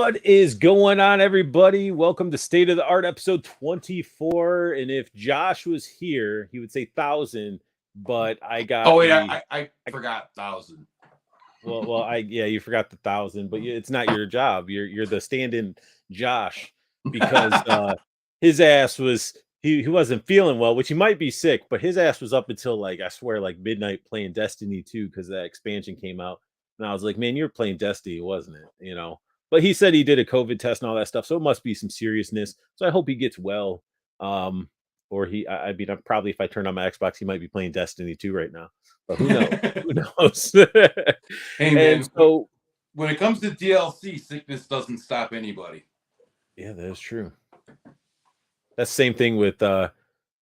What is going on, everybody? Welcome to State of the Art episode 24. And if Josh was here, he would say 1,000, but I got Oh wait, I forgot 1,000. Yeah, you forgot the 1,000, but it's not your job. You're the stand-in Josh because his ass was he wasn't feeling well, which he might be sick, but his ass was up until like I swear like midnight playing Destiny 2 because that expansion came out. And I was like, man, you're playing Destiny, wasn't it? But he said he did a COVID test and all that stuff, so it must be some seriousness. So I hope he gets well. Or I mean, I'm probably if I turn on my Xbox, he might be playing Destiny 2 right now. But who knows? Who knows? Hey man, and so when it comes to DLC, sickness doesn't stop anybody. yeah, that is true. That's the same thing with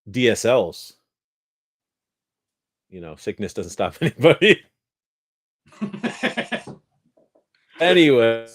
DSLs. Sickness doesn't stop anybody. Anyway.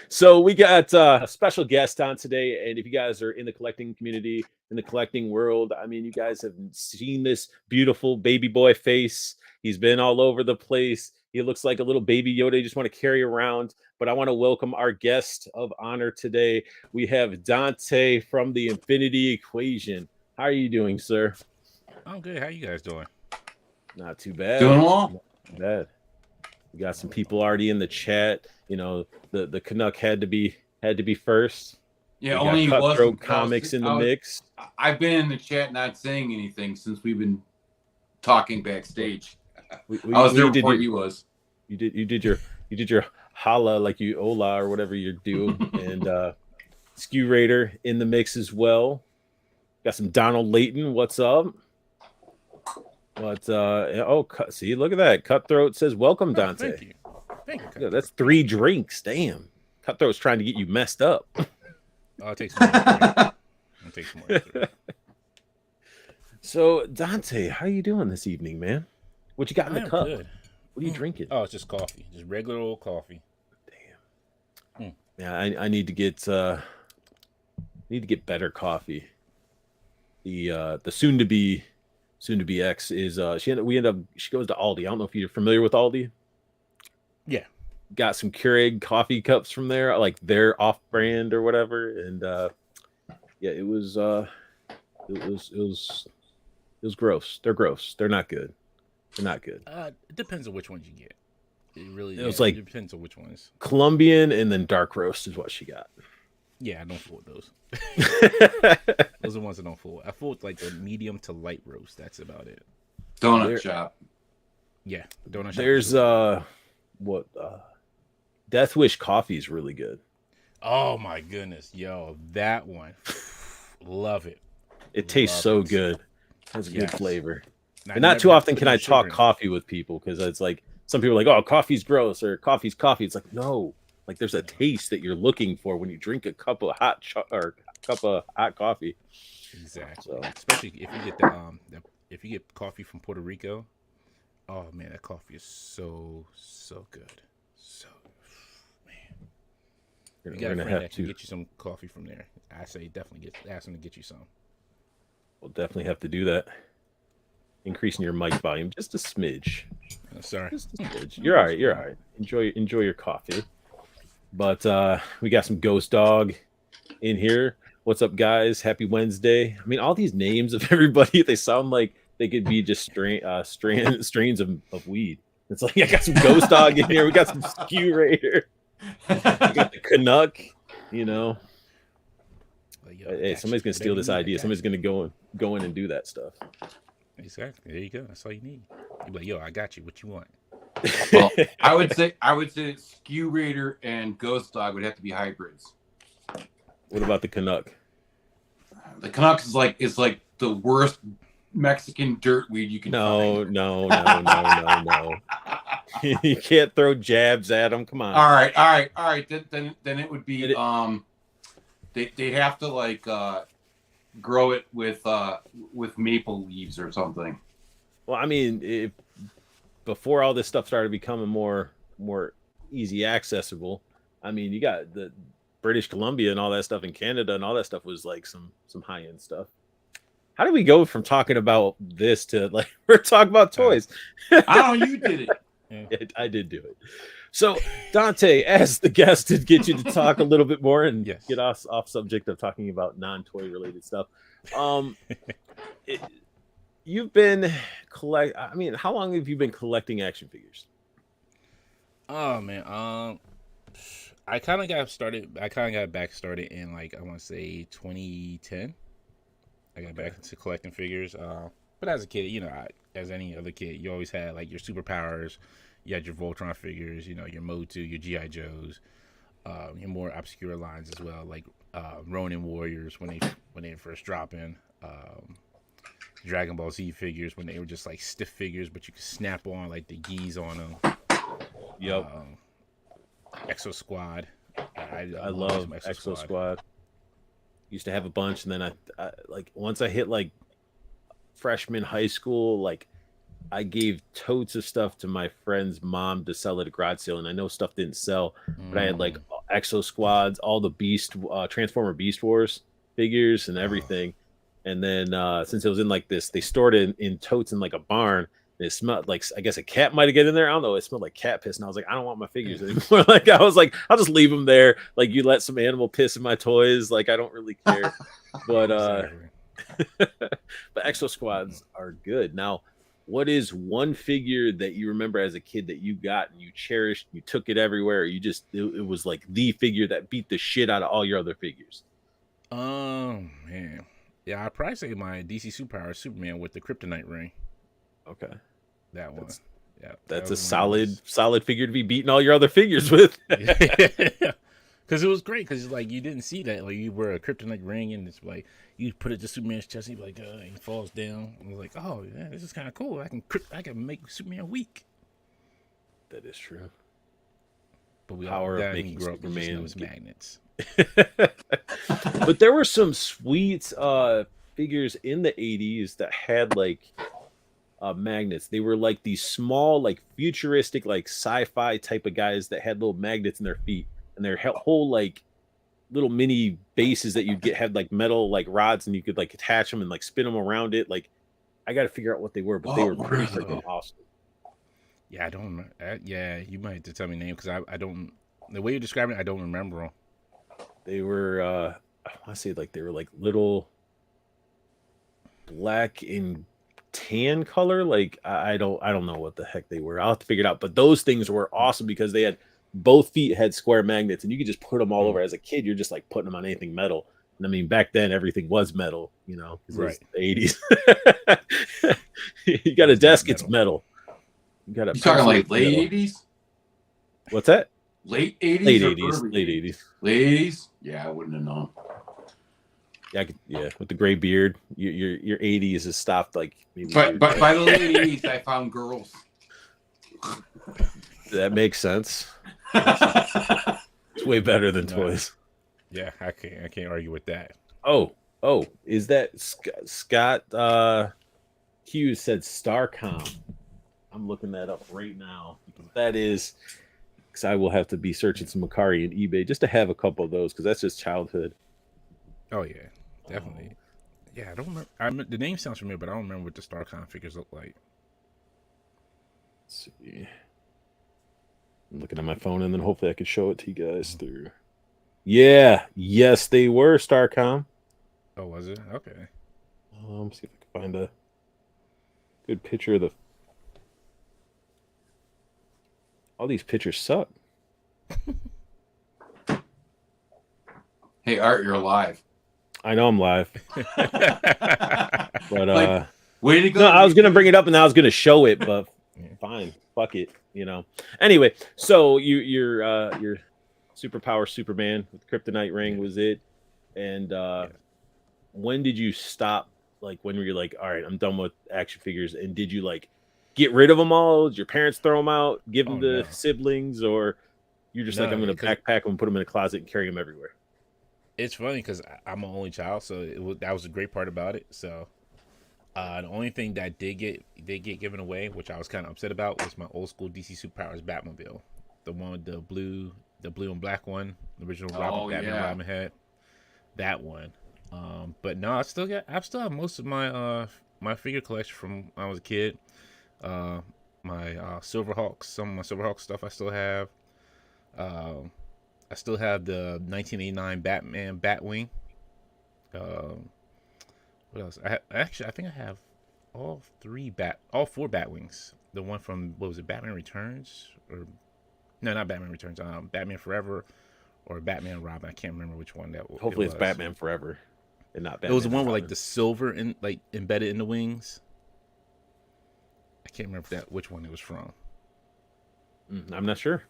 So we got a special guest on today, and if you guys are in the collecting community, in the collecting world, I mean, you guys have seen this beautiful baby boy face. He's been all over the place. He looks like a little baby Yoda you just want to carry around. But I want to welcome our guest of honor today. We have Dante from the Infinity Equation. How are you doing, sir? I'm good. How you guys doing? Not too bad. Doing well. Not too bad. We got some people already in the chat. The Canuck had to be first. Yeah, we only got Cutthroat wasn't Comics in the mix. I've been in the chat not saying anything since we've been talking backstage. I was there before he was. You did your holla like you hola or whatever you do, and Skew Raider in the mix as well. Got some Donald Layton. What's up? But see, look at that. Cutthroat says, "Welcome, Dante." Thank you. Yeah, that's 3 drinks. Damn. Cutthroat's trying to get you messed up. I'll take some more. So, Dante, how you doing this evening, man? What you got in the cup? Good. What are you drinking? Oh, it's just coffee. Just regular old coffee. Damn. Yeah, I need to get better coffee. The soon to be ex is she goes to Aldi. I don't know if you're familiar with Aldi. Yeah. Got some Keurig coffee cups from there, like they're off brand or whatever. And yeah, it was gross. They're gross. They're not good. It depends on which ones you get. It depends on which ones. Colombian and then dark roast is what she got. Yeah, I don't fool with those. Those are the ones I don't fool with. I fool with like the medium to light roast. That's about it. Donut shop. Yeah, donut shop. There's Death Wish coffee is really good. Oh my goodness, yo, that one, love it. It tastes so good. Has a good flavor. And not too often can I talk coffee with people because it's like some people are like, oh, coffee's gross or coffee's coffee. It's like no, like there's a taste that you're looking for when you drink a cup of hot coffee. Exactly. So, especially if you get if you get coffee from Puerto Rico. Oh man, that coffee is so good. So man, you got a friend that can get you some coffee from there. I say definitely ask him to get you some. We'll definitely have to do that. Increasing your mic volume just a smidge. Oh, sorry, just a smidge. You're all right. Enjoy your coffee. But we got some Ghost Dog in here. What's up, guys? Happy Wednesday. I mean, all these names of everybody, they sound like they could be just strains of weed. It's like I got some Ghost Dog in here. We got some Skew Raider. We got the Canuck. Hey, somebody's gonna steal this idea. Somebody's gonna go in and do that stuff. Exactly. There you go. That's all you need. You're like, yo, I got you. What you want? Well, I would say Skew Raider and Ghost Dog would have to be hybrids. What about the Canuck? The Canuck is like the worst Mexican dirt weed you can find. No. You can't throw jabs at them. Come on. All right. Then it would be they'd have to like grow it with maple leaves or something. Well, I mean, before all this stuff started becoming more easy accessible, I mean, you got the British Columbia and all that stuff in Canada and all that stuff was like some high end stuff. How did we go from talking about this to like we're talking about toys? I don't know. You did it. Yeah, I did do it. So, Dante, as the guest, to get you to talk a little bit more and Yes. get us off subject of talking about non-toy related stuff. Um, it, you've been I mean, how long have you been collecting action figures? Oh man, I kind of got started. I kind of got back started in like I want to say 2010. I got Okay. back into collecting figures. But as a kid, you know, as any other kid, you always had like your superpowers. You had your Voltron figures, you know, your Motu, your GI Joes, your more obscure lines as well, like Ronin Warriors when they first drop in. Dragon Ball Z figures when they were just like stiff figures, but you could snap on like the geese on them. Yep. Exo Squad. I love love some Exo Squad. Used to have a bunch, and then I like once I hit like freshman high school, like I gave totes of stuff to my friend's mom to sell at a garage sale, and I know stuff didn't sell, but I had like Exo Squads, all the Transformer Beast Wars figures and everything. And then since it was in like this, they stored it in totes in like a barn. And it smelled like, I guess a cat might have get in there. I don't know. It smelled like cat piss, and I was like, I don't want my figures anymore. Like I was like, I'll just leave them there. Like you let some animal piss in my toys. Like I don't really care. But but Exo Squads are good. Now, what is one figure that you remember as a kid that you got and you cherished, you took it everywhere, or you just it was like the figure that beat the shit out of all your other figures? Man. Yeah, I'd probably say my DC Superpower Superman with the Kryptonite ring. Okay. That one. That's that a solid figure to be beating all your other figures with. Because it was great. Because like you didn't see that. Like you wear a Kryptonite ring and it's like you put it to Superman's chest. And he's like, he falls down. And I was like, oh yeah, this is kind of cool. I can make Superman weak. That is true. But we Power all of making Superman magnets. But there were some sweet figures in the 80s that had like magnets. They were like these small, like futuristic, like sci-fi type of guys that had little magnets in their feet, and their whole like little mini bases that you'd get had like metal like rods, and you could like attach them and like spin them around it. Like I got to figure out what they were, but they were pretty freaking awesome. Yeah, I don't remember. Yeah, you might have to tell me the name because I don't. The way you describe it, I don't remember them. They were I want to say like they were like little black and tan color. Like I don't know what the heck they were. I'll have to figure it out. But those things were awesome because they had both feet had square magnets, and you could just put them all over. As a kid, you're just like putting them on anything metal. And I mean, back then everything was metal, you know, right? The 80s. You got a desk, it's metal. You talking like late 80s? What's that? Late 80s? Late 80s. Late 80s. Late 80s? Yeah, I wouldn't have known. Yeah, with the gray beard, your 80s has stopped like. But by the late 80s, I found girls. That makes sense. It's way better than toys. Yeah, I can't argue with that. Oh, is that Scott Hughes said Starcom? I'm looking that up right now. That is, because I will have to be searching some Macari and eBay just to have a couple of those, because that's just childhood. Oh yeah, definitely. Yeah, I don't remember. The name sounds familiar, but I don't remember what the Starcom figures look like. Let's see. I'm looking at my phone, and then hopefully I can show it to you guys through. Yeah, yes, they were Starcom. Oh, was it? Okay. See if I can find a good picture of the. All these pictures suck. Hey, Art, you're live. I know I'm live. But like, way to go. No, I was gonna bring it up and I was gonna show it, but fine, fuck it, you know. Anyway, so your superpower Superman with Kryptonite ring was it, and when did you stop? Like, when were you like, all right, I'm done with action figures? And did you like get rid of them all? Did your parents throw them out, give them to siblings, or you're just like, I'm gonna backpack them and put them in a closet and carry them everywhere? It's funny because I'm an only child, so that was a great part about it. So the only thing that did get given away, which I was kind of upset about, was my old school DC Superpowers Batmobile, the one with the blue and black one, the original Batman had that one. But no, I still have most of my my figure collection from when I was a kid. My Silverhawks, some of my Silverhawk stuff I still have. I still have the 1989 Batman Batwing. What else? I think I have all four Batwings. The one from, what was it, Batman Returns, or no, not Batman Returns. Batman Forever, or Batman Robin. I can't remember which one that. Hopefully, it's Batman Forever, and not Batman. It was the one with Robin. like the silver embedded in the wings. I can't remember which one it was from. I'm not sure.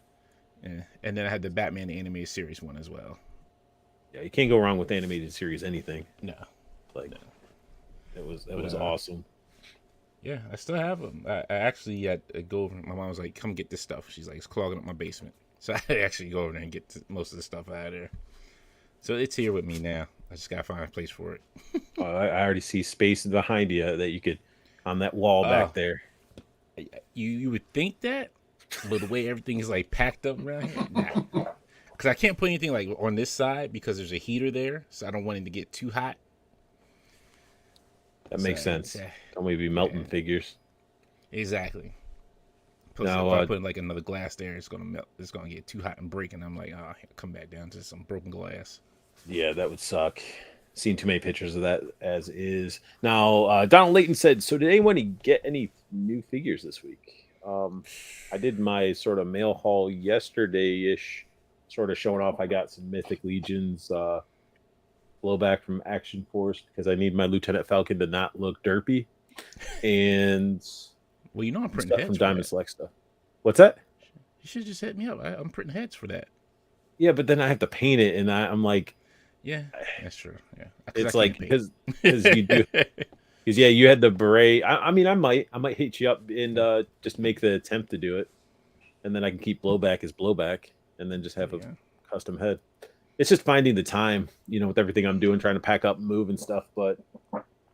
Yeah, and then I had the Batman animated series one as well. Yeah, you can't go wrong with animated series. Anything. No, like no. It was awesome. Yeah, I still have them. I actually had to go over. My mom was like, "Come get this stuff." She's like, "It's clogging up my basement." So I actually go over there and get most of the stuff out of there. So it's here with me now. I just gotta find a place for it. I already see space behind you that you could on that wall back there. You would think that, but the way everything is like packed up around here, nah. Because I can't put anything like on this side because there's a heater there, so I don't want it to get too hot. That makes sense. Don't we be melting figures? Exactly. Plus, if I put like another glass there, it's gonna melt. It's gonna get too hot and break, and I'm like, oh, come back down to some broken glass. Yeah, that would suck. Seen too many pictures of that as is. Now, Donald Layton said, so did anyone get any new figures this week? I did my sort of mail haul yesterday-ish, sort of showing off. I got some Mythic Legions blowback from Action Force because I need my Lieutenant Falcon to not look derpy. And well, I'm printing heads from Diamond Select stuff. What's that? You should just hit me up. I'm printing heads for that. Yeah, but then I have to paint it, and I'm like, yeah, that's true. Yeah, it's like because you do. Because you had the beret. I mean, I might hit you up and just make the attempt to do it, and then I can keep blowback as blowback, and then just have a custom head. It's just finding the time, with everything I'm doing, trying to pack up and move and stuff. But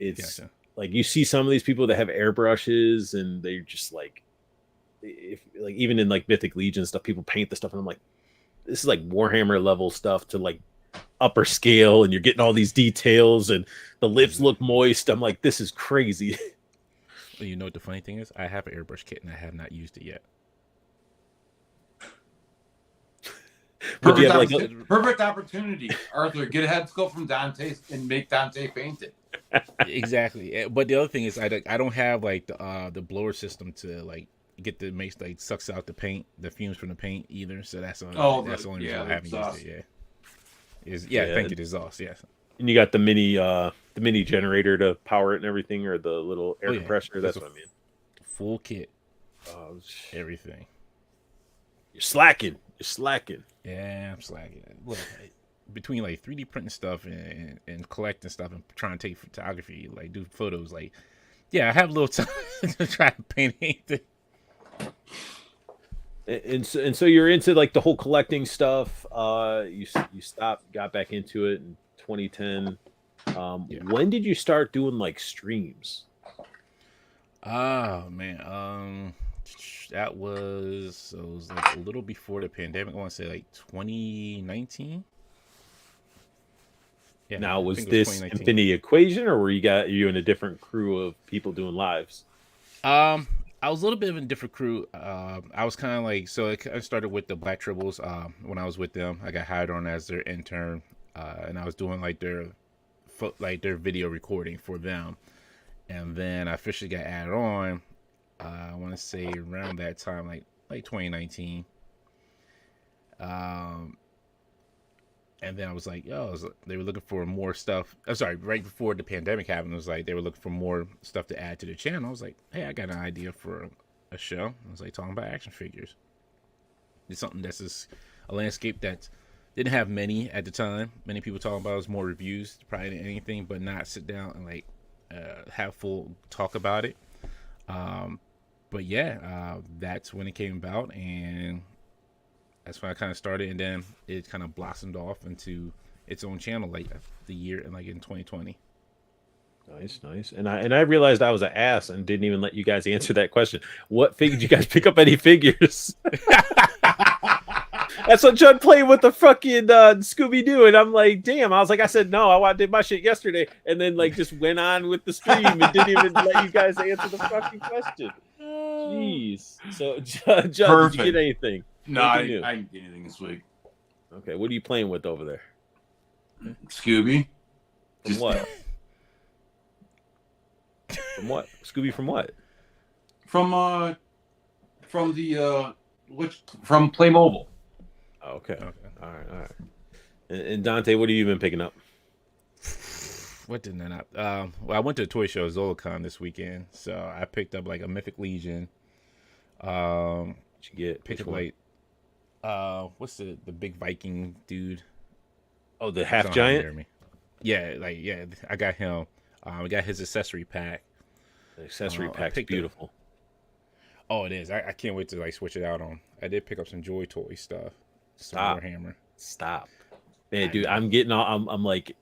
it's like you see some of these people that have airbrushes, and they're just like, even in like Mythic Legion stuff, people paint the stuff, and I'm like, this is like Warhammer level stuff to like upper scale, and you're getting all these details, and the lips look moist. I'm like, this is crazy. Well, you know what the funny thing is? I have an airbrush kit, and I have not used it yet. Perfect opportunity, Arthur. Get a head sculpt from Dante and make Dante paint it. Exactly. But the other thing is, I don't have like the blower system to like get the make like sucks out the paint, the fumes from the paint either. So that's the only reason I haven't used it. Thank you, the exhaust. Yes. And you got the mini generator to power it and everything, or the little air compressor. That's what I mean. Full kit. Everything. You're slacking. Yeah, I'm slacking. Look, between like 3D printing stuff and collecting stuff and trying to take photography, like do photos, like I have a little time to try to paint anything. And so you're into like the whole collecting stuff. You stopped, got back into it in 2010. When did you start doing like streams? Oh man, that was like a little before the pandemic. I want to say like 2019. Yeah. Now, was this Infinity Equation, or were you in a different crew of people doing lives? I was a little bit of a different crew. I was kind of like, so I started with the Black Tribbles. When I was with them, I got hired on as their intern, and I was doing like their video recording for them. And then I officially got added on. I want to say around that time, like 2019. And then I was like, they were looking for more stuff. I'm sorry, right before the pandemic happened, it was like they were looking for more stuff to add to the channel. I was like, hey, I got an idea for a show. I was like, talking about action figures. It's something that's just a landscape that didn't have many at the time. Many people talking about it was more reviews, probably than anything, but not sit down and like have full talk about it. But that's when it came about, and that's when I kind of started, and then it kind of blossomed off into its own channel like the year and like in 2020. Nice. And I realized I was an ass and didn't even let you guys answer that question. What figure did you guys pick up? Any figures? That's what Judd played with the fucking Scooby Doo, and I'm like, damn. I was like, I said no. I did my shit yesterday, and then like just went on with the stream and didn't even let you guys answer the fucking question. Jeez. So Judd, did you get anything? No, Anything new? I didn't get anything this week. Okay, what are you playing with over there? Scooby. From what? From what? Scooby from what? From Playmobil. Oh, okay. Okay. All right. And Dante, what have you been picking up? What did I not? Well, I went to a toy show, Zolicon, this weekend, so I picked up like a Mythic Legion. What'd you get? Picked Which up one? like, what's the big Viking dude? Oh, the He's half on giant. near me. Yeah, I got him. I got his accessory pack. The accessory I pack's picked up- beautiful. Oh, it is. I can't wait to like switch it out on. I did pick up some Joy Toy stuff. Some Stop. Warhammer. Stop. Man, I dude, know. I'm getting all. I'm like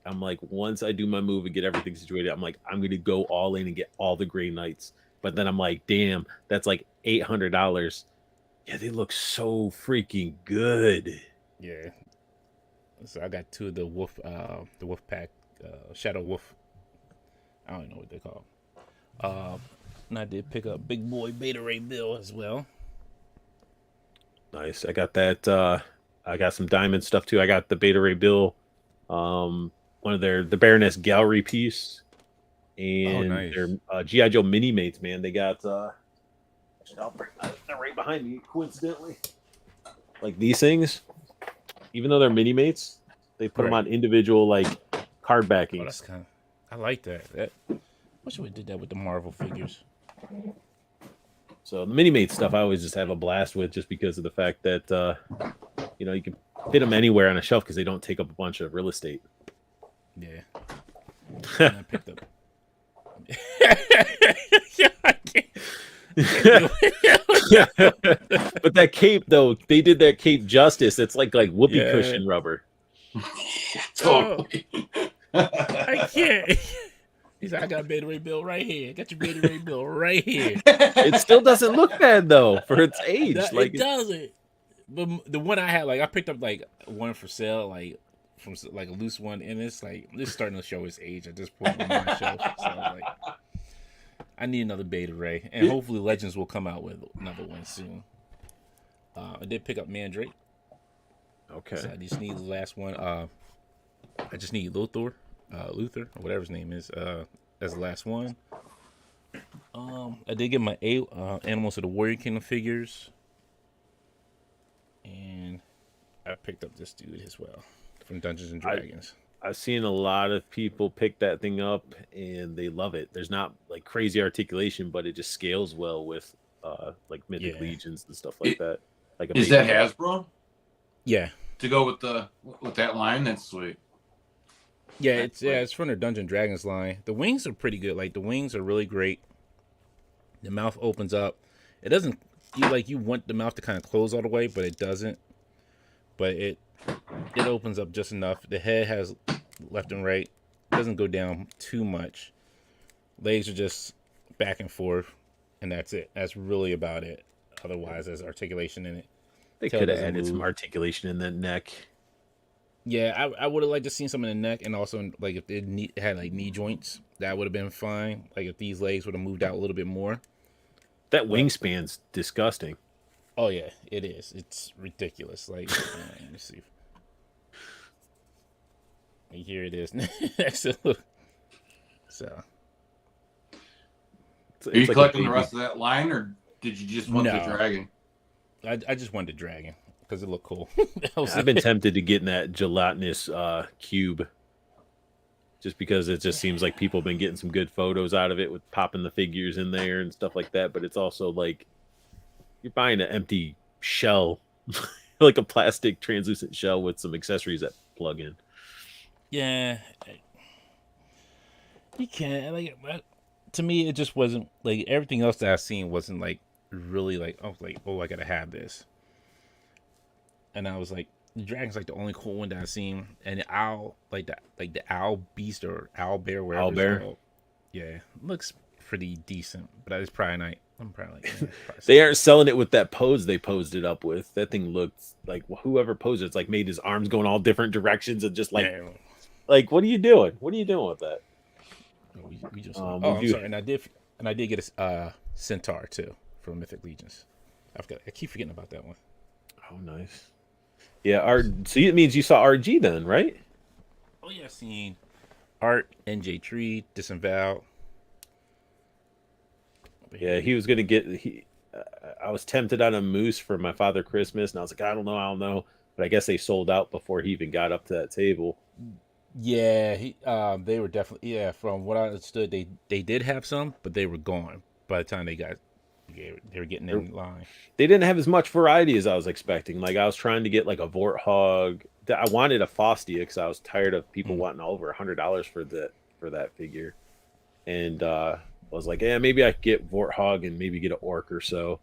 once I do my move and get everything situated, I'm like I'm gonna go all in and get all the Grey Knights. But then I'm like, damn, that's like $800. Yeah, they look so freaking good. Yeah. So I got two of the wolf pack, Shadow Wolf. I don't know what they call. And I did pick up Big Boy Beta Ray Bill as well. Nice. I got that. I got some diamond stuff too. I got the Beta Ray Bill, one of the Baroness Gallery piece, and nice. their GI Joe mini mates. Man, they got. They're right behind me, coincidentally. Like these things, even though they're mini mates, they put them Right. on individual like card Oh, backings. that's kind of. I like that. Wish we did that with the Marvel figures. So the mini mate stuff, I always just have a blast with, just because of the fact that you can fit them anywhere on a shelf because they don't take up a bunch of real estate. Yeah. And I picked up. Yeah, I can't. But that cape, though, they did that cape justice. It's like whoopee Yeah. cushion rubber. Totally. I can't. He's like, I got Beta Ray Bill right here. I got your Beta Ray Bill right here. It still doesn't look bad though for its age. It doesn't. But the one I had, like, I picked up like one for sale, like from like a loose one, and it's like this starting to show its age at this point on my shelf. So I was like, I need another Beta Ray, and hopefully Legends will come out with another one soon. I did pick up Mandrake. Okay. So I just need the last one. I just need Luther, or whatever his name is, as the last one. I did get my 8 Animals of the Warrior Kingdom figures, and I picked up this dude as well from Dungeons and Dragons. I've seen a lot of people pick that thing up and they love it. There's not like crazy articulation, but it just scales well with like Mythic Legions and stuff like that. Like Is that Hasbro? Yeah. To go with that line, that's sweet. Yeah, it's from their Dungeons and Dragons line. The wings are pretty good. Like the wings are really great. The mouth opens up. It doesn't you want the mouth to kind of close all the way, but it doesn't. But it opens up just enough. The head has left and right. It doesn't go down too much. Legs are just back and forth, and that's it. That's really about it. Otherwise, there's articulation in it. They Tail could have doesn't added some move. articulation in that neck. Yeah, I would have liked to see some in the neck, and also like if it had like knee joints, that would have been fine. Like if these legs would have moved out a little bit more. That wingspan's disgusting. Oh yeah, it is. It's ridiculous. Like let me see. Here it is. So. Are you collecting the rest of that line, or did you just want the dragon? I just wanted the dragon because it looked cool. I've been tempted to get in that gelatinous cube, just because it just seems like people have been getting some good photos out of it with popping the figures in there and stuff like that. But it's also like you're buying an empty shell, like a plastic translucent shell with some accessories that plug in. Yeah, you can't. Like, to me, it just wasn't like everything else that I've seen wasn't like really like I was like, oh, I gotta have this. And I was like, the dragon's like the only cool one that I've seen, and the owl, like the owl beast or owl bear, wherever Owl bear. it's called. Yeah, looks pretty decent, but it's probably not. I'm probably like, probably They aren't selling it with that pose they posed it up with. That thing looked like whoever posed it's like made his arms going all different directions and just like, like what are you doing? What are you doing with that? We just. I'm sorry, and I did get a centaur too from Mythic Legions. I keep forgetting about that one. Oh, nice. Yeah, so it means you saw RG then, right? Oh yeah, I've seen Art, NJ Tree, Disavow. Yeah, he was gonna get. I was tempted on a moose for my father Christmas, and I was like, I don't know. But I guess they sold out before he even got up to that table. Yeah, they were definitely From what I understood, they did have some, but they were gone by the time they were getting in line. They didn't have as much variety as I was expecting. Like I was trying to get like a Warthog. I wanted a Fostia because I was tired of people wanting over $100 for that figure, and I was like, yeah, maybe I could get Warthog and maybe get an Orc or so.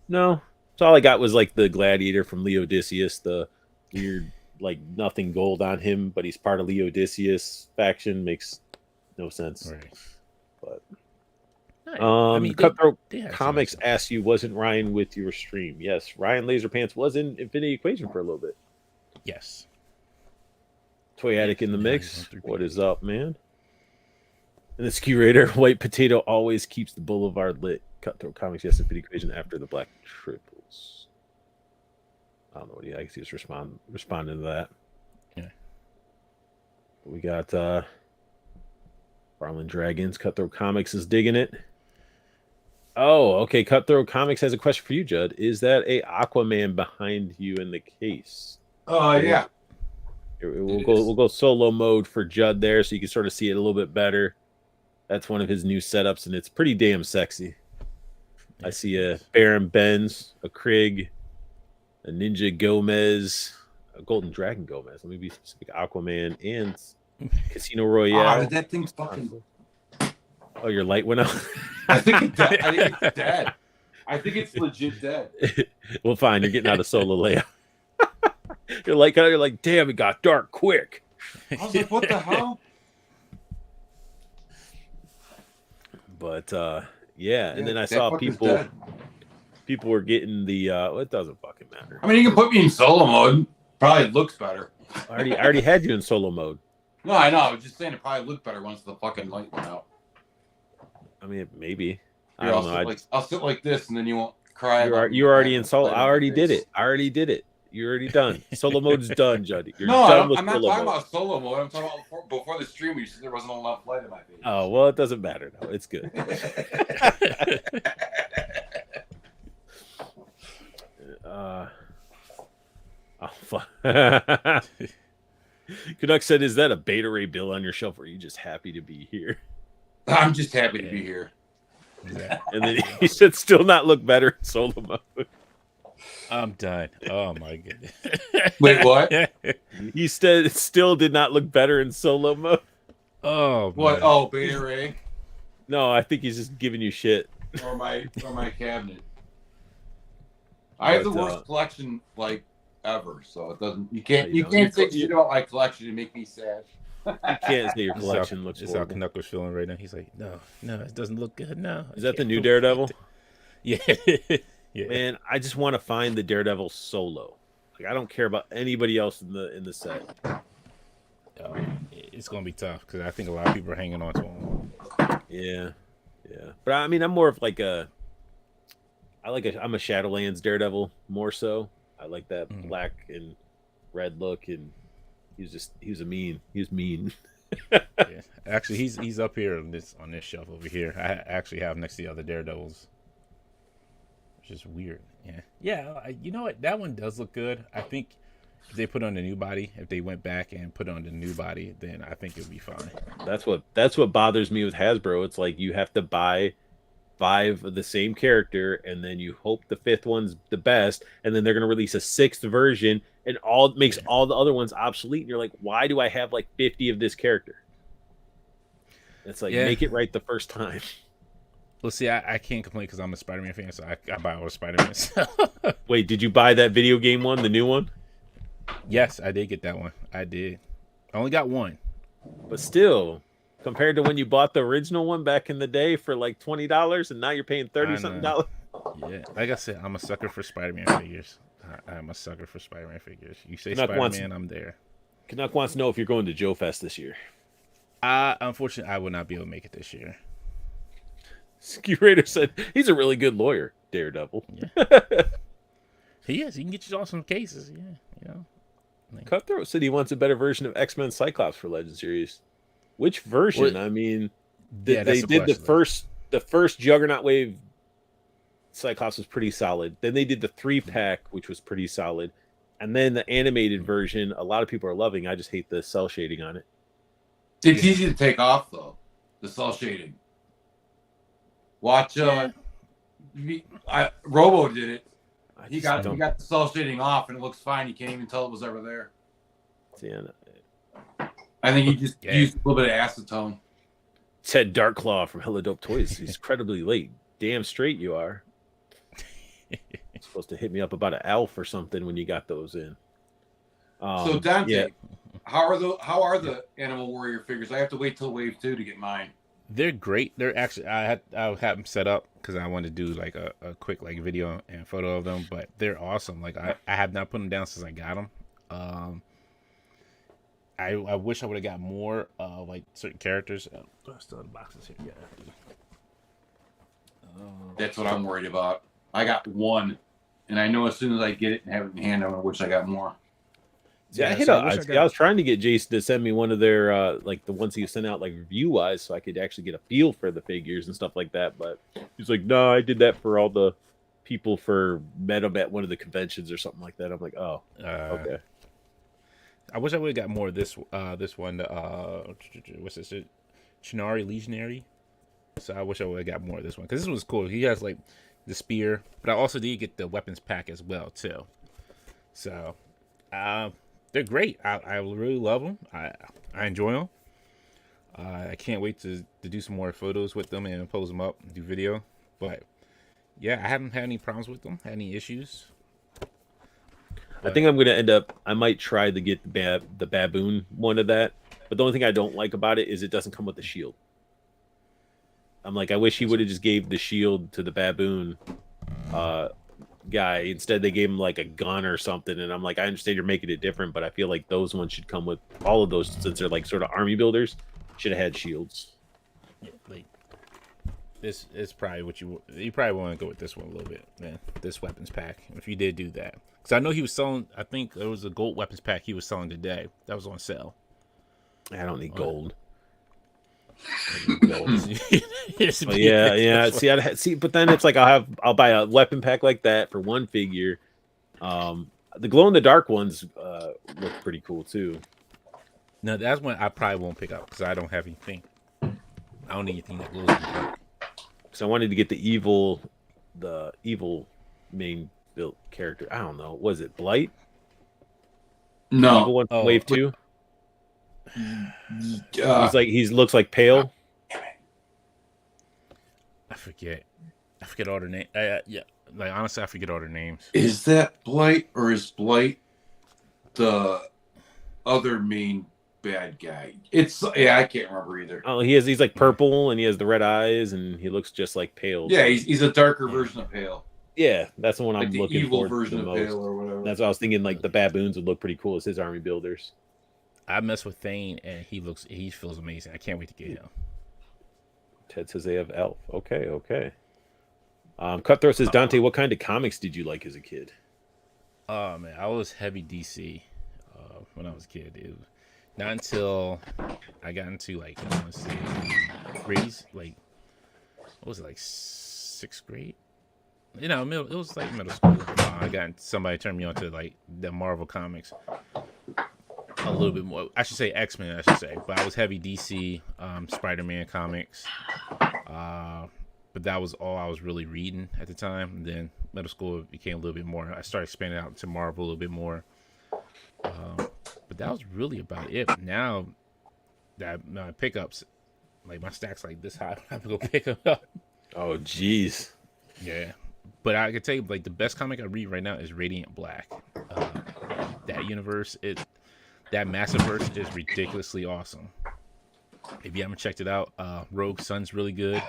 No, so all I got was like the Gladiator from Leodicius, the weird like nothing gold on him, but he's part of Leodicius faction. Makes no sense. Right. But I mean, Cutthroat they Comics asked you, wasn't Ryan with your stream? Yes, Ryan Laserpants was in Infinity Equation for a little bit. Yes. Toy Attic in the mix. What is up, man? And the Curator, White Potato always keeps the boulevard lit. Cutthroat Comics, yes, Infinity Equation after the Black Triples. I don't know what I guess he was responding to that. Yeah. We got Farland Dragons. Cutthroat Comics is digging it. Oh, okay. Cutthroat Comics has a question for you, Judd. Is that a Aquaman behind you in the case? Oh yeah. We'll go solo mode for Judd there, so you can sort of see it a little bit better. That's one of his new setups, and it's pretty damn sexy. I see a Baron Benz, a Krieg, a Ninja Gomez, a Golden Dragon Gomez. Let me be specific. Aquaman and Casino Royale. Oh, that thing's fucking. Oh, your light went out. I think it's dead. I think it's legit dead. Well, fine. You're getting out of solo layout. You're like, damn, it got dark quick. I was like, what the hell? But yeah, and then I saw people were getting the it doesn't fucking matter. I mean, you can put me in solo mode. Probably looks better. I already had you in solo mode. No, I know. I was just saying it probably looked better once the fucking light went out. I mean, maybe. I don't know. I'll sit like this, and then you won't cry. You're already in solo. I already did it. You're already done. Solo mode's done, Judd. I'm not talking about solo mode. I'm talking about before the stream. You said there wasn't enough light in my face. Oh well, it doesn't matter. No, it's good. Oh fuck. Canuck said, "Is that a Beta Ray bill on your shelf, or are you just happy to be here?" I'm just happy to be here. And then he said, "Still not look better in solo mode." I'm done. Oh my goodness. Wait, what? He said it still did not look better in solo mode. Oh, what? man. Oh, Beta Ray. No, I think he's just giving you shit. Or my cabinet. I have the worst collection like ever, so it doesn't. You can't say shit about my collection and make me sad. You can't say your collection looks horrible. That's how Canuck was feeling right now. He's like, no, it doesn't look good. No. Is that the new Daredevil? Yeah. Yeah. Man, I just want to find the Daredevil solo. Like, I don't care about anybody else in the set. It's gonna be tough because I think a lot of people are hanging on to him. Yeah. But I mean, I'm more of like I'm a Shadowlands Daredevil more so. I like that black and red look, and he was mean. Yeah. Actually, he's up here on this shelf over here. I actually have next to the other Daredevils. Just weird. Yeah. You know what? That one does look good. I think if they put on a new body, if they went back and put on the new body, then I think it would be fine. That's what bothers me with Hasbro. It's like you have to buy 5 of the same character, and then you hope the 5th one's the best, and then they're gonna release a 6th version, and makes all the other ones obsolete. And you're like, why do I have like 50 of this character? It's like make it right the first time. Well, see, I can't complain because I'm a Spider-Man fan, so I buy all the Spider-Man. Wait, did you buy that video game one, the new one? Yes, I did get that one. I did. I only got one. But still, compared to when you bought the original one back in the day for like $20, and now you're paying $30-something. Yeah, like I said, I'm a sucker for Spider-Man figures. I'm a sucker for Spider-Man figures. You say Canuck Spider-Man, I'm there. Canuck wants to know if you're going to Joe Fest this year. Unfortunately, I will not be able to make it this year. Curator said he's a really good lawyer, Daredevil. Yeah. He is. He can get you awesome cases. Yeah, you know. Like, Cutthroat said he wants a better version of X-Men Cyclops for Legend series. Which version? What? I mean, Yeah, they that's the did question. the first Juggernaut wave Cyclops was pretty solid. Then they did the 3-pack, which was pretty solid. And then the animated version, a lot of people are loving. I just hate the cell shading on it. It's easy to take off though, the cell shading. Watch, Robo did it. He got the cell shading off, and it looks fine. You can't even tell it was ever there. Yeah. I think he just used a little bit of acetone. Said Darklaw from Hella Dope Toys. He's incredibly late. Damn straight you are. Supposed to hit me up about an Alf or something when you got those in. So Dante, how are the Animal Warrior figures? I have to wait till Wave 2 to get mine. They're great. They're actually I have them set up because I wanted to do like a quick like video and photo of them, but they're awesome. Like I have not put them down since I got them. I wish I would have got more like certain characters. Still in the boxes here. Yeah. That's what I'm worried about. I got one, and I know as soon as I get it and have it in hand, I'm gonna wish I got more. Yeah, I was trying to get Jason to send me one of their like the ones he sent out like review wise, so I could actually get a feel for the figures and stuff like that. But he's like, "No, I did that for all the people for met them at one of the conventions or something like that." I'm like, "Oh, okay." I wish I would have got more of this one. What's this? Chinari Legionary. So I wish I would have got more of this one because this was cool. He has like the spear, but I also did get the weapons pack as well too. So they're great. I really love them. I enjoy them. I can't wait to do some more photos with them and post them up and do video. But yeah, I haven't had any problems with them. Had any issues? I think I'm gonna end up. I might try to get the baboon one of that. But the only thing I don't like about it is it doesn't come with the shield. I'm like, I wish he would have just gave the shield to the baboon guy. Instead, they gave him like a gun or something. And I'm like, I understand you're making it different, but I feel like those ones should come with all of those since they're like sort of army builders. Should have had shields. Yeah, like this is probably what you probably want to go with this one a little bit, man. This weapons pack. If you did do that, because I know he was selling. I think there was a gold weapons pack he was selling today. That was on sale. I don't need gold. Yeah. See, but then it's like I'll buy a weapon pack like that for one figure. The glow in the dark ones look pretty cool too. No, that's one I probably won't pick up because I don't have anything. I don't need anything that glows in the dark. So I wanted to get the evil main built character. I don't know. Was it Blight? No. Evil one from Wave 2. He looks like Pale. I forget all their names. Yeah, like honestly, I forget all their names. Is that Blight or is Blight the other main bad guy? I can't remember either. Oh, he's like purple and he has the red eyes and he looks just like Pale. Yeah, he's a darker version of Pale. Yeah, that's the one I'm looking for. The evil version of Pale or whatever. That's what I was thinking. Like the baboons would look pretty cool as his army builders. I mess with Thane and he feels amazing. I can't wait to get him. Ted says they have Elf. Okay. Cutthroat says, Dante, what kind of comics did you like as a kid? Oh man, I was heavy DC when I was a kid. It was not until I got into like I want to say grades, like what was it, like 6th grade? You know, it was like middle school. Somebody turned me on to like the Marvel comics. A little bit more. I should say X-Men, But I was heavy DC, Spider-Man comics. But that was all I was really reading at the time. And then middle school it became a little bit more. I started expanding out to Marvel a little bit more. But that was really about it. Now that my pickups, like my stack's like this high, I have to go pick them up. Oh, jeez. Yeah. But I can tell you, like, the best comic I read right now is Radiant Black. That universe, that massive verse is ridiculously awesome. If you haven't checked it out, Rogue Sun's really good.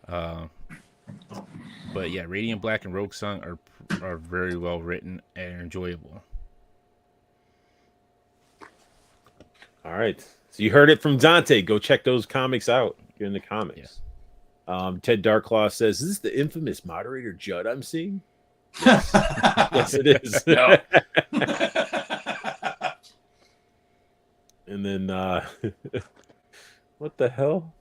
But yeah, Radiant Black and Rogue Sun are very well written and enjoyable. All right. So you heard it from Dante. Go check those comics out. You're in the comics. Yeah. Ted Darklaw says, is this the infamous moderator Judd I'm seeing? Yes, it is. No. And then what the hell?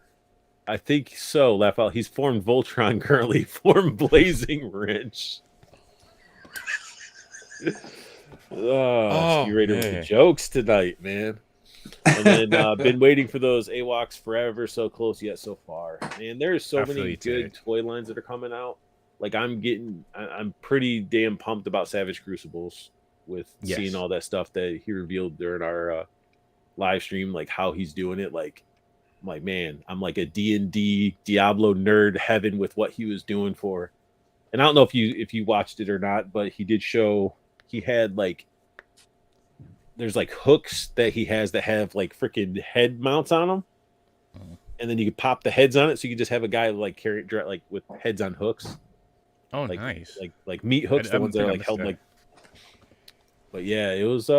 I think so. Laugh out. He's formed Voltron currently. Formed Blazing Wrench. Ski Raider with the jokes tonight, man. And then been waiting for those AWOCs forever. So close yet so far. Man, there's so many good toy lines that are coming out. Like I'm pretty damn pumped about Savage Crucibles with seeing all that stuff that he revealed during our live stream, like how he's doing it. Like I'm like, man, I'm like a D&D Diablo nerd heaven with what he was doing for. And I don't know if you watched it or not, but he did show he had like there's like hooks that he has that have like freaking head mounts on them. And then you can pop the heads on it, so you can just have a guy like carry it like with heads on hooks. Oh, like, nice! Like meat hooks, the ones that are like held like. But yeah, it was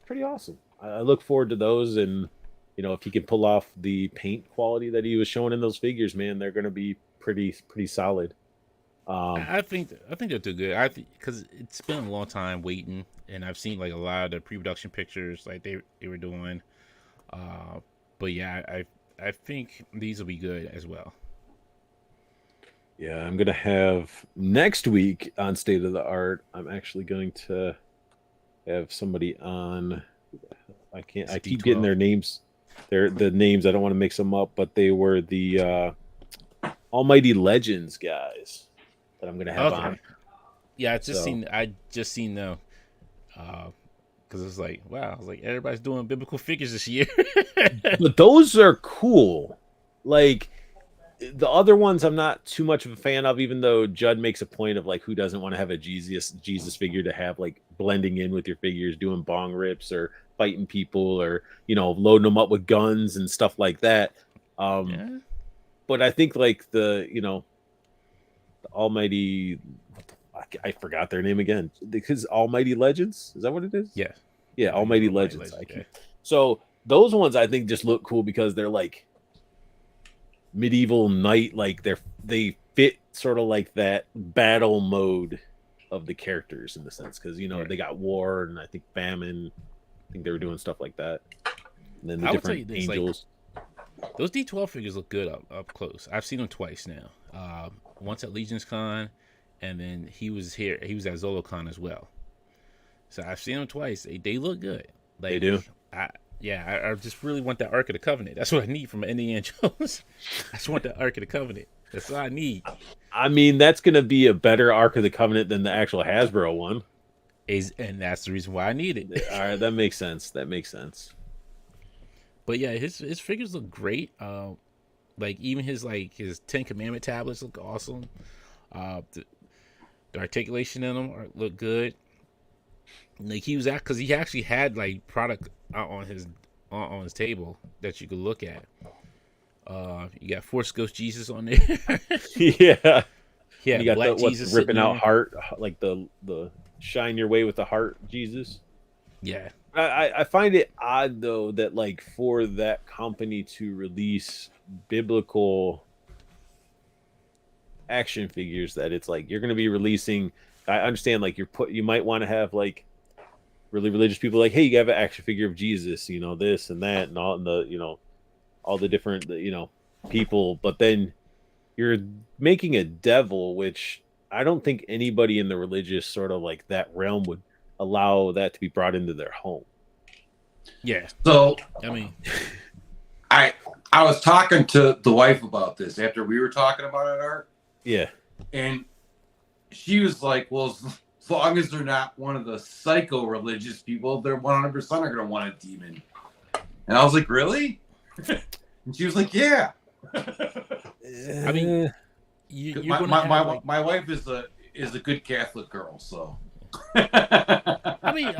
pretty awesome. I look forward to those, and if he can pull off the paint quality that he was showing in those figures, man, they're going to be pretty solid. I think they'll do good. Because it's been a long time waiting, and I've seen like a lot of the pre-production pictures like they were doing. But yeah, I think these will be good as well. Yeah, I'm gonna have next week on State of the Art. I'm actually going to have somebody on. I keep getting their names. They're the names. I don't want to mix them up, but they were the Almighty Legends guys that I'm gonna have on. Yeah, I just seen them. Because it's like, wow, I was like, everybody's doing biblical figures this year. But those are cool. Like the other ones I'm not too much of a fan of, even though Judd makes a point of like who doesn't want to have a Jesus figure to have like blending in with your figures, doing bong rips or fighting people or loading them up with guns and stuff like that. But I think like the Almighty, I forgot their name again, because Almighty Legends, is that what it is? Yeah, Almighty Legends. So those ones I think just look cool because they're like medieval knight, like they fit sort of like that battle mode of the characters in the sense, because they got war and I think famine. I think they were doing stuff like that. And then the different angels. Like, those D12 figures look good up close. I've seen them twice now. Once at Legion's Con, and then he was here. He was at ZoloCon as well. So I've seen them twice. They look good. Like, they do. I just really want that Ark of the Covenant. That's what I need from Indiana Jones. I just want that Ark of the Covenant. That's all I need. I mean, that's going to be a better Ark of the Covenant than the actual Hasbro one. And that's the reason why I need it. All right, that makes sense. But yeah, his figures look great. Like even his Ten Commandment tablets look awesome. The articulation in them look good. Like he was because he actually had like product out on his table that you could look at. You got Force Ghost Jesus on there. Yeah. You got Black Jesus ripping out heart, like the shine your way with the heart Jesus. Yeah. I find it odd though that like for that company to release biblical action figures, that it's like you're going to be releasing. I understand like you might want to have like really religious people like, hey, you have an action figure of Jesus, this and that and all, and the all the different people, but then you're making a devil, which I don't think anybody in the religious sort of like that realm would allow that to be brought into their home. Yeah. So I mean, I was talking to the wife about this after we were talking about it, Art. Yeah. And she was like, well, as long as they're not one of the psycho religious people, they're 100% are going to want a demon. And I was like, really? And she was like, yeah. I mean, my wife is a good Catholic girl, so. I mean,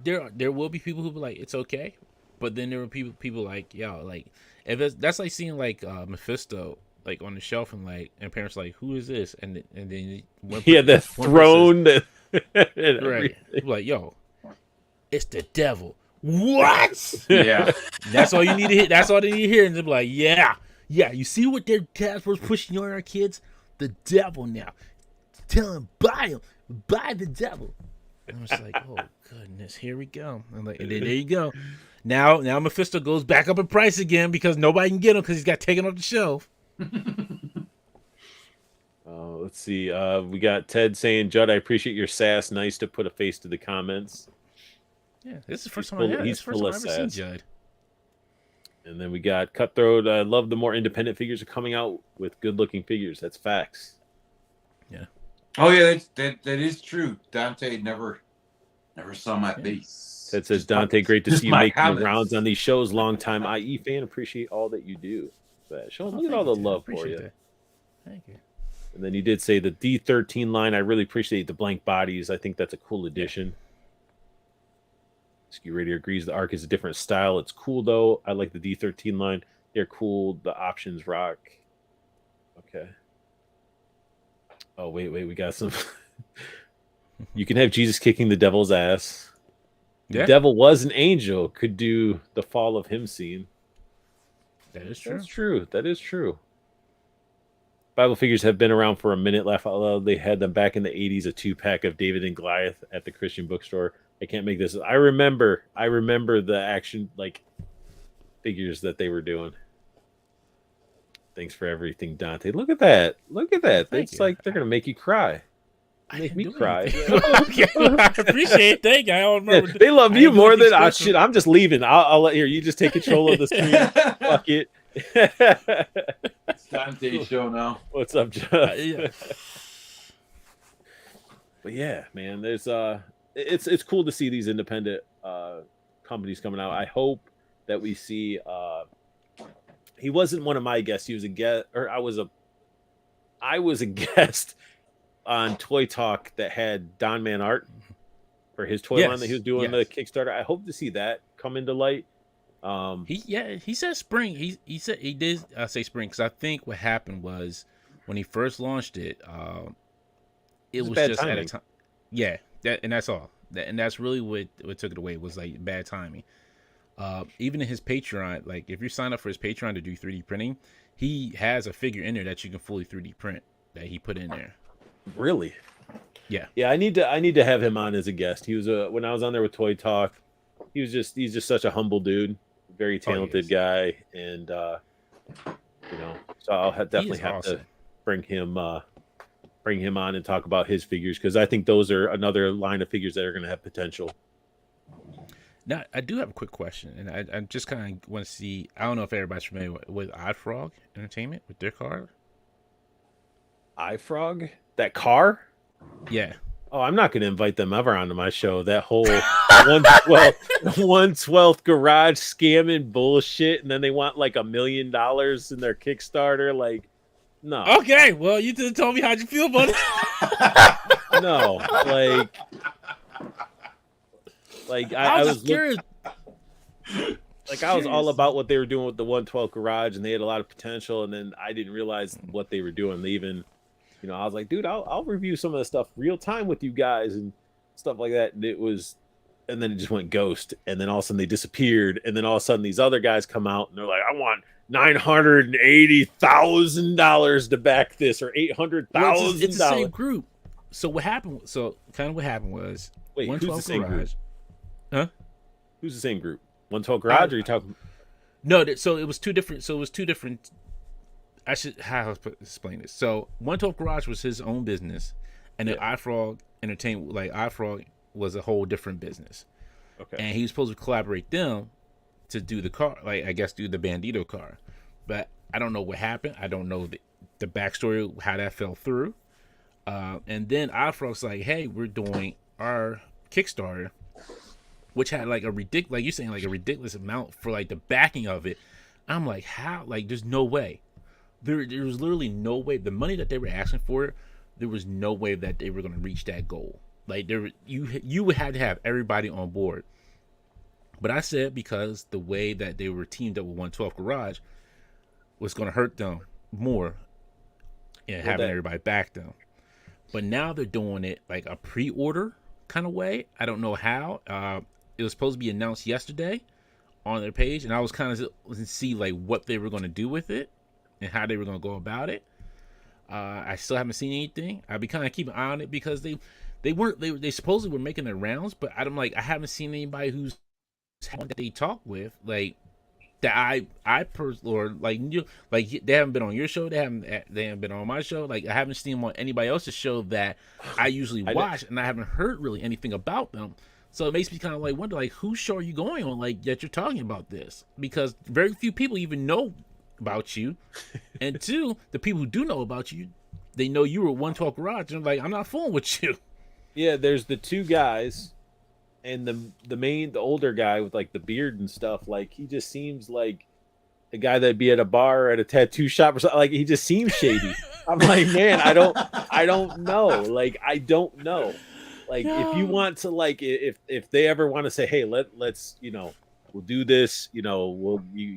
there will be people who be like, it's okay, but then there were people like, yo, like if that's like seeing like Mephisto like on the shelf and parents like, who is this? And then the throne, right? Like, yo, it's the devil. What? Yeah, that's all you need to hear. That's all they need to hear, and they're like, yeah. You see what their dad was pushing on our kids? The devil now. tell him, buy the devil. And I was like, oh goodness, here we go. I'm like, and then there you go. Now Mephisto goes back up in price again because nobody can get him because he's got taken off the shelf. Let's see. We got Ted saying, Judd, I appreciate your sass. Nice to put a face to the comments. Yeah, this is the first time He's I've full of ever seen sass. Judd. And then we got Cutthroat. I love the more independent figures are coming out with good-looking figures. That's facts. Yeah. Oh yeah, that is true. Dante never saw my face. That says Dante, great to just see you my making the comments. rounds on these shows. Long-time IE fan. Appreciate all that you do. Sean, look at all the love for you. That. Thank you. And then you did say the D13 line. I really appreciate the blank bodies. I think that's a cool addition. Ski Radio agrees the arc is a different style. It's cool though. I like the D13 line. They're cool. The options rock. Okay. Oh wait, we got some. You can have Jesus kicking the devil's ass. The devil was an angel. Could do the fall of him scene. That is true. That's true. That is true. Bible figures have been around for a minute. Laugh out loud. They had them back in the 80s, a 2-pack of David and Goliath at the Christian bookstore. I can't make this. I remember the action like figures that they were doing. Thanks for everything, Dante. Look at that. It's like they're gonna make you cry. Make me cry. Okay, I appreciate it. Thank you. I don't remember. They love you more than shit. I'm just leaving. I'll let you just take control of the stream. Fuck it. It's Dante's show now. What's up, Jeff? Yeah. But yeah, man, there's it's cool to see these independent companies coming out. I hope that we see he wasn't one of my guests. He was a guest, or I was a guest on Toy Talk that had Don Man art for his toy line that he was doing the Kickstarter. I hope to see that come into light. He said spring. He said he did say spring because I think what happened was when he first launched it, it was just timing. At a time. Yeah, that's all. And that's really what took it away was like bad timing. Even in his Patreon, like if you sign up for his Patreon to do 3D printing, he has a figure in there that you can fully 3D print that he put in there. Really? Yeah. Yeah, I need to have him on as a guest. He was when I was on there with Toy Talk, he's just such a humble dude, very talented guy, and so I'll definitely have to bring him on and talk about his figures because I think those are another line of figures that are going to have potential. Now, I do have a quick question, and I just kind of want to see. I don't know if everybody's familiar with Odd Frog Entertainment with their car. iFrog? That car? Yeah. Oh, I'm not going to invite them ever onto my show. That whole 1/12 garage scamming bullshit, and then they want like $1 million in their Kickstarter. Like, no. Okay, well, you just told me how'd you feel about it. No, like I was scared. I was all about what they were doing with the 1/12 garage, and they had a lot of potential. And then I didn't realize what they were doing. They even, I was like, dude, I'll review some of the stuff real time with you guys and stuff like that. And then it just went ghost. And then all of a sudden they disappeared. And then all of a sudden these other guys come out and they're like, I want $980,000 to back this, or $800,000. It's the same group. So what happened? So kind of what happened was, wait, who's the same garage, group? Huh? Who's the same group? 1/12 garage? Or are you talking? No, so it was two different. I should how to explain this. So 1/12 garage was his own business, and then iFrog Entertainment, like iFrog, was a whole different business. Okay. And he was supposed to collaborate them to do the car, like I guess do the Bandito car, but I don't know what happened. I don't know the backstory, how that fell through. And then iFrog's like, hey, we're doing our Kickstarter, which had like like you're saying, like a ridiculous amount for like the backing of it. I'm like, how? Like, there's no way. There was literally no way. The money that they were asking for, there was no way that they were going to reach that goal. Like, you would have to have everybody on board. But I said because the way that they were teamed up with 1/12 Garage was going to hurt them more, and having everybody back them. But now they're doing it like a pre-order kind of way. I don't know how. It was supposed to be announced yesterday on their page, and I was kind of see like what they were going to do with it and how they were going to go about it. I still haven't seen anything. I'll be kind of keeping an eye on it because they supposedly were making their rounds, but I haven't seen anybody who's that they talk with that or like they haven't been on your show, they haven't been on my show. Like I haven't seen them on anybody else's show that I usually watch, and I haven't heard really anything about them. So it makes me kind of like wonder, like, whose show are you going on, like, that you're talking about this? Because very few people even know about you, and two, the people who do know about you, they know you were 112 Garage, and like, I'm not fooling with you. Yeah, there's the two guys, and the older guy with like the beard and stuff. Like he just seems like a guy that'd be at a bar or at a tattoo shop or something. Like he just seems shady. I'm like, man, I don't know. Like I don't know. Like if you want to, like, if they ever want to say, hey, let's we'll do this, you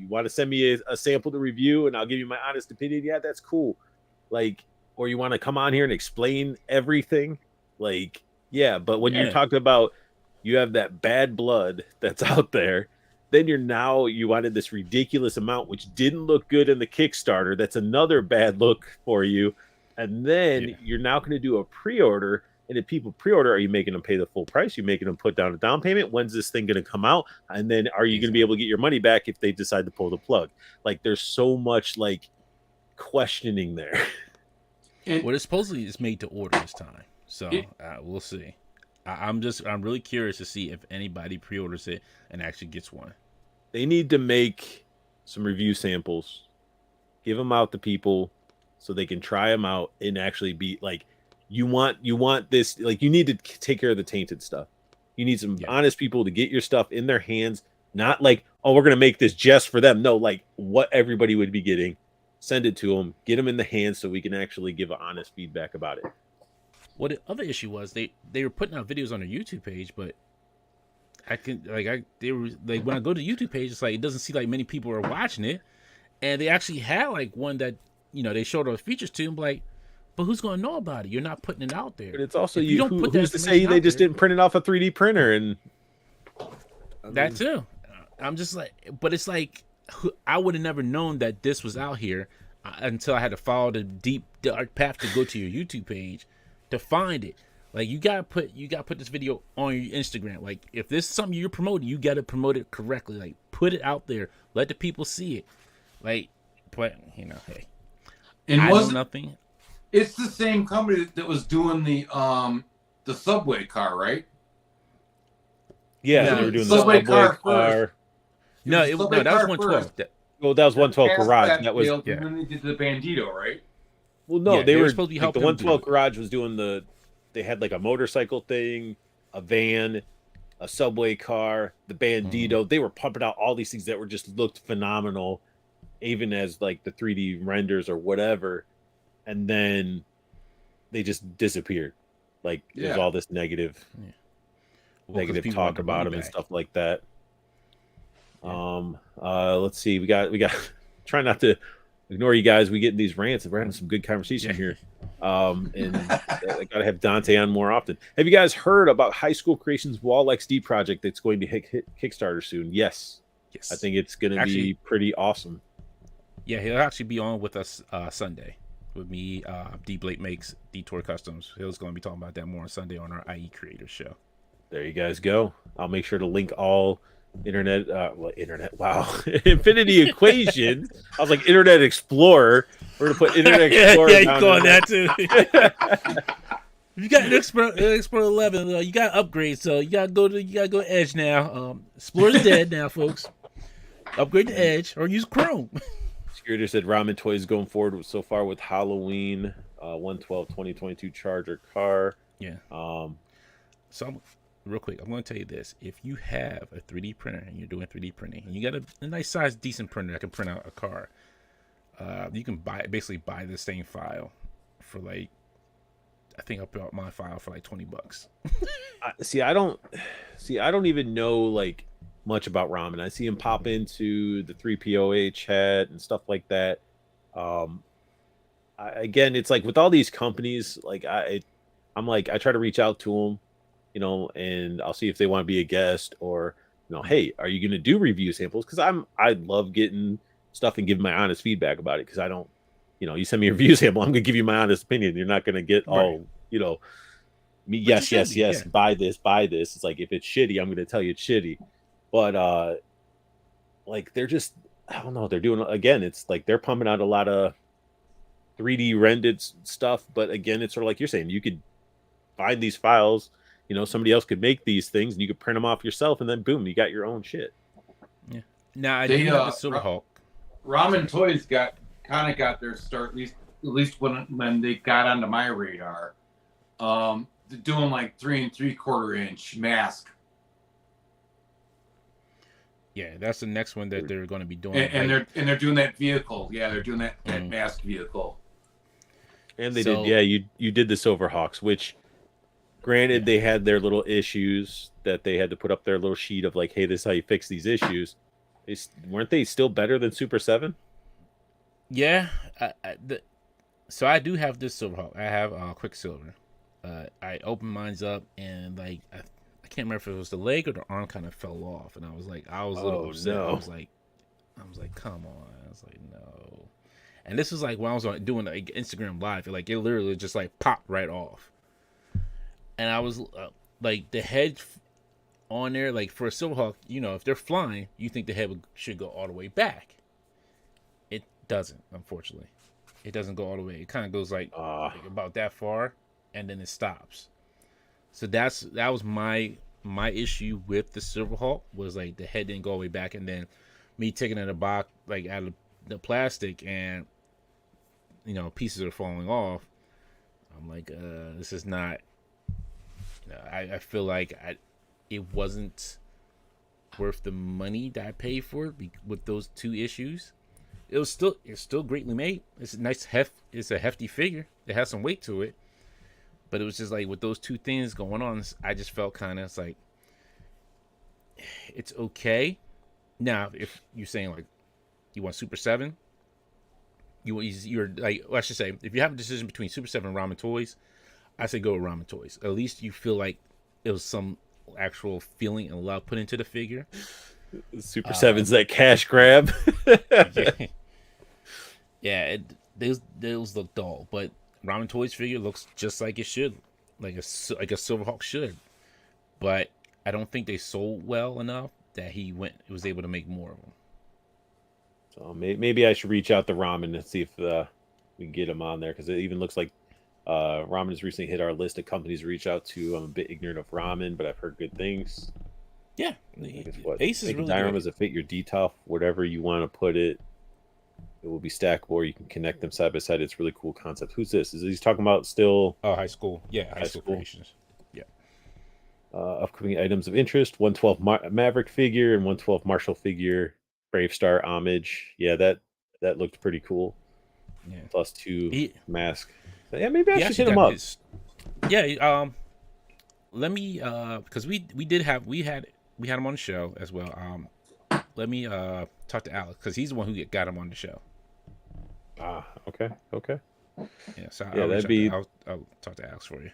want to send me a sample to review and I'll give you my honest opinion, yeah, that's cool. Like, or you want to come on here and explain everything, like, yeah. But when you're talking about you have that bad blood that's out there, then you wanted this ridiculous amount which didn't look good in the Kickstarter, that's another bad look for you. And then you're now going to do a pre-order. And if people pre-order, are you making them pay the full price? Are you making them put down a down payment? When's this thing going to come out? And then are you going to be able to get your money back if they decide to pull the plug? Like, there's so much like questioning there. And what supposedly is made to order this time, so we'll see. I'm really curious to see if anybody pre-orders it and actually gets one. They need to make some review samples, give them out to people so they can try them out and actually be like. You want this, like, you need to take care of the tainted stuff. You need some honest people to get your stuff in their hands, not like, oh, we're going to make this just for them. No, like what everybody would be getting, send it to them, get them in the hands so we can actually give an honest feedback about it. Well, the other issue was they were putting out videos on their YouTube page, but they were like, when I go to the YouTube page, it's like, it doesn't seem like many people are watching it. And they actually had like one that, they showed all the features to them, like, but who's going to know about it? You're not putting it out there. But it's also who's to say they just didn't print it off a 3D printer and that too. I'm just like, but it's like I would have never known that this was out here until I had to follow the deep dark path to go to your YouTube page to find it. Like you gotta put this video on your Instagram. Like if this is something you're promoting, you gotta promote it correctly. Like put it out there, let the people see it. Like, but hey, and I know nothing. It's the same company that was doing the subway car, right? Yeah, they were doing the subway car. No, that was 112. That was 112 Garage. That was and then they did the Bandito, right? Well, no, they were supposed to be helping. The 112 Garage was doing they had like a motorcycle thing, a van, a subway car, the Bandito. They were pumping out all these things that were just looked phenomenal, even as like the 3D renders or whatever. And then they just disappeared. Like there's all this negative talk about them and stuff like that. Let's see. We got try not to ignore you guys. We get in these rants and we're having some good conversation here. And I gotta have Dante on more often. Have you guys heard about High School Creations Wall XD project that's going to hit Kickstarter soon? Yes. I think it's gonna be pretty awesome. Yeah, he'll actually be on with us Sunday. With me, D Blake Makes Detour Customs. He's going to be talking about that more on Sunday on our IE Creators show. There you guys go. I'll make sure to link all Infinity Equations. I was like Internet Explorer. We're going to put Internet Explorer. Yeah, you calling that too. You got Explorer 11. You got upgrades, so you got to go Edge now. Explorer's dead now, folks. Upgrade to Edge or use Chrome. Security said Ramen Toys going forward so far with Halloween 112 2022 Charger car. Yeah. So real quick, I'm going to tell you this. If you have a 3D printer and you're doing 3D printing and you got a nice size decent printer that can print out a car, you can basically buy the same file for like, I think I bought my file for like $20. I don't even know like much about Ramen. I see him pop into the 3POA chat and stuff like that. Again, it's like with all these companies, like I'm like, I try to reach out to them, and I'll see if they want to be a guest or, hey, are you going to do review samples? Because I love getting stuff and giving my honest feedback about it because I don't you send me a review sample, I'm gonna give you my honest opinion. You're not gonna get Right. me, But you yes, should yes, be, yes, yeah. buy this, buy this. It's like if it's shitty, I'm gonna tell you it's shitty. But like they're just, I don't know, they're doing, again, it's like they're pumping out a lot of 3D rendered stuff, but again, it's sort of like you're saying, you could find these files, somebody else could make these things and you could print them off yourself, and then boom, you got your own shit. Yeah. Now I They do have the Silverhawk. Ramen Toys got their start, at least when they got onto my radar. They're doing like 3 3/4 inch mask, Yeah, that's the next one that they're going to be doing. and they're doing that vehicle. Yeah, they're doing that Mhm. mask vehicle. And they So- did, yeah, you did the Silverhawks, which granted Yeah. they had their little issues that they had to put up their little sheet of like, hey, this is how you fix these issues. Weren't they still better than Super 7? Yeah, so I do have this Silverhawk. I have Quicksilver. I opened mine up and like I can't remember if it was the leg or the arm kind of fell off, and I was a little upset. No. I was like, come on. I was like, no. And this was like when I was doing like Instagram live, like it literally just like popped right off. And I was like the head on there, like for a Silverhawk, if they're flying, you think the head should go all the way back. It doesn't, unfortunately. It doesn't go all the way. It kind of goes like about that far, and then it stops. So that was my issue with the Silverhawk, was like the head didn't go all the way back, and then me taking it in a box like out of the plastic, and pieces are falling off. I'm like, this is not. I feel like it wasn't worth the money that I paid for it with those two issues. It's still greatly made. It's a nice it's a hefty figure. It has some weight to it. But it was just like with those two things going on, I just felt kind of, it's like, it's okay. Now, if you're saying like you want Super 7, you're like, well, I should say, if you have a decision between Super 7 and Ramen Toys, I say go with Ramen Toys. At least you feel like it was some actual feeling and love put into the figure. Super 7's that cash grab. Yeah, those look dull, but Ramen Toys figure looks just like it should, like a Silverhawk should. But I don't think they sold well enough that he was able to make more of them. So maybe I should reach out to Ramen and see if we can get him on there, because it even looks like Ramen has recently hit our list of companies to reach out to. I'm a bit ignorant of Ramen, but I've heard good things. Yeah, Ace is really dioramas that fit your detail, whatever you want to put it. It will be stackable, or you can connect them side by side. It's a really cool concept. Who's this? Is he's talking about still? Oh, high school. Yeah, high school creations. Yeah. Upcoming items of interest: 112 Maverick figure and 112 Marshall figure. Brave Star homage. Yeah, that looked pretty cool. Yeah. +2 mask. So, yeah, maybe I should hit him up. Let me because we had him on the show as well. Let me talk to Alex, because he's the one who got him on the show. Okay. Yeah, so I'll talk to Alex for you.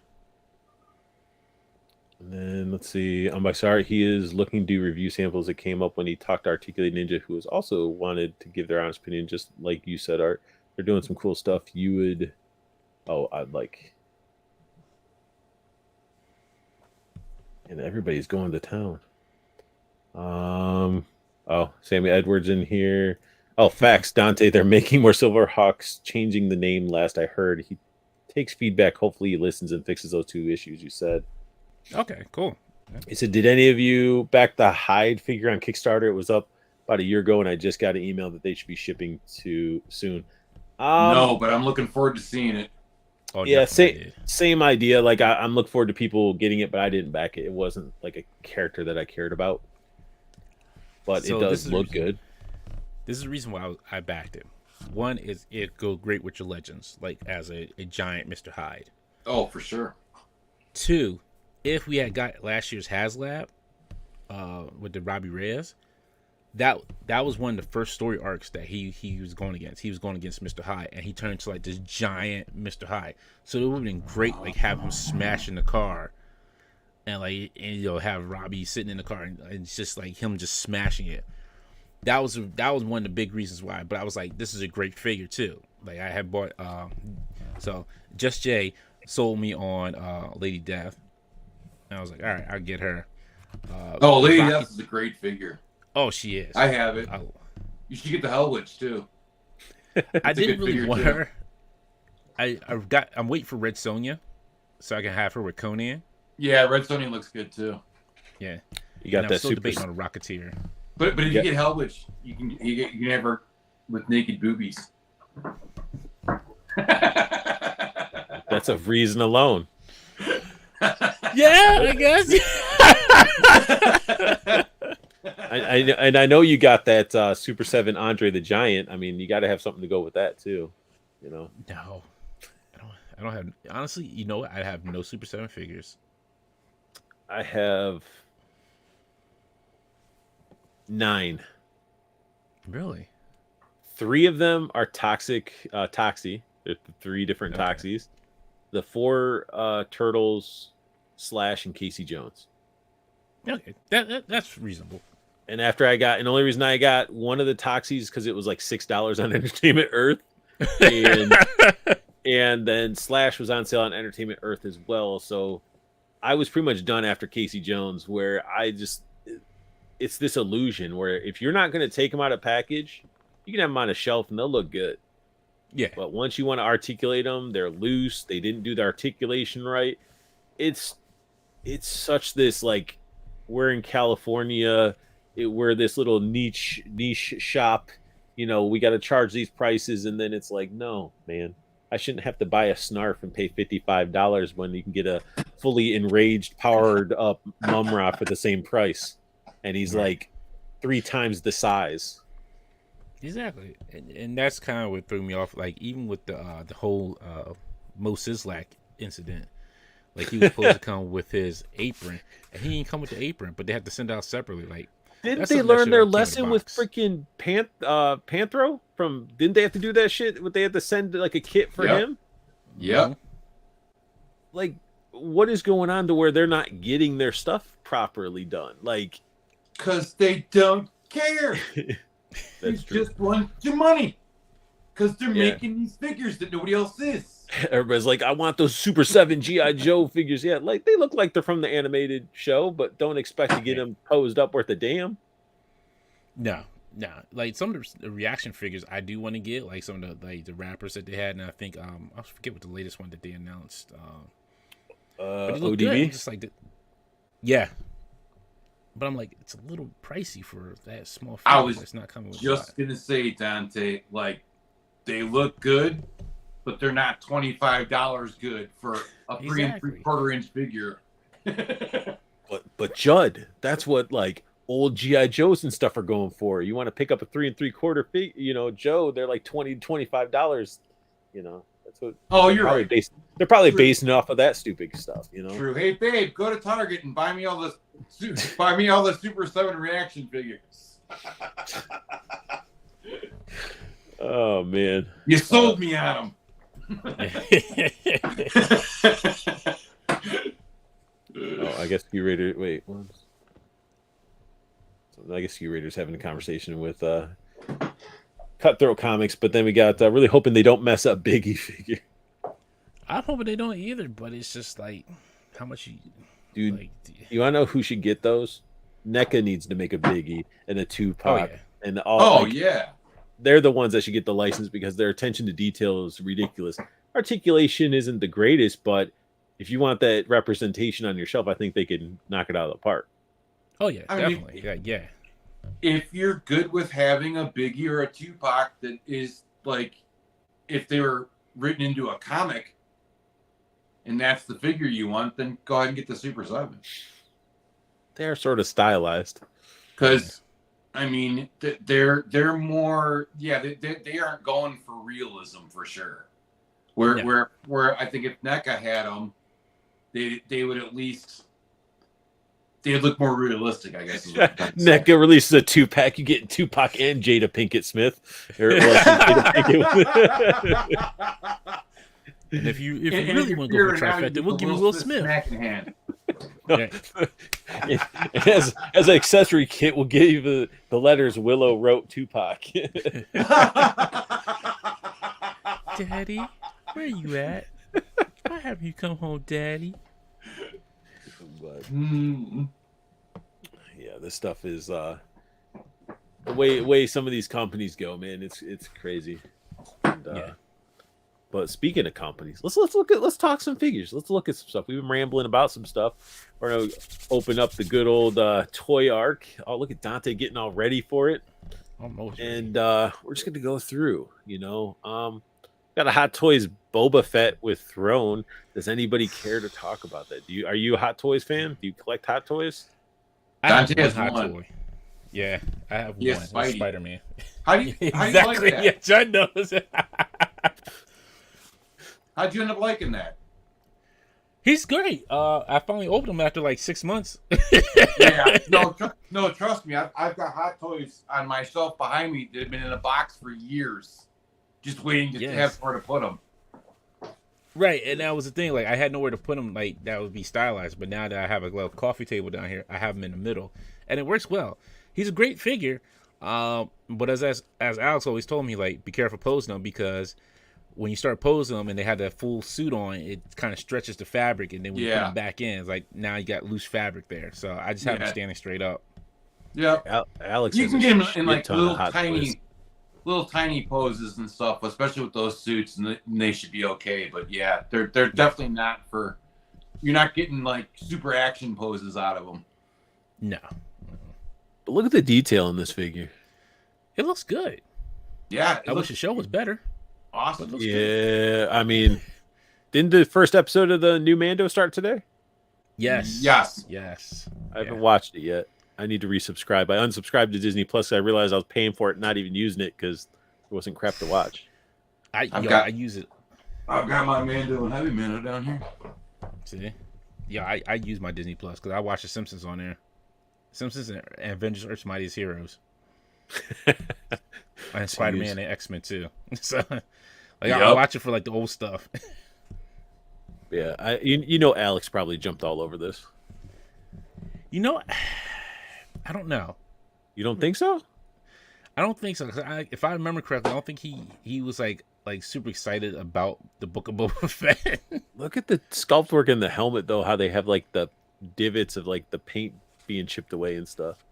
And then let's see. Sorry, he is looking to do review samples. That came up when he talked to Articulate Ninja, who has also wanted to give their honest opinion, just like you said, Art. They're doing some cool stuff. You would. Oh, I'd like. And everybody's going to town. Sammy Edwards in here. Oh, facts, Dante. They're making more Silverhawks, changing the name. Last I heard, he takes feedback. Hopefully, he listens and fixes those two issues you said. Okay, cool. Yeah. He said, "Did any of you back the Hyde figure on Kickstarter? It was up about a year ago, and I just got an email that they should be shipping to soon." No, but I'm looking forward to seeing it. Oh, yeah, same idea. Like I'm looking forward to people getting it, but I didn't back it. It wasn't like a character that I cared about. But it does look good. This is the reason why I backed it. One is it goes great with your legends, like as a giant Mr. Hyde. Oh, for sure. Two, if we had got last year's HasLab with the Robbie Reyes, that was one of the first story arcs that he was going against. He was going against Mr. Hyde, and he turned into like this giant Mr. Hyde. So it would have been great, like have him smash in the car. And have Robbie sitting in the car, and it's just like him just smashing it. that was one of the big reasons why. But I was like, this is a great figure too. Like I had bought so Just Jay sold me on Lady Death, and I was like, all right, I'll get her. Lady Death is a great figure. Oh, she is. I have it. You should get the Hell Witch too. I didn't really want her. I'm waiting for Red Sonja, so I can have her with Conan. Yeah, Red Sonja looks good too. Yeah, You got and that I'm still super. debating on a Rocketeer. But if you get Hell Witch, you can have her with naked boobies. That's a reason alone. Yeah, I guess. I know you got that Super 7 Andre the Giant. I mean, you got to have something to go with that too. You know. No, I don't have. Honestly, you know what? I have no Super 7 figures. I have 9. Really? 3 of them are Toxie. There's 3 different Toxies. The 4 Turtles, Slash, and Casey Jones. Okay, that's reasonable. And after and the only reason I got one of the Toxies because it was like $6 on Entertainment Earth, and then Slash was on sale on Entertainment Earth as well. So I was pretty much done after Casey Jones, where it's this illusion where if you're not going to take them out of package, you can have them on a shelf and they'll look good. Yeah. But once you want to articulate them, they're loose. They didn't do the articulation right. It's such this, like, we're in California. We're this little niche shop. You know, we got to charge these prices. And then it's like, no, man, I shouldn't have to buy a Snarf and pay $55 when you can get a fully enraged, powered up Mumra for the same price. And he's like 3 times the size. Exactly, and that's kind of what threw me off. Like even with the whole Mo Sislak incident, like he was supposed to come with his apron, and he didn't come with the apron, but they had to send out separately. Like, didn't they learn their lesson with freaking Panthro? Didn't they have to do that shit? They had to send like a kit for him. Yep. Like, what is going on to where they're not getting their stuff properly done? Like, because they don't care. They just want your money because they're making these figures that nobody else is. Everybody's like, I want those Super 7 G.I. Joe figures. Yeah, like they look like they're from the animated show, but don't expect to get them posed up worth a damn. No. Like some of the reaction figures I do want to get, like some of the rappers that they had, and I think I forget what the latest one that they announced. But it looked ODB. good. Just like yeah. But I'm like, it's a little pricey for that small figure. I was that's not coming with just going to say, Dante, like, they look good, but they're not $25 good for a 3 3/4 inch figure. but Judd, that's what, like, old G.I. Joes and stuff are going for. You want to pick up a 3 3/4 Joe, they're like $20, $25, That's what. Oh, you're right. They're probably basing off of that stupid stuff, True. Hey, babe, go to Target and buy me all the Super 7 reaction figures. Oh man, you sold me on them. I guess Q-Raider. Wait, what? So I guess Q-Raider's having a conversation with Cutthroat Comics, but then we got really hoping they don't mess up Biggie figure. I'm hoping they don't either, but it's just like how much dude. Like, you want to know who should get those? NECA needs to make a Biggie and a Tupac and they're the ones that should get the license because their attention to detail is ridiculous. Articulation isn't the greatest, but if you want that representation on your shelf, I think they can knock it out of the park. Oh yeah, definitely. Yeah. If you're good with having a Biggie or a Tupac that is like, if they were written into a comic, and that's the figure you want, then go ahead and get the Super 7. They're sort of stylized. Because, I mean, they're more, they aren't going for realism for sure. Where I think if NECA had them, they would at least, they'd look more realistic, I guess. NECA releases a 2-pack. You get Tupac and Jada Pinkett Smith. Or Jada Pinkett. And if you really want to go for trifecta, we'll give you Will Smith. Smack in hand. Right. As an accessory kit, we'll give you the letters Willow wrote Tupac. Daddy, where you at? Why haven't you come home, Daddy? But Mm. yeah, this stuff is the way some of these companies go, man. It's crazy. And, Yeah. But speaking of companies, let's talk some figures. Let's look at some stuff. We've been rambling about some stuff. We're gonna open up the good old toy arc. Oh, look at Dante getting all ready for it. Almost. And we're just gonna go through. Got a Hot Toys Boba Fett with Throne. Does anybody care to talk about that? Are you a Hot Toys fan? Do you collect Hot Toys? I have Dante one has hot one. toy. Yeah, I have He one. has Spidey. Spider-Man. How do you Exactly. like that? Yeah, John knows. How'd you end up liking that? He's great. I finally opened him after like 6 months. Yeah. No, trust me. I've got Hot Toys on my shelf behind me that have been in a box for years, just waiting to have somewhere to put them. Right, and that was the thing. Like, I had nowhere to put them, like, that would be stylized. But now that I have a little coffee table down here, I have him in the middle, and it works well. He's a great figure. But as Alex always told me, like, be careful posing them, because when you start posing them and they have that full suit on, it kind of stretches the fabric, and then when you put them back in, it's like now you got loose fabric there. So I just have them standing straight up. Yeah, Alex, you has can a get them in shit like ton of Hot Toys. little tiny poses and stuff, especially with those suits, and they should be okay. But yeah, they're definitely not for. You're not getting like super action poses out of them. No. But look at the detail in this figure. It looks good. Yeah, I wish the show was better. Awesome. Yeah, I mean, didn't the first episode of the new Mando start today? Yes. I haven't watched it yet. I need to resubscribe. I unsubscribed to Disney Plus. I realized I was paying for it, not even using it because it wasn't crap to watch. I use it. I've got my Mando and Heavy Mando down here. See, yeah, I use my Disney Plus because I watch The Simpsons on there. Simpsons and Avengers: Earth's Mightiest Heroes, and Spider-Man and X-Men too. So, I watch it for like the old stuff. Yeah, Alex probably jumped all over this. I don't know. You don't think so? I don't think so. 'Cause if I remember correctly, I don't think he was like super excited about the Book of Boba Fett. Look at the sculpt work in the helmet, though. How they have like the divots of like the paint being chipped away and stuff.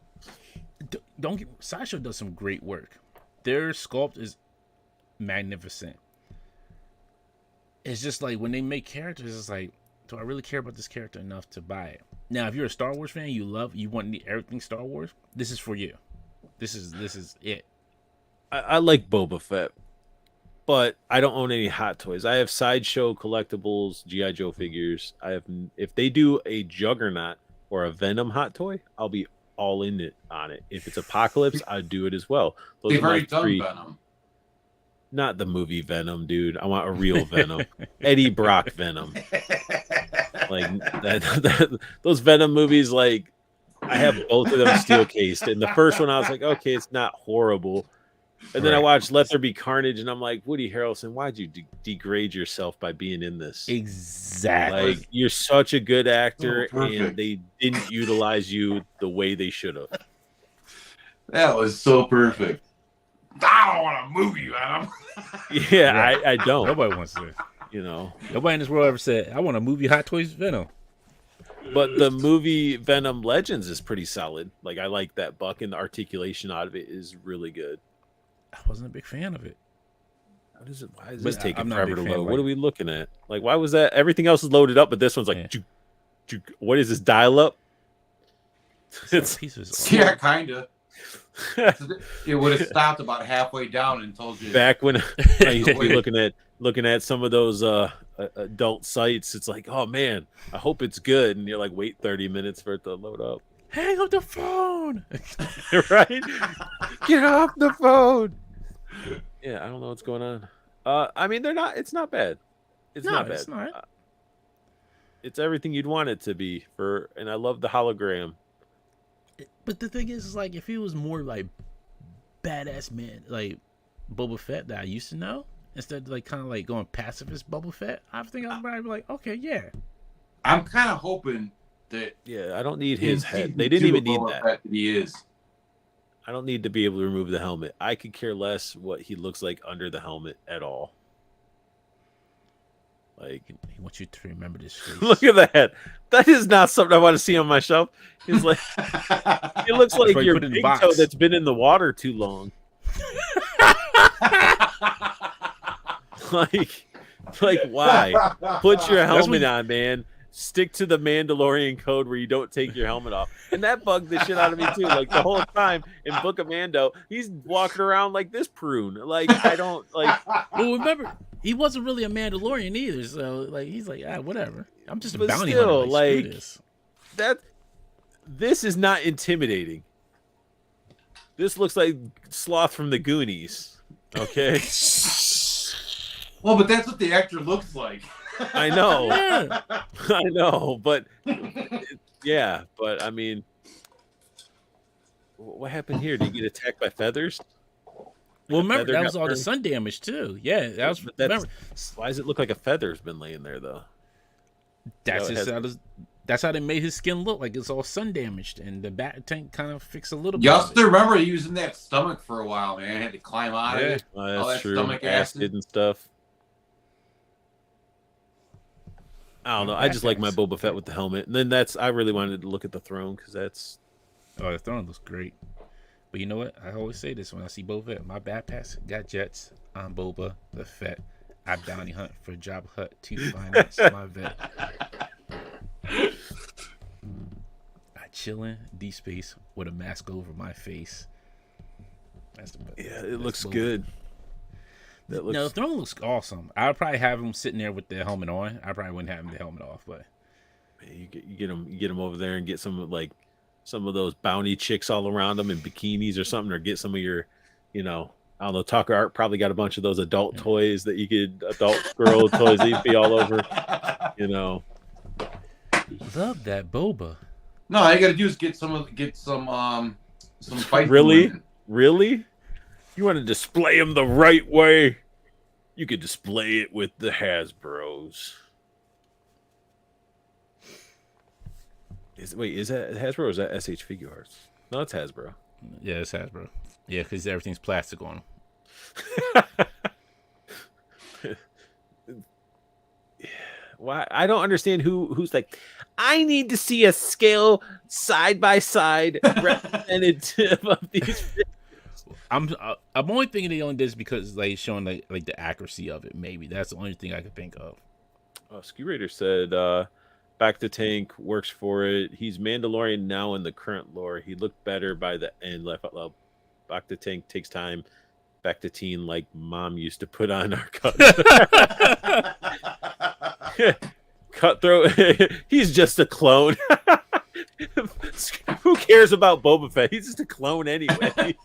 Sideshow does some great work. Their sculpt is magnificent. It's just like when they make characters, it's like, do I really care about this character enough to buy it? Now, if you're a Star Wars fan, you want everything Star Wars, this is for you. This is it. I like Boba Fett, but I don't own any Hot Toys. I have Sideshow collectibles, G.I. Joe figures. If they do a Juggernaut or a Venom Hot Toy, I'll be all in it on it. If it's Apocalypse, I'd do it as well. They've already done Venom. Not the movie Venom, dude. I want a real Venom. Eddie Brock Venom. Like those Venom movies, like I have both of them steel cased. And the first one I was like, okay, it's not horrible. And then I watched Let There Be Carnage, and I'm like, Woody Harrelson, why'd you degrade yourself by being in this? Exactly. Like, you're such a good actor, and they didn't utilize you the way they should have. That was so perfect. I don't want to move you, Adam. Yeah, I don't. Nobody wants to. Nobody in this world ever said, I want to move you Hot Toys Venom. But the movie Venom Legends is pretty solid. Like, I like that buck, and the articulation out of it is really good. I wasn't a big fan of it. Why is this taking forever to load? What are we looking at? Like, why was that? Everything else is loaded up, but this one's like, what is this, dial up? It's pieces. Yeah, kind of. It would have stopped about halfway down and told you. Back when I used to be looking at some of those adult sites, it's like, oh man, I hope it's good, and you're like, wait 30 minutes for it to load up. Hang up the phone. Right? Get off the phone. Yeah, I don't know what's going on. I mean, it's not bad. It's not bad. It's not. It's everything you'd want it to be and I love the hologram. But the thing is like, if he was more like badass man, like Boba Fett that I used to know, instead of like kind of like going pacifist Boba Fett, I think I'd probably be like, okay, yeah. I'm kind of hoping Yeah, I don't need his in head. season They didn't 2 even of need Boba that. Fett he is. I don't need to be able to remove the helmet. I could care less what he looks like under the helmet at all. Like, He wants you to remember this face. look at that. That is not something I want to see on my shelf. He's like, it looks like why you your put it in the big box. toe that's been in the water too long. like why? Put your helmet on, man. Stick to the Mandalorian code where you don't take your helmet off. And that bugged the shit out of me too. Like the whole time in Book of Mando, he's walking around like this prune. Like I don't like. Well, remember, he wasn't really a Mandalorian either. So like, he's like, whatever. I'm just a But bounty still, hunter. Like, screw like, this. This is not intimidating. This looks like Sloth from the Goonies. Okay. Well, but that's what the actor looks like. I know. Yeah. I know, but yeah, but I mean, what happened here? Did he get attacked by feathers? Well, remember feather that got was all the burned? sun damage too. Yeah, that was. But that's, Remember, why does it look like a feather's been laying there though? that's it just has- that's how they made his skin look like it's all sun damaged, and the bat tank kind of fixed a little bit. You of also it. remember he was in that stomach for a while, man. Had to climb out of Yeah. it. Oh, All that's that true. stomach Acid acid. and stuff. I don't know. I just like my Boba Fett with the helmet, and then I really wanted to look at the throne because that's. Oh, the throne looks great. But you know what? I always say this when I see Boba Fett. My backpacks got jets. I'm Boba the Fett. I bounty hunt for Jabba Hutt to finance my vet. I chillin' deep space with a mask over my face. That's the best. Yeah, it That's looks Boba. good. That looks. No, the throne looks awesome. I'd probably have him sitting there with the helmet on. I probably wouldn't have him the helmet off, but You get him over there and get some of those bounty chicks all around him in bikinis or something, or get some of your, I don't know. Tucker Art probably got a bunch of those adult toys that you could adult girl toys that you'd be all over. love that Boba. No, all you gotta do is get some fight. Really? Really? You want to display them the right way? You could display it with the Hasbros. Is that Hasbro or is that SH Figure Arts? No, it's Hasbro. Yeah, it's Hasbro. Yeah, because everything's plastic on them. Why? I don't understand who's like, I need to see a scale side by side representative of these. I'm only thinking they only did this because like showing like the accuracy of it. Maybe that's the only thing I could think of. Ski Raider said, Back to Tank works for it. He's Mandalorian now in the current lore. He looked better by the end. Back to Tank takes time. Back to teen like mom used to put on our cut. Cutthroat. He's just a clone. Who cares about Boba Fett? He's just a clone anyway.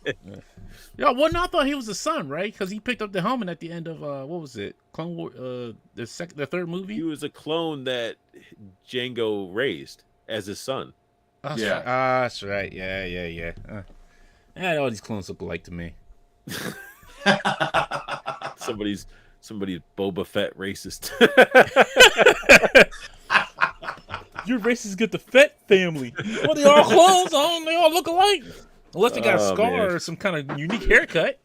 Yeah, well, no, I thought he was the son, right? Because he picked up the helmet at the end of what was it? Clone War, the third movie. He was a clone that Django raised as his son. Oh, Yeah. that's right. Yeah. Yeah, all these clones look alike to me. Somebody's Boba Fett racist. Your races get the Fett family. Well, they all clones. They all look alike. Unless they got a Oh, scar man. or some kind of unique haircut.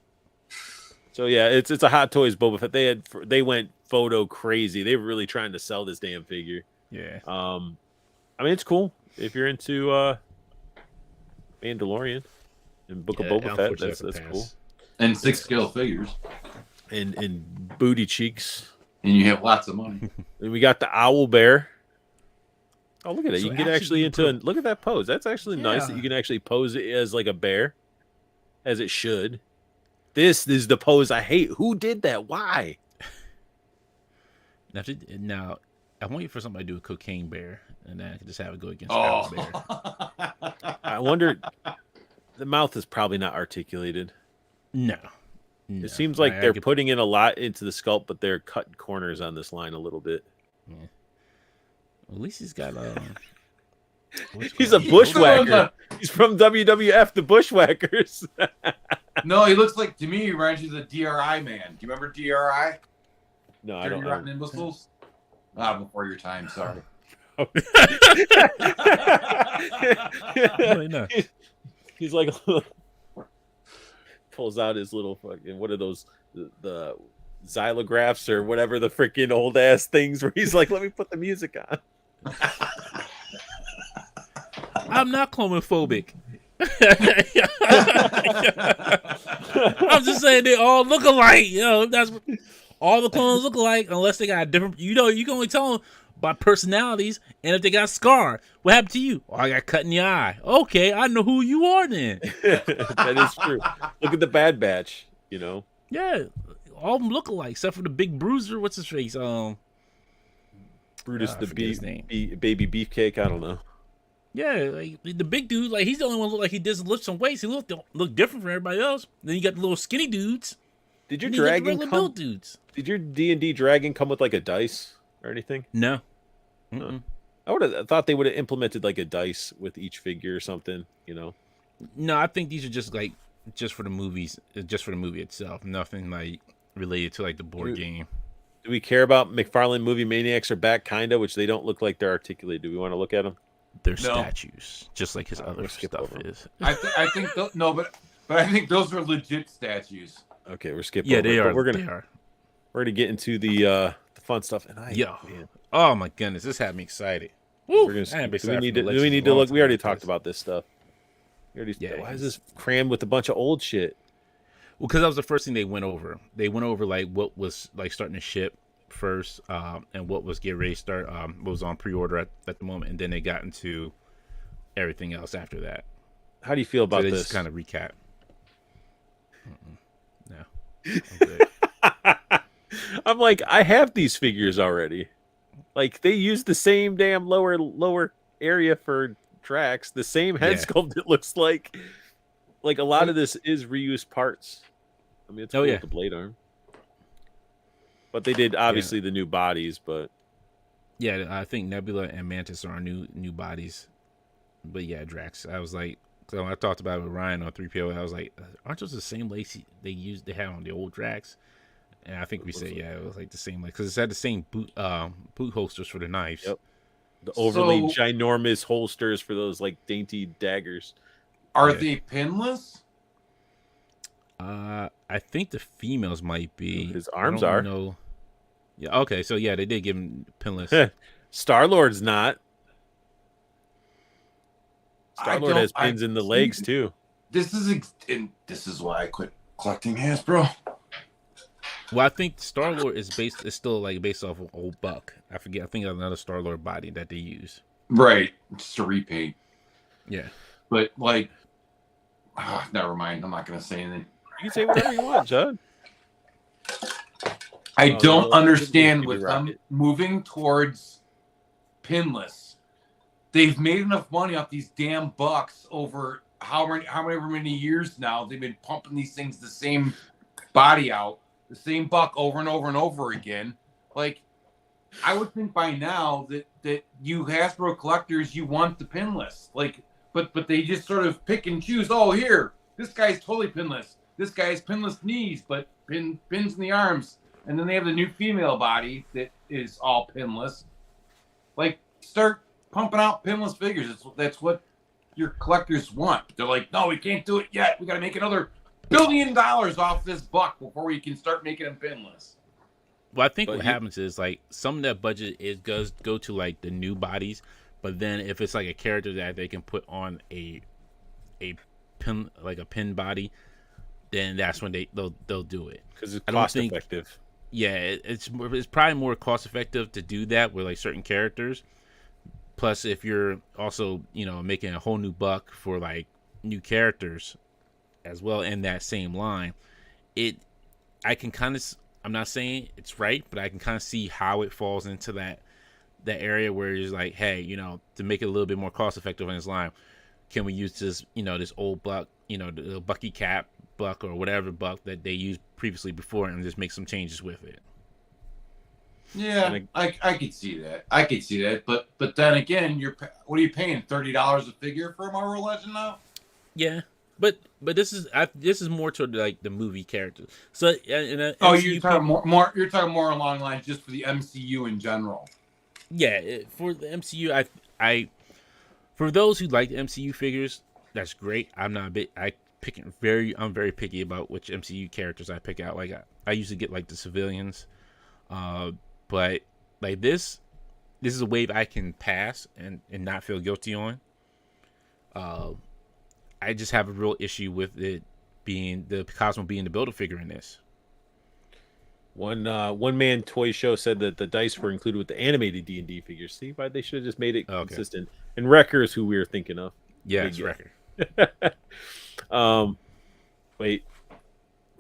So yeah, it's a Hot Toys Boba Fett. They went photo crazy. They were really trying to sell this damn figure. Yeah. I mean, it's cool if you're into Mandalorian and Book of Boba Fett. That's cool. And 6 scale figures. And booty cheeks. And you have lots of money. And we got the owl bear. Oh, look at it! So You can get actually actually you into look at that pose. That's actually nice that Yeah. you can actually pose it as like a bear, as it should. This is the pose I hate. Who did that? Why? Now, I want you for somebody to do a cocaine bear, and then I can just have it go against Oh. Owl Bear. I wonder. The mouth is probably not articulated. No. It seems like I they're could- putting in a lot into the sculpt, but they're cutting corners on this line a little bit. At least he's got He's a bushwhacker. He's from WWF, the Bushwhackers. No, he looks like, to me, he reminds you of the DRI man. Do you remember DRI? No, I Dirty don't. Rotten Imbeciles? Ah, before your time, sorry. Like, no. He's like pulls out his little fucking what are those the xylographs or whatever the freaking old ass things where he's like, let me put the music on. I'm not clomophobic. I'm just saying they all look alike. You know, that's what all the clones look alike, unless they got a different. You know, you can only tell them by personalities and if they got a scar. What happened to you? Oh, I got cut in the eye. Okay, I know who you are then. That is true. Look at the Bad Batch. You know. Yeah, all of them look alike except for the big bruiser. What's his face? Brutus I the forget his name. baby beefcake. I don't know. Yeah, like the big dude, like he's the only one look like he does lift some weights. He look different from everybody else. Then you got the little skinny dudes. Did your And you got the dragon regular come? built dudes. Did your D&D dragon come with like a dice or anything? No. I would have thought they would have implemented like a dice with each figure or something. You know. No, I think these are just like just for the movies, just for the movie itself. Nothing like related to like the board game. Do we care about McFarlane movie Maniacs are back, kinda, which they don't look like they're articulated? Do we want to look at them? They're statues, just like his other stuff is. I think no, but I think those are legit statues. Okay, we're skipping. Yeah, over they it, but are. We're They are. gonna get into the fun stuff, and man, Oh my goodness, this had me excited. we're gonna. Do we need to look? We already talked about this stuff. We already. Yeah, why is this crammed with a bunch of old shit? Well, because that was the first thing they went over. They went over like what was like starting to ship first, and what was get ready to start. What was on pre-order at the moment, and then they got into everything else after that. How do you feel about so they this? Just kind of recap. No, I'm good. I'm like, I have these figures already. Like they use the same damn lower area for tracks, the same head sculpt. It looks like a lot of this is reused parts. I mean, it's cool with the blade arm, but they did obviously the new bodies. But yeah, I think Nebula and Mantis are our new bodies. But yeah, Drax. I was like, so when I talked about it with Ryan on 3PO, I was like, aren't those the same legs they had on the old Drax? And I think we said, it was like the same, like, because it had the same boot holsters for the knives. Yep. The overly ginormous holsters for those like dainty daggers. Are they pinless? I think the females might be. His arms are. No. Yeah. Okay. So yeah, they did give him pinless. Star-Lord's not. Star-Lord has pins in the legs too. This is why I quit collecting Hasbro. Well, I think Star-Lord is still like based off of old Buck. I forget. I think another Star-Lord body that they use. Right, just a repaint. Yeah, but like, never mind. I'm not gonna say anything. You can say whatever you want, John. I don't understand with them moving towards pinless. They've made enough money off these damn bucks over however many years now. They've been pumping these things the same body out, the same buck over and over and over again. Like, I would think by now that you Hasbro collectors, you want the pinless. Like, but they just sort of pick and choose. Oh, here, this guy's totally pinless. This guy has pinless knees, but pins in the arms. And then they have the new female body that is all pinless. Like, start pumping out pinless figures. That's what your collectors want. They're like, no, we can't do it yet. We got to make another $1 billion off this buck before we can start making them pinless. Well, I think what happens is like some of that budget does go to like the new bodies, but then if it's like a character that they can put on a pin, like a pin body, then that's when they'll do it because it's cost effective. Yeah, it's probably more cost effective to do that with like certain characters. Plus, if you're also making a whole new buck for like new characters as well in that same line, I can kind of. I'm not saying it's right, but I can kind of see how it falls into that area where it's like, hey, to make it a little bit more cost effective in this line, can we use this, this old buck, the Bucky Cap buck or whatever buck that they used previously before, and just make some changes with it. Yeah, I could see that. But then again, what are you paying? $30 a figure for a Marvel Legend now? Yeah. But this is more to like the movie characters. So you're talking more along the lines just for the MCU in general. For the MCU, I for those who like the MCU figures, that's great. I'm not a bit. I'm very picky about which MCU characters I pick out. Like I usually get like the civilians, but like this is a wave I can pass and not feel guilty on. I just have a real issue with it being the Cosmo being the Build-A-Figure in this. One man toy show said that the dice were included with the animated D&D figures. See why they should have just made it consistent. And Wrecker's who we were thinking of. Yeah, it's Wrecker. Wait.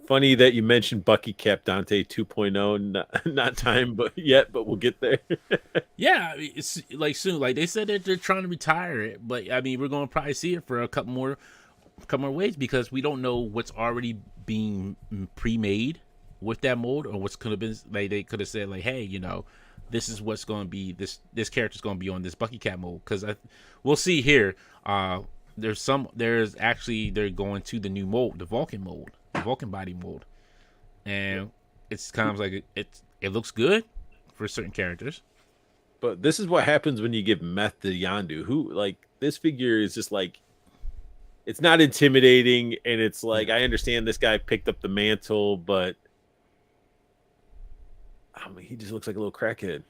Funny that you mentioned Bucky Cap Dante 2.0. Not time, but we'll get there. Yeah, it's like soon. Like they said that they're trying to retire it, but I mean we're going to probably see it for a couple more waves because we don't know what's already being pre-made with that mold or what's could have been. Like they could have said like, hey, this is what's going to be this character's going to be on this Bucky Cap mold because we'll see here. There's actually they're going to the new mold, the Vulcan body mold, and it's kind of like it looks good for certain characters. But this is what happens when you give meth to Yondu. Who like this figure is just like it's not intimidating, and it's like I understand this guy picked up the mantle, but I mean he just looks like a little crackhead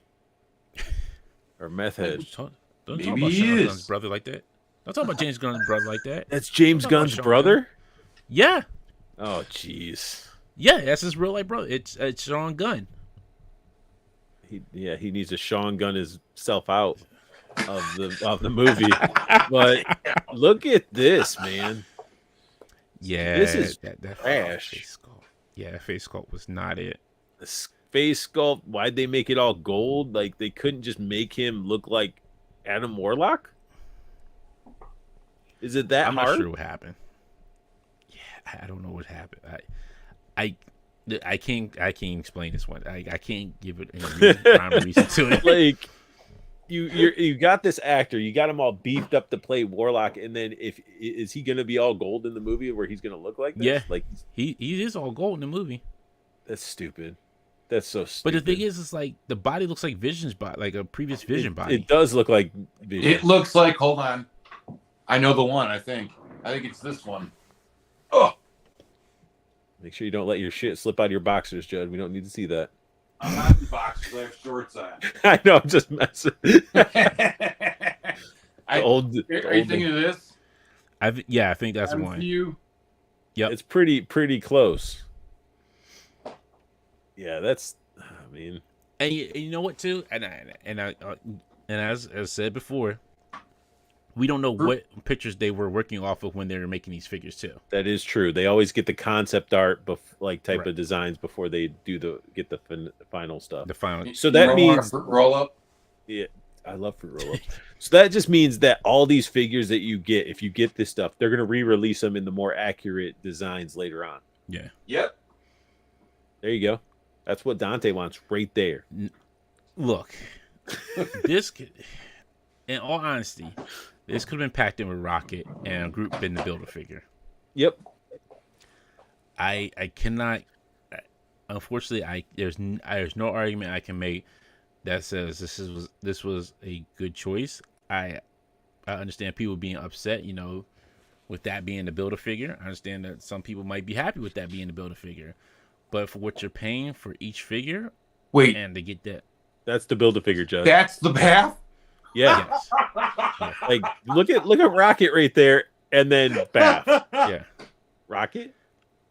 or meth head. Don't Maybe talk about he Sean is. Gunn's brother like that. Don't talk about James Gunn's brother like that. That's James Don't talk about Gunn's Sean brother? Gunn. Yeah. Oh jeez. Yeah, that's his real life brother. It's Sean Gunn. He needs to Sean Gunn himself out of the movie. But look at this, man. Yeah, This is that trash. face sculpt. Yeah, that face sculpt was not it. The face sculpt, why'd they make it all gold? Like they couldn't just make him look like Adam Warlock? Is it that I'm hard? not sure what happened. Yeah, I don't know what happened. I can't explain this one. I can't give it any rhyme or reason to it. Like you got this actor, you got him all beefed up to play Warlock, and then is he gonna be all gold in the movie where he's gonna look like this? Yeah, like he is all gold in the movie. that's stupid. That's so stupid. But the thing is, it's like the body looks like Vision's body, like a previous Vision body. It does look like Vision. It looks like. Hold on, I know the one. I think it's this one. Oh, Make sure you don't let your shit slip out of your boxers, Judd. We don't need to see that. I'm not in boxers. I have shorts on. I know, I'm just messing. Are you thinking of this? I think that's the one. You. Yep. It's pretty close. Yeah, that's. I mean, And you know what too, and as said before, we don't know what pictures they were working off of when they were making these figures too. that is true. They always get the concept art, type Right. of designs before they get the final stuff. The final, So that means roll up. Yeah, I love fruit roll-ups. So that just means that all these figures that you get, if you get this stuff, they're going to re-release them in the more accurate designs later on. yeah. Yep. There you go. That's what Dante wants right there. Look, this could, in all honesty, this could have been packed in with Rocket and a group been the Build-A-Figure. Yep. I cannot. Unfortunately, there's no argument I can make that says this was a good choice. I understand people being upset, with that being the Build-A-Figure. I understand that some people might be happy with that being the Build-A-Figure, but for what you're paying for each figure, Wait, and to get that, That's the Build-A-Figure, Judge. that's the path. Yeah. yes, Like look at Rocket right there, and then Bath. yeah. Rocket,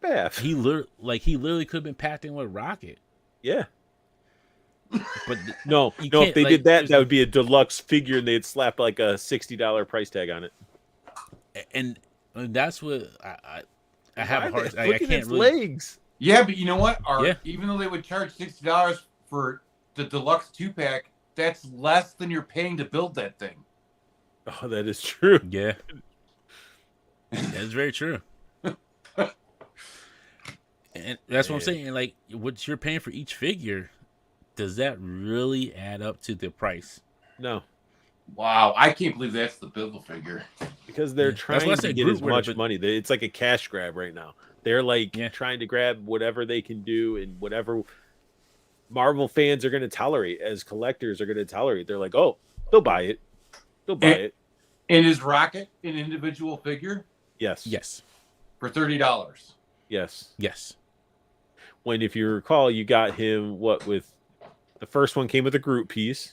Bath. He literally could have been packed in with Rocket, Yeah. but No, You if can't, they like, did that, there's that would be a deluxe figure, and they'd slap like a $60 price tag on it. and that's what I have a hard. Look I at can't its really. legs. Yeah, but you know what? Yeah. Even though they would charge $60 for the deluxe 2-pack, that's less than you're paying to build that thing. Oh, that is true. Yeah, that's very true. And that's what I'm saying. Like, what you're paying for each figure, does that really add up to the price? No, Wow, I can't believe that's the Build-A-Figure. because they're Yeah. That's trying why I to said get group as word, much but- money. It's like a cash grab right now. They're like Yeah. trying to grab whatever they can do and whatever. Marvel fans are going to tolerate, as collectors are going to tolerate. They're like, oh, they'll buy it. They'll buy it. And is Rocket an individual figure? Yes. Yes. For $30. Yes. Yes. When, if you recall, you got him, with the first one came with a group piece,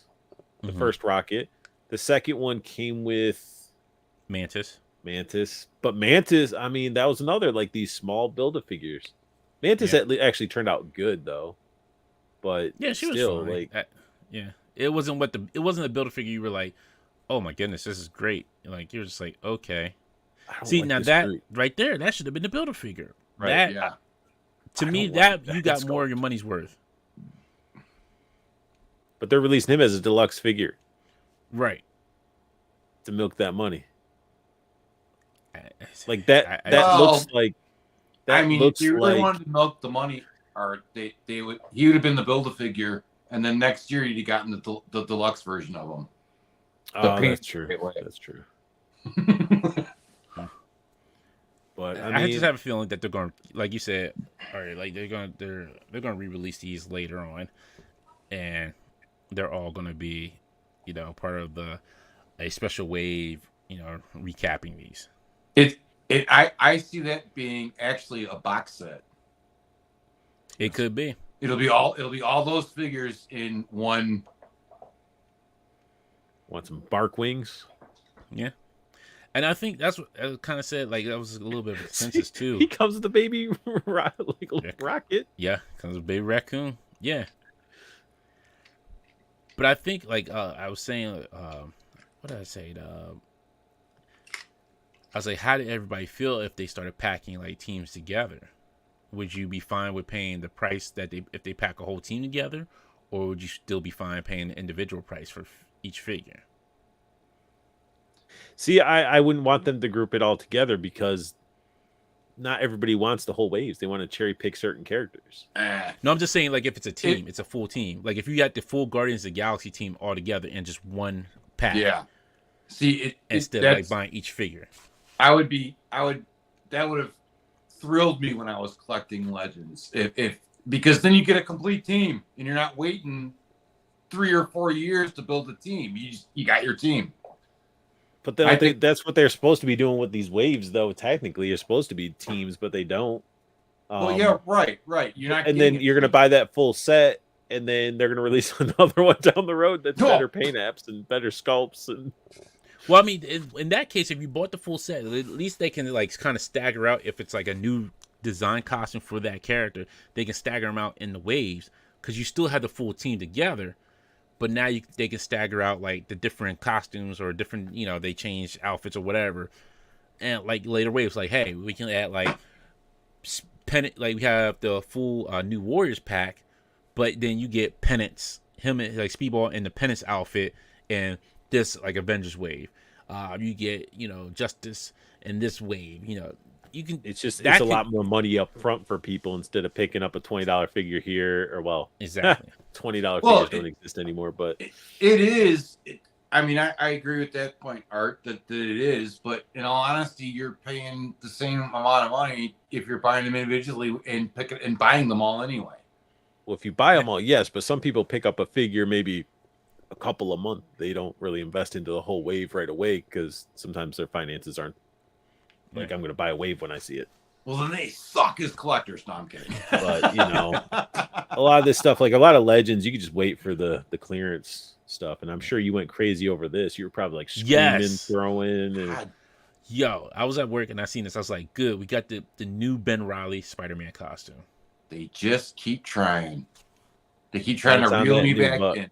the first Rocket. The second one came with Mantis. But Mantis, I mean, that was another, like, these small Build-A-Figures. Mantis actually turned out good, though. But yeah, she still, was fine. like, yeah, it wasn't a Build-A-Figure you were like, oh my goodness, this is great. Like, you're just like, okay. See, like now that right there, that should have been the Build-A-Figure. Right? That, yeah. To me, like you got more of your money's worth. But they're releasing him as a deluxe figure, right? To milk that money. Like that. Looks like. That I mean, looks if you really like, wanted to milk the money, or he would have been the Build-A-Figure, and then next year he'd have gotten the deluxe version of him. Oh, that's true. That's true. But I mean, just have a feeling that they're going, like you said, all right, like they're going to re-release these later on, and they're all going to be, part of a special wave, recapping these. I see that being actually a box set. It could be. It'll be all those figures in one. Want some bark wings? Yeah. And I think that's what I kind of said. Like, that was a little bit of a consensus too. He comes with the baby rocket. Yeah, comes with baby raccoon. Yeah. But I think, like, I was saying, what did I say? I was like, how did everybody feel if they started packing like teams together? Would you be fine with paying the price that if they pack a whole team together, or would you still be fine paying the individual price for each figure? See, I wouldn't want them to group it all together because not everybody wants the whole waves. They want to cherry pick certain characters. No, I'm just saying, like, if it's a team, it's a full team. Like, if you got the full Guardians of the Galaxy team all together in just one pack. Yeah. See, instead of like buying each figure. That would have thrilled me when I was collecting Legends. Because then you get a complete team and you're not waiting 3 or 4 years to build a team. You got your team. But then I think that's what they're supposed to be doing with these waves, though. Technically, you're supposed to be teams, but they don't. Well, yeah, right. You're not, and then you're going to buy that full set, and then they're going to release another one down the road that's better paint apps and better sculpts. And well, I mean, in that case, if you bought the full set, at least they can like kind of stagger out if it's like a new design costume for that character. They can stagger them out in the waves because you still have the full team together. But now they can stagger out like the different costumes or different, they change outfits or whatever. And like later waves, like, hey, we can add like pennant, like we have the full New Warriors pack, but then you get Penance, him and like Speedball in the Penance outfit and this like Avengers wave. You get, Justice in this wave, you can. It's a lot more money up front for people instead of picking up a $20 figure here, or exactly $20 figures don't exist anymore. But it is. I mean, I agree with that point, Art, that it is. But in all honesty, you're paying the same amount of money if you're buying them individually and buying them all anyway. Well, if you buy them all, yes. But some people pick up a figure maybe a couple a month. They don't really invest into the whole wave right away because sometimes their finances aren't. Like, I'm going to buy a wave when I see it. Well, then they suck as collectors. No, I'm kidding. But, a lot of this stuff, like a lot of Legends, you could just wait for the clearance stuff. And I'm sure you went crazy over this. You were probably like screaming, throwing. And... Yo, I was at work and I seen this. I was like, good. We got the new Ben Reilly Spider-Man costume. They just keep trying. They keep trying to reel me back in.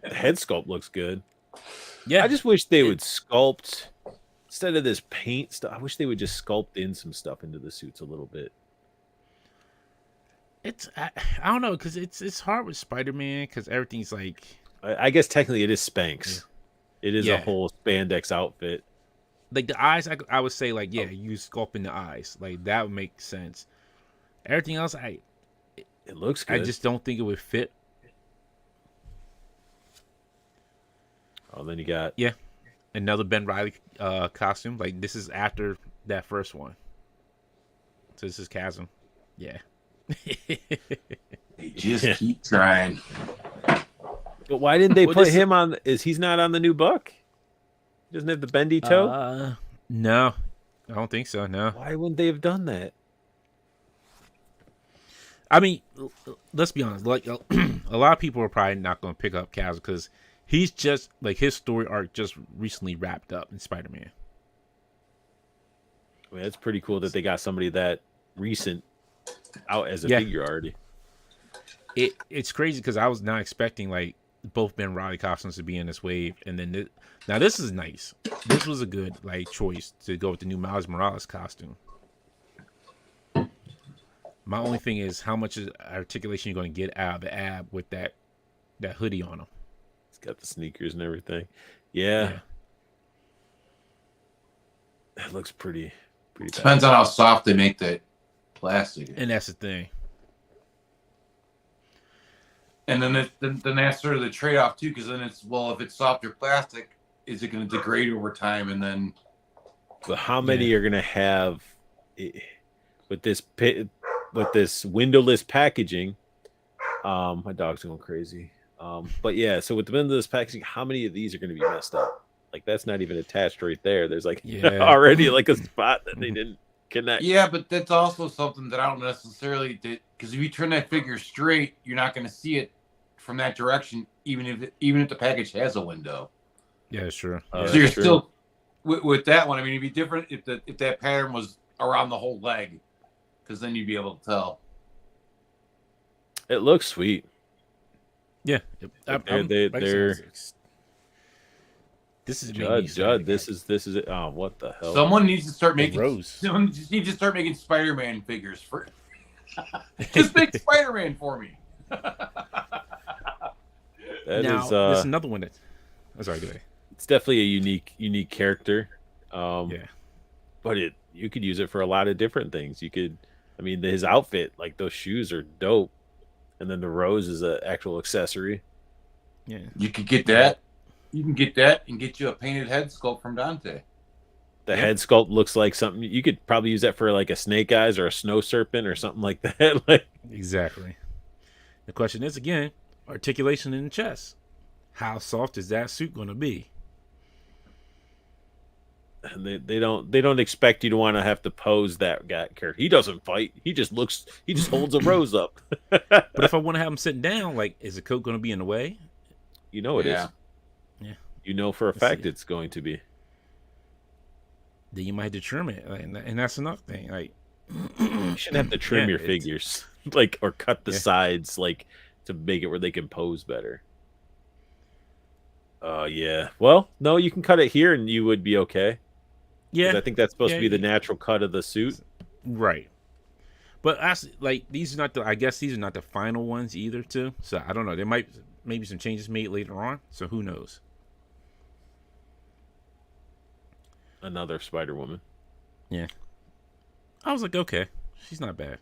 The head sculpt looks good. Yeah. I just wish they would sculpt... Instead of this paint stuff, I wish they would just sculpt in some stuff into the suits a little bit. I don't know, because it's hard with Spider-Man because everything's like... I guess technically it is Spanx. Yeah. It is a whole spandex outfit. Like the eyes, I would say like, you sculpt in the eyes. Like that would make sense. Everything else, it looks good. I just don't think it would fit. Oh, then you got... Yeah. Another Ben Reilly costume. Like, this is after that first one. So this is Chasm. Yeah. They Just Yeah. keep trying. But why didn't they Well, put this- him on? He's not on the new book? He doesn't have the bendy toe? No, I don't think so. No, Why wouldn't they have done that? I mean, let's be honest. Like a lot of people are probably not going to pick up Kaz because he's just like his story arc just recently wrapped up in Spider-Man. I mean, it's pretty cool that they got somebody that recent out as a Yeah. figure already. It's crazy because I was not expecting like both Ben Riley costumes to be in this wave, and then now this is nice. This was a good like choice to go with the new Miles Morales costume. My only thing is how much articulation you're going to get out of the ab with that hoodie on him. He's got the sneakers and everything. Yeah. That looks pretty bad. Depends on how soft they make that plastic. And that's the thing. And then then that's sort of the trade-off too, because then it's, well, if it's softer plastic, is it going to degrade over time? And then, But how many are going to have with this windowless packaging? My dog's going crazy. But yeah, so with the windowless packaging, how many of these are going to be messed up? Like that's not even attached right there. There's like already like a spot that they didn't connect. yeah, but that's also something that I don't necessarily did, because if you turn that figure straight, you're not going to see it from that direction, even if the package has a window. Yeah, sure. So you're still with that one. I mean, it'd be different if that pattern was around the whole leg, because then you'd be able to tell. It looks sweet. Yeah, they're this is Judd. This is it. Oh, what the hell? Someone needs to start making Rose. Someone just needs to start making Spider-Man figures for. Just make Spider-Man for me. There's another one that. I'm sorry, go ahead. It's definitely a unique character. Yeah, but you could use it for a lot of different things. You could, I mean, his outfit, like those shoes are dope, and then the rose is an actual accessory. Yeah, you could get that. You can get that and get you a painted head sculpt from Dante. The head sculpt looks like something you could probably use that for like a snake eyes or a snow serpent or something like that. Like exactly. The question is again, articulation in the chest. How soft is that suit going to be? And they don't expect you to want to have to pose that guy character. He doesn't fight. He just holds a rose up. But if I want to have him sitting down, like, is the coat going to be in the way? You know it is. Yeah. You know for a fact it's going to be. Then you might have to trim it, and that's another thing. Like, you shouldn't have to trim your figures, like, or cut the sides, like, to make it where they can pose better. Yeah. Well, no, you can cut it here, and you would be okay. Yeah, I think that's supposed to be the natural cut of the suit, right? But like these are not I guess these are not the final ones either, too. So I don't know. There maybe some changes made later on. So who knows? Another Spider-Woman. Yeah. I was like, okay, she's not bad.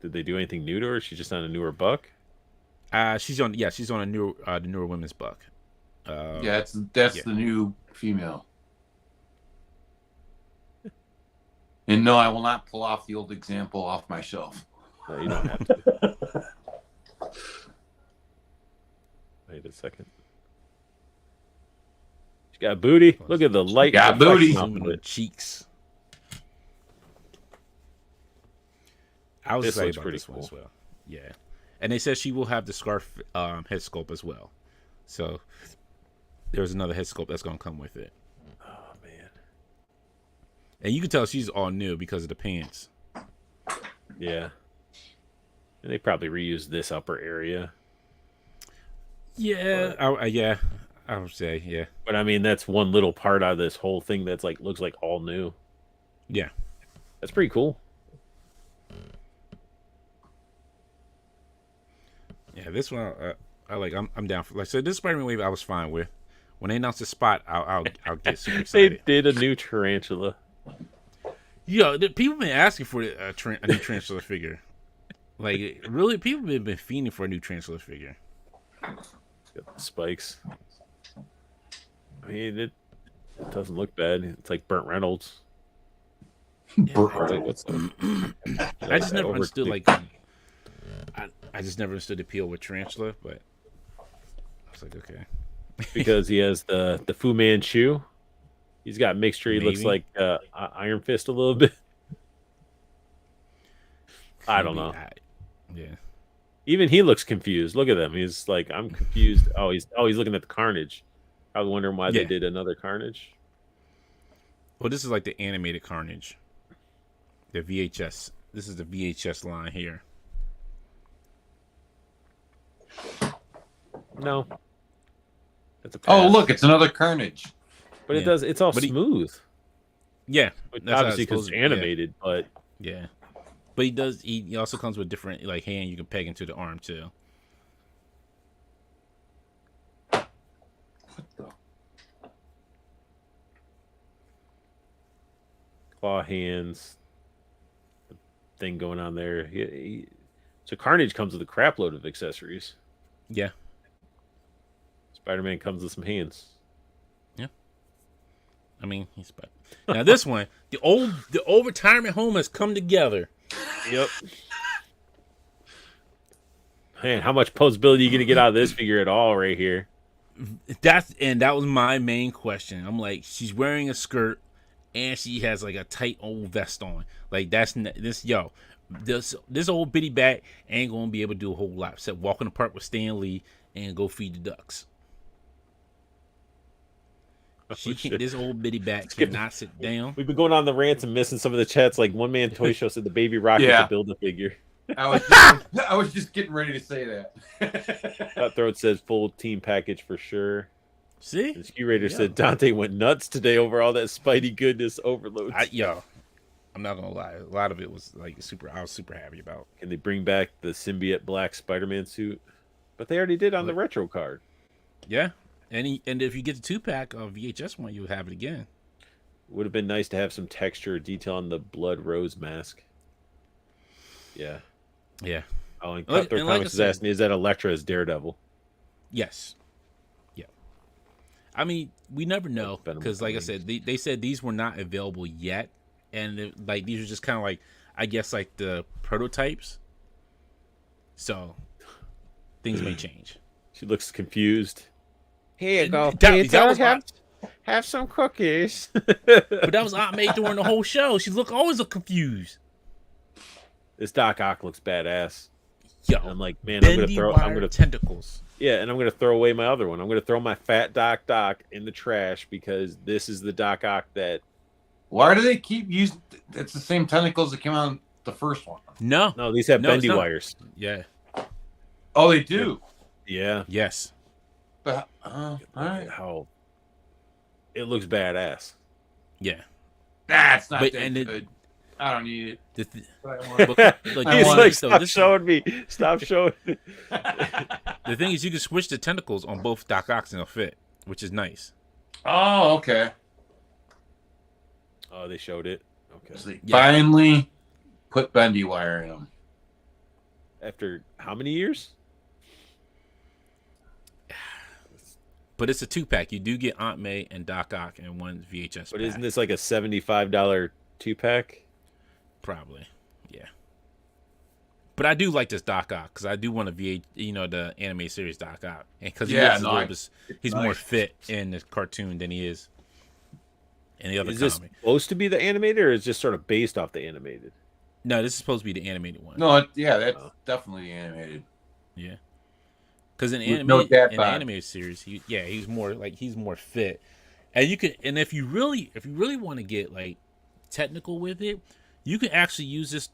Did they do anything new to her? She's just on a newer buck. She's on a newer the newer women's buck. That's the new female. And no, I will not pull off the old example off my shelf. No, you don't have to. Wait a second. She got booty. Look at the light. Got booty. Cheeks. I was excited about this one as well. Yeah. And they said she will have the scarf head sculpt as well. So there's another head sculpt that's going to come with it. Oh, man. And you can tell she's all new because of the pants. Yeah. And they probably reused this upper area. Yeah. I would say, yeah. But I mean, that's one little part out of this whole thing that's like looks like all new. Yeah. That's pretty cool. Yeah, this one I like. I'm down for. Like, so this Spider-Man wave I was fine with. When they announced the spot, I'll get super excited. They did a new tarantula. Yeah, people been asking for a new tarantula figure. Like, really, people been fiending for a new tarantula figure. Got the spikes. I mean, it doesn't look bad. It's like Burt Reynolds. Yeah, I just never understood. Like, I just never understood the appeal with Tarantula, but I was like, okay. Because he has the Fu Manchu. He's got mixture. He looks Maybe. like Iron Fist a little bit. I don't Maybe know. yeah. Even he looks confused. Look at him. He's like, I'm confused. He's looking at the Carnage. I was wondering why they Yeah. did another Carnage. Well, this is like the animated Carnage. The VHS. This is the VHS line here. No. That's a Oh, pass. look, it's another Carnage. But Yeah. it's all But smooth. Yeah. Which That's how obviously it's because supposed it's to be, animated, but Yeah. But he also comes with different like hand you can peg into the arm too. What the? claw hands, the thing going on there. So Carnage comes with a crap load of accessories. Yeah. Spider-Man comes with some hands. I mean, he's but now this one, the old retirement home has come together. Yep. Man, how much posability are you gonna get out of this figure at all right here? That was my main question. I'm like, she's wearing a skirt and she has like a tight old vest on. Like this old bitty bat ain't gonna be able to do a whole lot except walk in the park with Stan Lee and go feed the ducks. She can't. This old bitty bat cannot sit down. We've been going on the rants and missing some of the chats. Like One Man Toy Show said, the Baby Rocket's Yeah. a Build-A-Figure. I was just getting ready to say that. Cutthroat says full team package for sure. See, And Ski Raider said Dante went nuts today over all that Spidey goodness overload. I'm not gonna lie. A lot of it was like I was super happy about. Can they bring back the symbiote black Spider-Man suit? But they already did on the retro card. Yeah, and if you get the 2-pack of VHS one, you'll have it again. Would have been nice to have some texture or detail on the Blood Rose mask. Yeah. Yeah. Oh, and Like- Cutthroat and like Comics I is said- asking, is that Elektra as Daredevil? Yes. Yeah. I mean, we never know Venom because, like I Wings. said, they said these were not available yet, and like these are just kind of like, I guess, like the prototypes. So things may change. She looks confused. Here you go, That Peter. was Have some cookies. But that was Aunt May during the whole show. She always look confused. This Doc Ock looks badass. Yo, And I'm like, man, I'm bendy gonna wire tentacles. and I'm gonna throw away my other one. I'm gonna throw my fat Doc in the trash because this is the Doc Ock that. Why do they keep using? It's the same tentacles that came out in the first one. No. No, these have No, it's bendy not. wires. Yeah. Oh, they do. Yeah. Yes. But all right. How it looks badass. Yeah. That's not But- that and it- good. I don't need it. The th- But I want it. Look, I He's want like, it, though, stop this- showing me. Stop showing me. the thing is, you can switch the tentacles on both Doc Ocks and they'll fit, which is nice. Oh, okay. Oh, they showed it. Okay. So they Yeah. finally put bendy wire in them. After how many years? But it's a 2-pack. You do get Aunt May and Doc Ock in one VHS But pack. isn't this like a $75 2-pack? Probably, yeah. But I do like this Doc Ock because I do want to the anime series Doc Ock, and because he's more nice. fit in the cartoon than he is in the other Is this comic. supposed to be the animated, or is it just sort of based off the animated? No, this is supposed to be the animated one. No, that's Oh. definitely animated. Yeah, because in With no dad the bod. animated series, he's more fit, and if you really want to get like technical with it, you can actually use this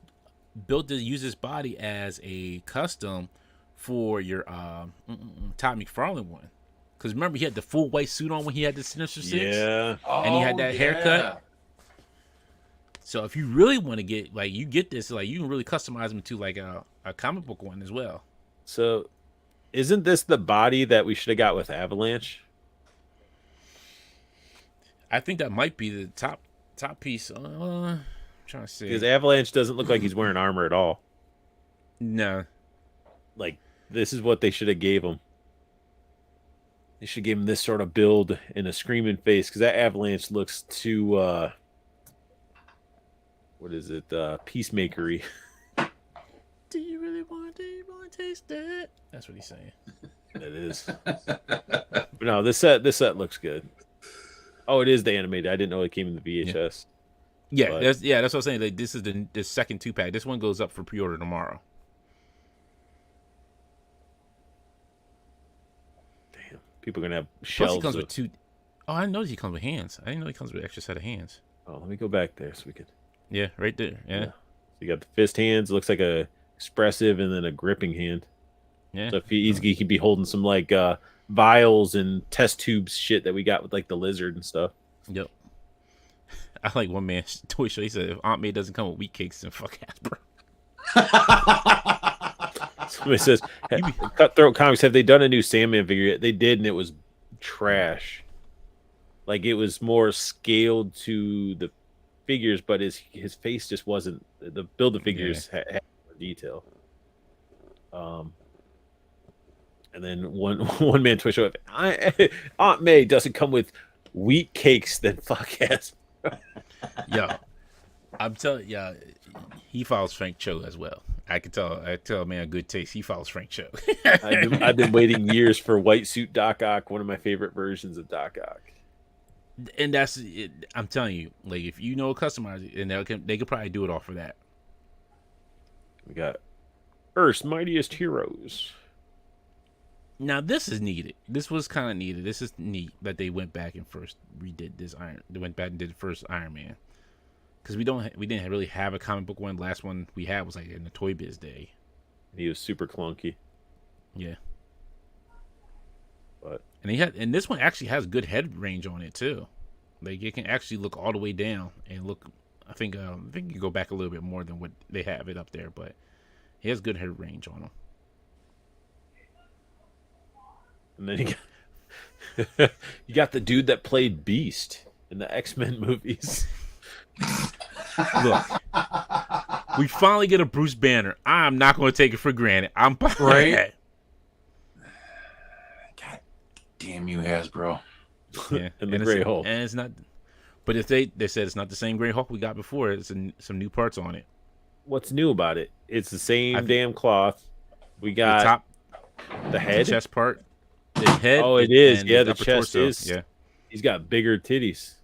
body as a custom for your Todd McFarlane one. Because remember, he had the full white suit on when he had the Sinister Six. Yeah. And he had that haircut. So if you really want to get you get this, you can really customize him to like a comic book one as well. So, isn't this the body that we should have got with Avalanche? I think that might be the top piece. I'm trying to see. Because Avalanche doesn't look like he's wearing armor at all. No. Like, this is what they should have gave him. They should give him this sort of build and a screaming face, because that Avalanche looks too, what is it, peacemakery. Do you really want taste it. That's what he's saying. It is. But no, this set looks good. Oh, it is the animated. I didn't know it came in the VHS. Yeah, But- that's what I'm saying. Like, this is the second 2-pack. This one goes up for pre-order tomorrow. Damn, people are gonna have Plus, shelves. he comes with 2. Oh, I know he comes with hands. I didn't know he comes with an extra set of hands. Oh, let me go back there so we could. Yeah, right there. Yeah. So you got the fist hands. Looks like a expressive and then a gripping hand. Yeah. So if he could be holding some like vials and test tubes shit that we got with like the lizard and stuff. Yep. I like one man's toy show. He said, if Aunt May doesn't come with wheat cakes, then fuck Hasbro. Somebody says, Cutthroat Comics, have they done a new Sandman figure yet? They did, and it was trash. Like, it was more scaled to the figures, but his face just wasn't. The build of figures had more detail. And then one man Twitch show, Aunt May doesn't come with wheat cakes, then fuck Hasbro. Yo, I'm telling you, he follows Frank Cho as well. I tell a man of good taste. He follows Frank Cho. I've been waiting years for White Suit Doc Ock, one of my favorite versions of Doc Ock. And that's it. I'm telling you, like, if you know a customizer, and they could probably do it all for that. We got Earth's Mightiest Heroes. Now this is needed. This was kind of needed. This is neat that they went back and first redid this They went back and did the first Iron Man, because we didn't really have a comic book one. The last one we had was like in the Toy Biz day. He was super clunky. Yeah. But And this one actually has good head range on it too. Like, it can actually look all the way down and look. I think you can go back a little bit more than what they have it up there, but he has good head range on him. and then you got the dude that played Beast in the X-Men movies. Look, we finally get a Bruce Banner. I'm not going to take it for granted. I'm Right? God damn you, Hasbro. Yeah, And the Grey Hulk. And it's not. But if they said it's not the same Grey Hulk we got before, it's some new parts on it. What's new about it? It's the same damn cloth. We got The top, the head. the chest part, the head. Oh, it is. and Yeah, the upper chest torso. is. Yeah. He's got bigger titties.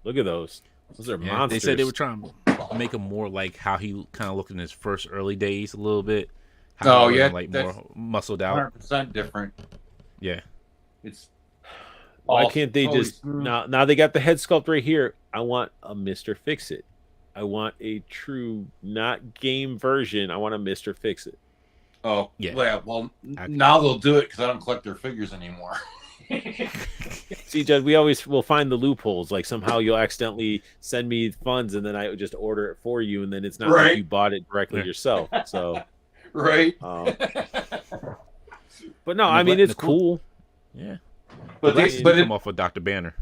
Look at those. Those are Yeah, monsters. they said they were trying to make him more like how he kind of looked in his first early days a little bit. How Oh, he yeah, wasn't, like, that's more muscled out. 100% different. Yeah. It's Why all can't they totally just smooth. now they got the head sculpt right here. I want a Mr. Fix It. I want a true not game version. I want a Mr. Fix It. Oh, Yeah. yeah. Well, now they'll do it because I don't collect their figures anymore. See, Judd, we always will find the loopholes. Like somehow you'll accidentally send me funds and then I would just order it for you, and then it's not Right. like you bought it directly Yeah. yourself. So, Right? but no, I mean it's Nicole- cool. Yeah. But They but come off with Dr. Banner.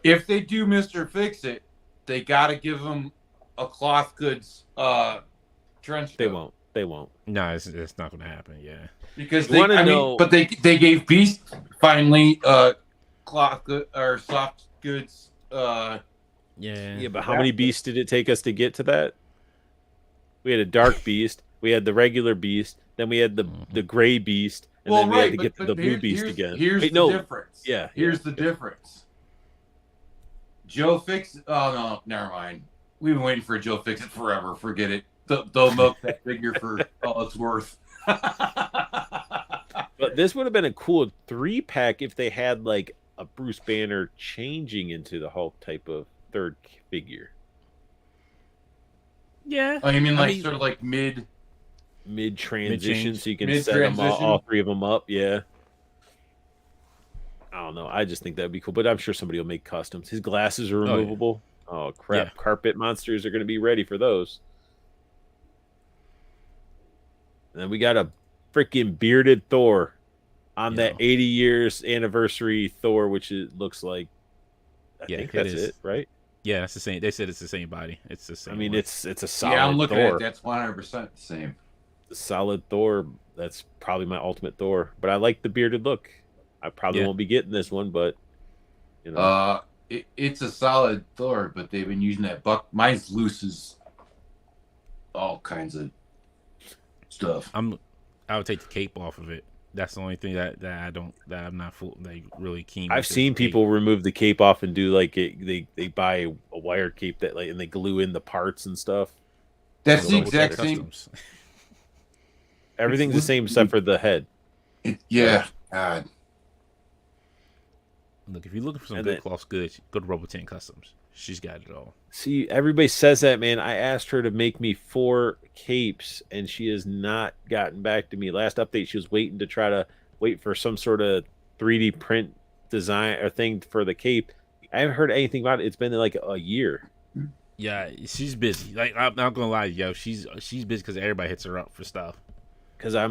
if they do Mr. Fix It, they got to give them a cloth goods trench They coat. won't. They won't. No, it's not going to happen. Yeah. Because You they, wanna I know- mean, but they gave Beast finally cloth good or soft goods. Yeah. Yeah, but how many beasts did it take us to get to that? We had a dark beast. We had the regular beast. Then we had the gray beast, and then we had to get to the blue beast again. Here's Wait, the no. difference. Yeah, Here's the difference. Joe Fix. Oh no, never mind. We've been waiting for a Joe Fix It forever. Forget it. They'll milk that figure for all it's worth. But this would have been a cool 3-pack if they had like a Bruce Banner changing into the Hulk type of third figure. Yeah. Oh, you mean I like mean- sort of like mid? Mid transition, Mid-change. so you can set them all Mid-transition. three of them up. Yeah. I don't know. I just think that'd be cool, but I'm sure somebody will make customs. His glasses are yeah. removable. Oh, crap! Yeah. Carpet monsters are going to be ready for those. And then we got a freaking bearded Thor on that 80 years anniversary Thor, which it looks like. I think it that's is. it, right? Yeah, it's the same. They said it's the same body. It's the same. I mean, one. it's a solid Yeah, I'm looking Thor. at it. That's 100% the same. The solid Thor. That's probably my ultimate Thor. But I like the bearded look. I probably Yeah. won't be getting this one, but you know, It's a solid Thor, but they've been using that buck. Mine's loose as all kinds of stuff. I'm I would take the cape off of it. That's the only thing that I'm not full, like really keen I've with is the seen cape. people remove the cape off and do like they buy a wire cape that like and they glue in the parts and stuff. That's So the Robo Tank exact same. Customs. Everything's the same except for the head. Yeah, God. Look, if you're looking for some And good then- cloth goods, go to Robo Tank Customs. She's got it all. See, everybody says that, man. I asked her to make me 4 capes, and she has not gotten back to me. Last update, she was waiting to try to wait for some sort of 3D print design or thing for the cape. I haven't heard anything about it. It's been like a year. Yeah, she's busy. Like I'm not gonna lie, yo, she's busy because everybody hits her up for stuff. Because I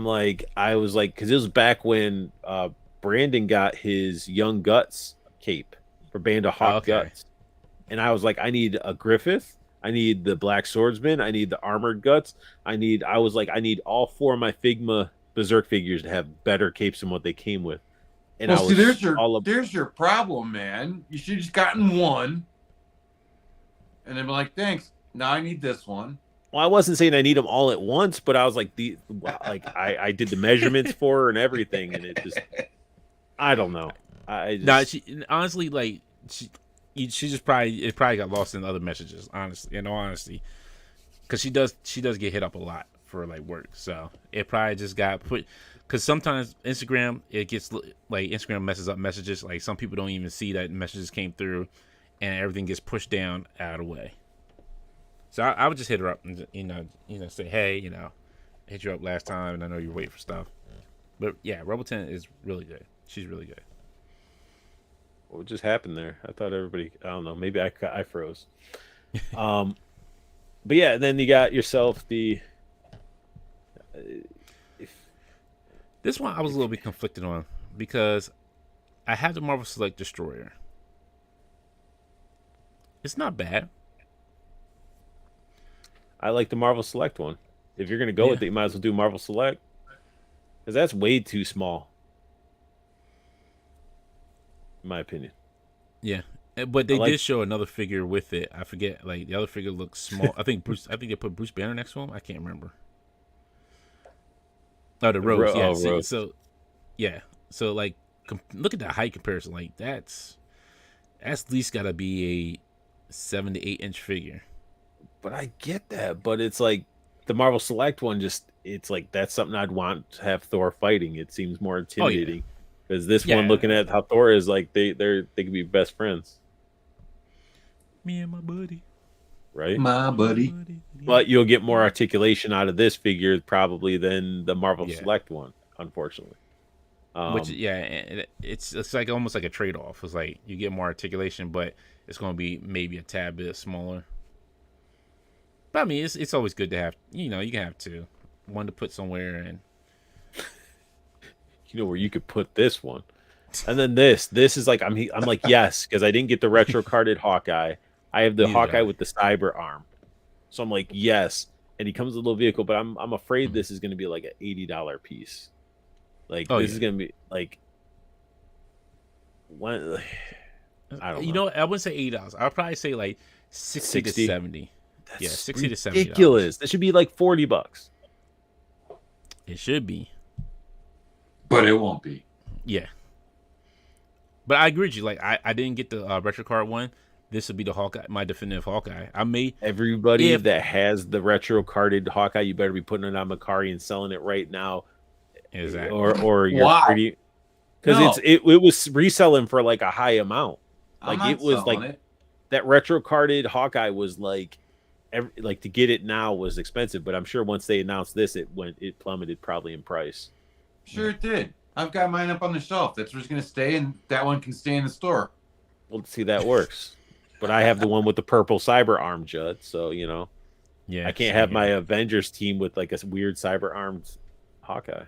was like, because it was back when Brandon got his Young Guts cape for Band of Hawk Okay. Guts. And I was like, I need a Griffith. I need the Black Swordsman. I need the Armored Guts. I need all 4 of my Figma Berserk figures to have better capes than what they came with. And Well, I see, was there's your problem, man. You should have just gotten one, and then be like, thanks. Now I need this one. well, I wasn't saying I need them all at once, but I was like, I did the measurements for her and everything, and it just, I don't know. I just, Nah, she honestly like she just probably got lost in other messages. Honestly, in all honesty, because she does get hit up a lot for like work, so it probably just got put. Because sometimes Instagram it gets like Instagram messes up messages. Like some people don't even see that messages came through, and everything gets pushed down out of the way. So I would just hit her up and say, hey, I hit you up last time, and I know you're waiting for stuff. But yeah, Roboten is really good. She's really good. what just happened there? I thought everybody, I don't know, maybe I froze. But yeah, then you got yourself the. This one I was a little bit conflicted on because I have the Marvel Select Destroyer. It's not bad. I like the Marvel Select one. If you're gonna go with it, you might as well do Marvel Select, because that's way too small, in my opinion. Yeah, but they like- did show another figure with it. I forget, like the other figure looks small. I think they put Bruce Banner next to him. I can't remember. Oh, the Rose. Yeah. See, Rose. so yeah. So like, look at that height comparison. Like that's at least got to be a 7 to 8 inch figure. But I get that. But it's like the Marvel Select one. It's like that's something I'd want to have Thor fighting. It seems more intimidating. Because this one, looking at how Thor is, like they could be best friends. Me and my buddy. Right? My buddy. But you'll get more articulation out of this figure probably than the Marvel Select one, unfortunately. Which it's like almost like a trade off. It's like you get more articulation, but it's going to be maybe a tad bit smaller. But I mean, it's always good to have. You can have two, one to put somewhere, and where you could put this one, and then this is like I'm like yes, because I didn't get the retro carded Hawkeye. I have the Hawkeye with the cyber arm, so I'm like yes, and he comes with a little vehicle, but I'm afraid this is going to be like an $80 piece. Like this is going to be like one. I don't know. I wouldn't say $80. I'd probably say like 60 to 70. That's 60 to 70. Ridiculous. That should be like $40. It should be. But it won't be. Yeah. But I agree with you. Like I didn't get the retro card one. This would be the Hawkeye, my definitive Hawkeye. Everybody that has the retro carded Hawkeye, you better be putting it on Macari and selling it right now. Exactly. Or you're Why? pretty, because it was reselling for like a high amount. I'm Like not it was selling like it. that retro carded Hawkeye was like to get it now was expensive, but I'm sure once they announced this, it plummeted probably in price. Sure it did. I've got mine up on the shelf. That's where it's going to stay, and that one can stay in the store. Well, see, that works. But I have the one with the purple cyber arm, Judd. So Yeah. I can't have my Avengers team with like a weird cyber armed Hawkeye.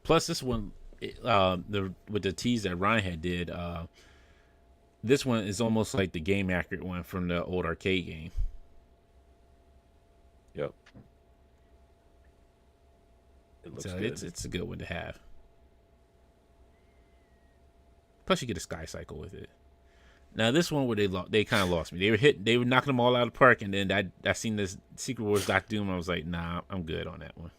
Plus this one, with the tease that Ryan did, this one is almost like the game accurate one from the old arcade game. Yep. It looks So good. it's a good one to have. Plus you get a Sky Cycle with it. Now this one where they kind of lost me. They were knocking them all out of the park, and then I seen this Secret Wars Doc Doom. I was like, nah, I'm good on that one.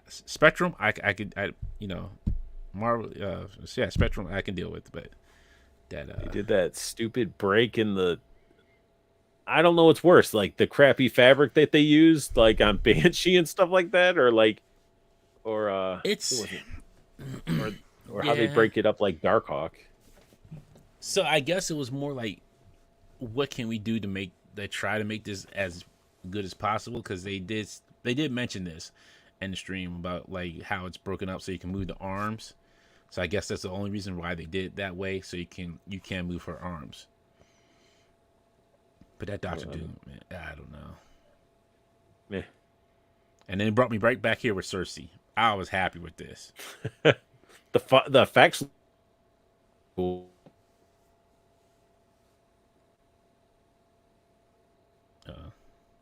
Spectrum, I could, Marvel, yeah, Spectrum, I can deal with, but that, They did that stupid break in the. I don't know what's worse, like the crappy fabric that they used, like on Banshee and stuff like that, or who it's, was it? Or how they yeah. break it up like Darkhawk. So I guess it was more like, what can we do to try to make this as good as possible? Because they did mention this in the stream about like how it's broken up so you can move the arms. So I guess that's the only reason why they did it that way, so you can move her arms. But that Doctor Doom, man, I don't know. Meh. And then it brought me right back here with Cersei. I was happy with this. The effects. Cool.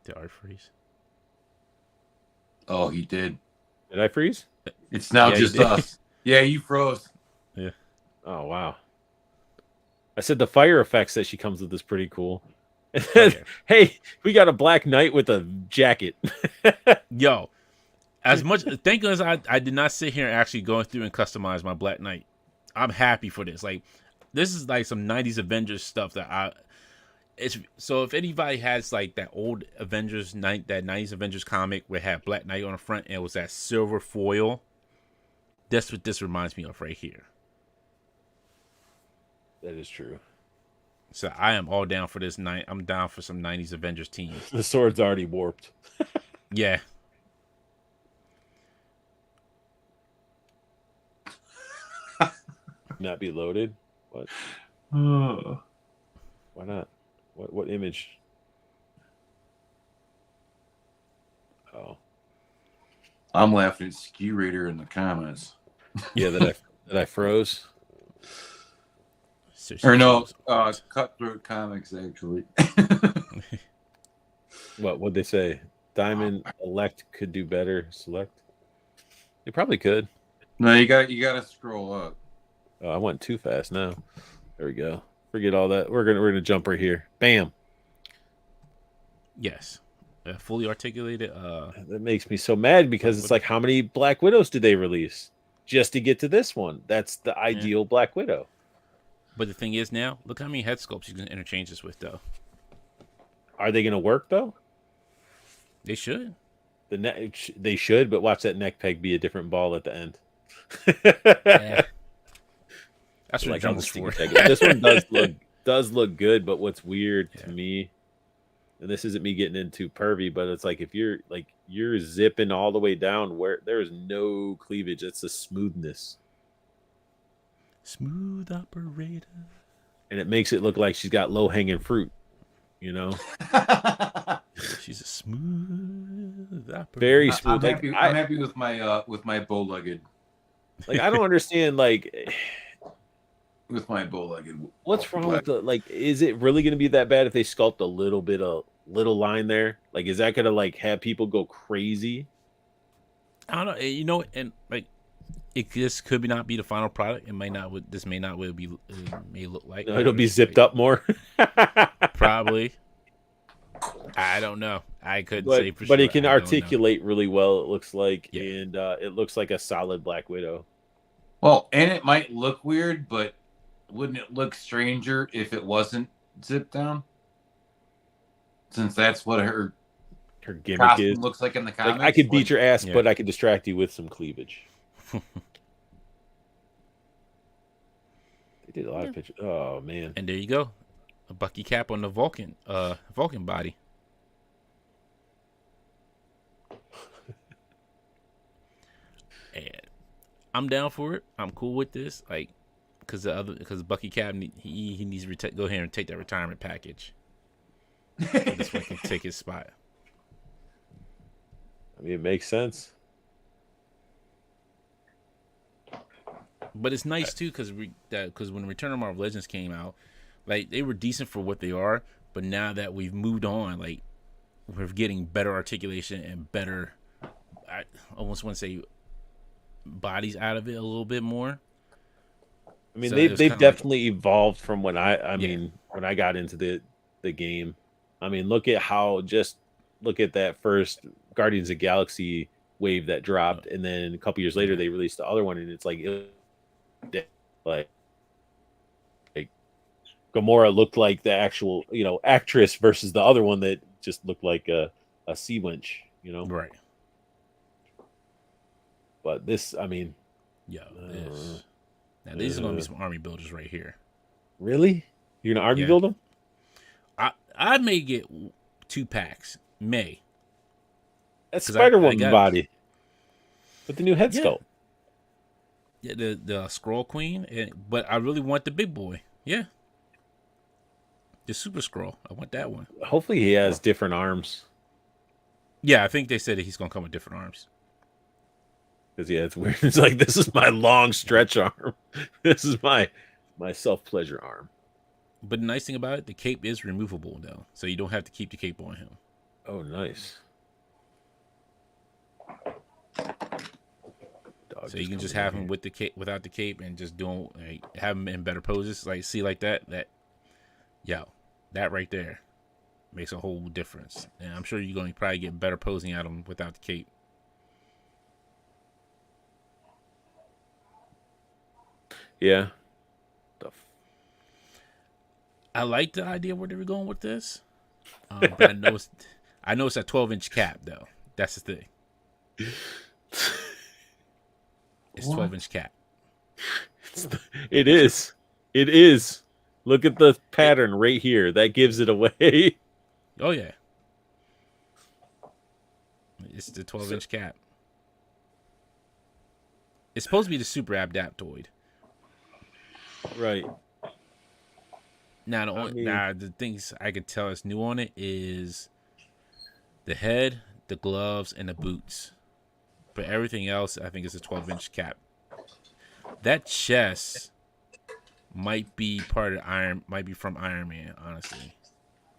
Did I freeze? Oh, he did. Did I freeze? It's now Yeah, just us. Yeah, you froze. Yeah. Oh wow. I said the fire effects that she comes with is pretty cool. Yeah. Hey, we got a Black Knight with a jacket. Yo, as much thank goodness I did not sit here and actually go through and customize my Black Knight. I'm happy for this. Like, this is like some 90s Avengers stuff so if anybody has like that old Avengers that 90s Avengers comic where it had Black Knight on the front and it was that silver foil, that's what this reminds me of right here. That is true. So I am all down for this night. I'm down for some 90s Avengers teams. The sword's already warped. Yeah. Not be loaded? What? Why not? What image? Oh. I'm laughing at Ski Raider in the comments. Yeah, that I froze. Or no, Cutthroat Comics, actually. What'd they say? Diamond Elect could do better. Select. They probably could. No, you got to scroll up. Oh, I went too fast now. There we go. Forget all that. We're gonna jump right here. Bam. Yes. Fully articulated. That makes me so mad because it's like, how many Black Widows did they release just to get to this one? That's the ideal Black Widow. But the thing is now, look how many head sculpts you can interchange this with, though. Are they going to work, though? They should. They should, but watch that neck peg be a different ball at the end. Yeah. That's what like for. This one does look good, but what's weird to me, and this isn't me getting into pervy, but it's like if you're zipping all the way down where there is no cleavage, it's the smoothness. Smooth operator. And it makes it look like she's got low hanging fruit, you know? She's a smooth operator. Very smooth. I'm happy with my bow-legged. Like, I don't understand, like, with my bow-legged. What's wrong with is it really going to be that bad if they sculpt a little line there? Like, is that going to like have people go crazy? I don't know. You know, and like, this could not be the final product. It may not look like. No, it'll be zipped up more. Probably. I don't know. I couldn't say for sure. But it can articulate really well, it looks like, and it looks like a solid Black Widow. Well, and it might look weird, but wouldn't it look stranger if it wasn't zipped down? Since that's what her gimmick is. Looks like in the comics. Like, I could beat your ass, but I could distract you with some cleavage. They did a lot of pictures. Oh man! And there you go, a Bucky cap on the Vulcan body. And I'm down for it. I'm cool with this, like, because Bucky cap he needs to go ahead and take that retirement package. So this one can take his spot. I mean, it makes sense. But it's nice too because when Return of Marvel Legends came out, like, they were decent for what they are. But now that we've moved on, like, we're getting better articulation and better, I almost want to say, bodies out of it a little bit more. I mean, so they've definitely evolved from when I mean, when I got into the game. I mean, look at that first Guardians of the Galaxy wave that dropped, and then a couple years later Yeah. they released the other one, and it's like like Gamora looked like the actual actress versus the other one that just looked like a sea winch, Right. But this, I mean, Yo, this. Now these are gonna be some army builders right here. really, you're gonna army Yeah. build them? I may get 2 packs. May. That's 'Cause Spider I Woman got- body with the new head Yeah. sculpt. Yeah, the Scroll Queen, but I really want the big boy. Yeah. The Super Scroll. I want that one. Hopefully, he has different arms. Yeah, I think they said that he's gonna come with different arms. Because it's weird. It's like, this is my long stretch arm. This is my self pleasure arm. But the nice thing about it, the cape is removable though, so you don't have to keep the cape on him. Oh, nice. Dog So you can just coming have in him here. with the cape, without the cape, and just have him in better poses. Like see like that. That right there makes a whole difference. And I'm sure you're going to probably get better posing at him without the cape. Yeah. I like the idea where they were going with this, but I know it's a 12-inch cap though. That's the thing. It's 12-inch cap. It is. It is. Look at the pattern right here. That gives it away. Oh yeah, it's the 12-inch cap. It's supposed to be the super adaptoid. Right. Now the things I could tell is new on it is the head, the gloves, and the boots. But everything else, I think, is a 12-inch cap. That chest might be part of might be from Iron Man, honestly,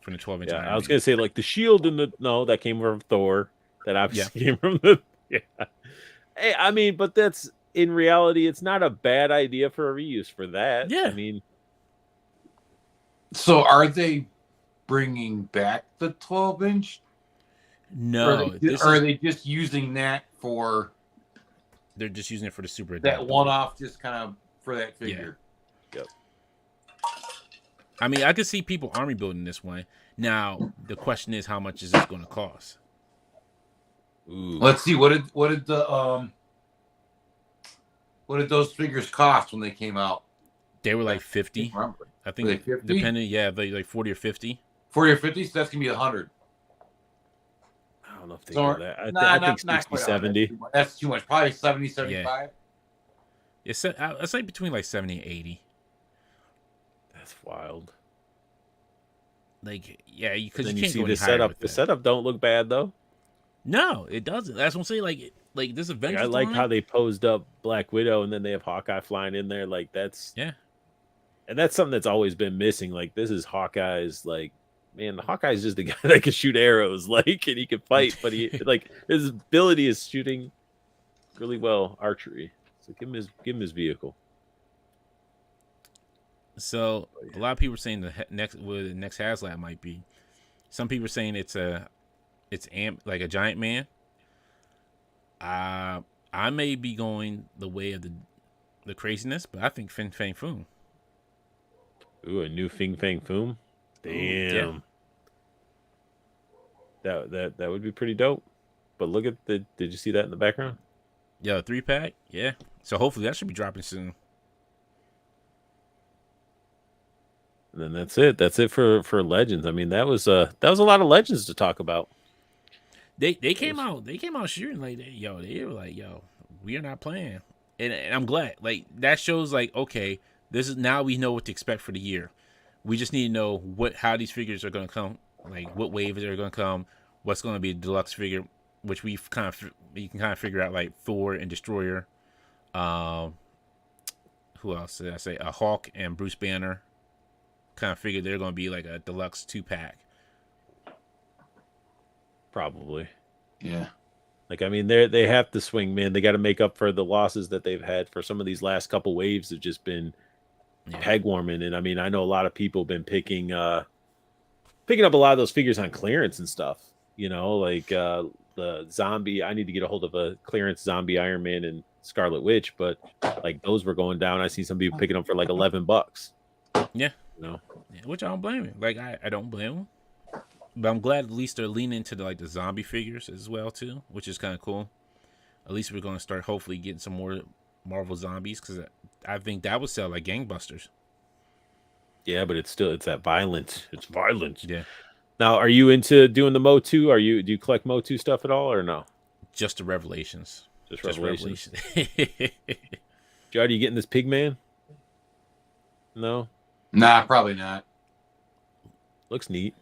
from the 12-inch. Yeah, Iron I was Man. gonna say like the shield and that came from Thor. That obviously came from the Hey, I mean, but that's in reality, it's not a bad idea for a reuse for that. Yeah. I mean, So are they bringing back the 12-inch? No, Are they just using that for they're just using it for the super that adaptoid. one-off, just kind of for that figure? Yep. I mean, I could see people army building this one. Now the question is, how much is this going to cost? ooh. Let's see. What did those figures cost when they came out? They were like 50. Remember, I think Were they 50? depending, like 40 or 50. 40 or 50. So that's gonna be 100. I don't know if they So, go that. I Nah, think not 60, quite 70. 100. That's too much. Probably 70, 75. It's like between like 70 and 80. That's wild. Like, yeah, because Then you you can't see go any the higher setup. with The that. setup don't look bad though. No, it doesn't. That's what I'm saying. Like this Like, Avengers. I like line, how they posed up Black Widow, and then they have Hawkeye flying in there. Like that's Yeah. and that's something that's always been missing. Like this is Hawkeye's. Like, man, Hawkeye's just the guy that can shoot arrows, like, and he can fight, but he like his ability is shooting really well archery. So give him his vehicle. So a lot of people are saying the next HasLab might be. Some people are saying it's like a giant man. I may be going the way of the craziness, but I think Fin Fang Foom. Ooh, a new Fing Fang Foom. Damn. That would be pretty dope. But look at did you see that in the background? Yeah, 3-pack. Yeah. So hopefully that should be dropping soon. And then that's it. That's it for Legends. I mean, that was a lot of Legends to talk about. They came out shooting like that. They were like, we are not playing. And I'm glad. Like that shows like, okay, this is now we know what to expect for the year. We just need to know how these figures are going to come, like what waves are going to come, what's going to be a deluxe figure, which you can kind of figure out, like Thor and Destroyer. Who else did I say? A Hawk and Bruce Banner. Kind of figured they're going to be like a deluxe 2-pack. Probably. Yeah. Like, I mean, they have to swing, man. They got to make up for the losses that they've had for some of these last couple waves have just been peg warming. And I mean, I know a lot of people have been picking up a lot of those figures on clearance and stuff. You know, like the zombie. I need to get a hold of a clearance zombie Iron Man and Scarlet Witch, but like those were going down. I see some people picking them for like $11. Yeah. You know, Yeah, which I don't blame him. Like I don't blame him. But I'm glad at least they're leaning into the zombie figures as well too, which is kind of cool. At least we're going to start hopefully getting some more Marvel zombies because I think that would sell like gangbusters. yeah, but it's that violence. It's violence. Yeah, Now, are you into doing the Motu? Do you collect Motu stuff at all or no? just the Revelations. Just Just Revelations. Revelations. Judd, are you getting this Pigman? No, Nah, probably not. looks neat.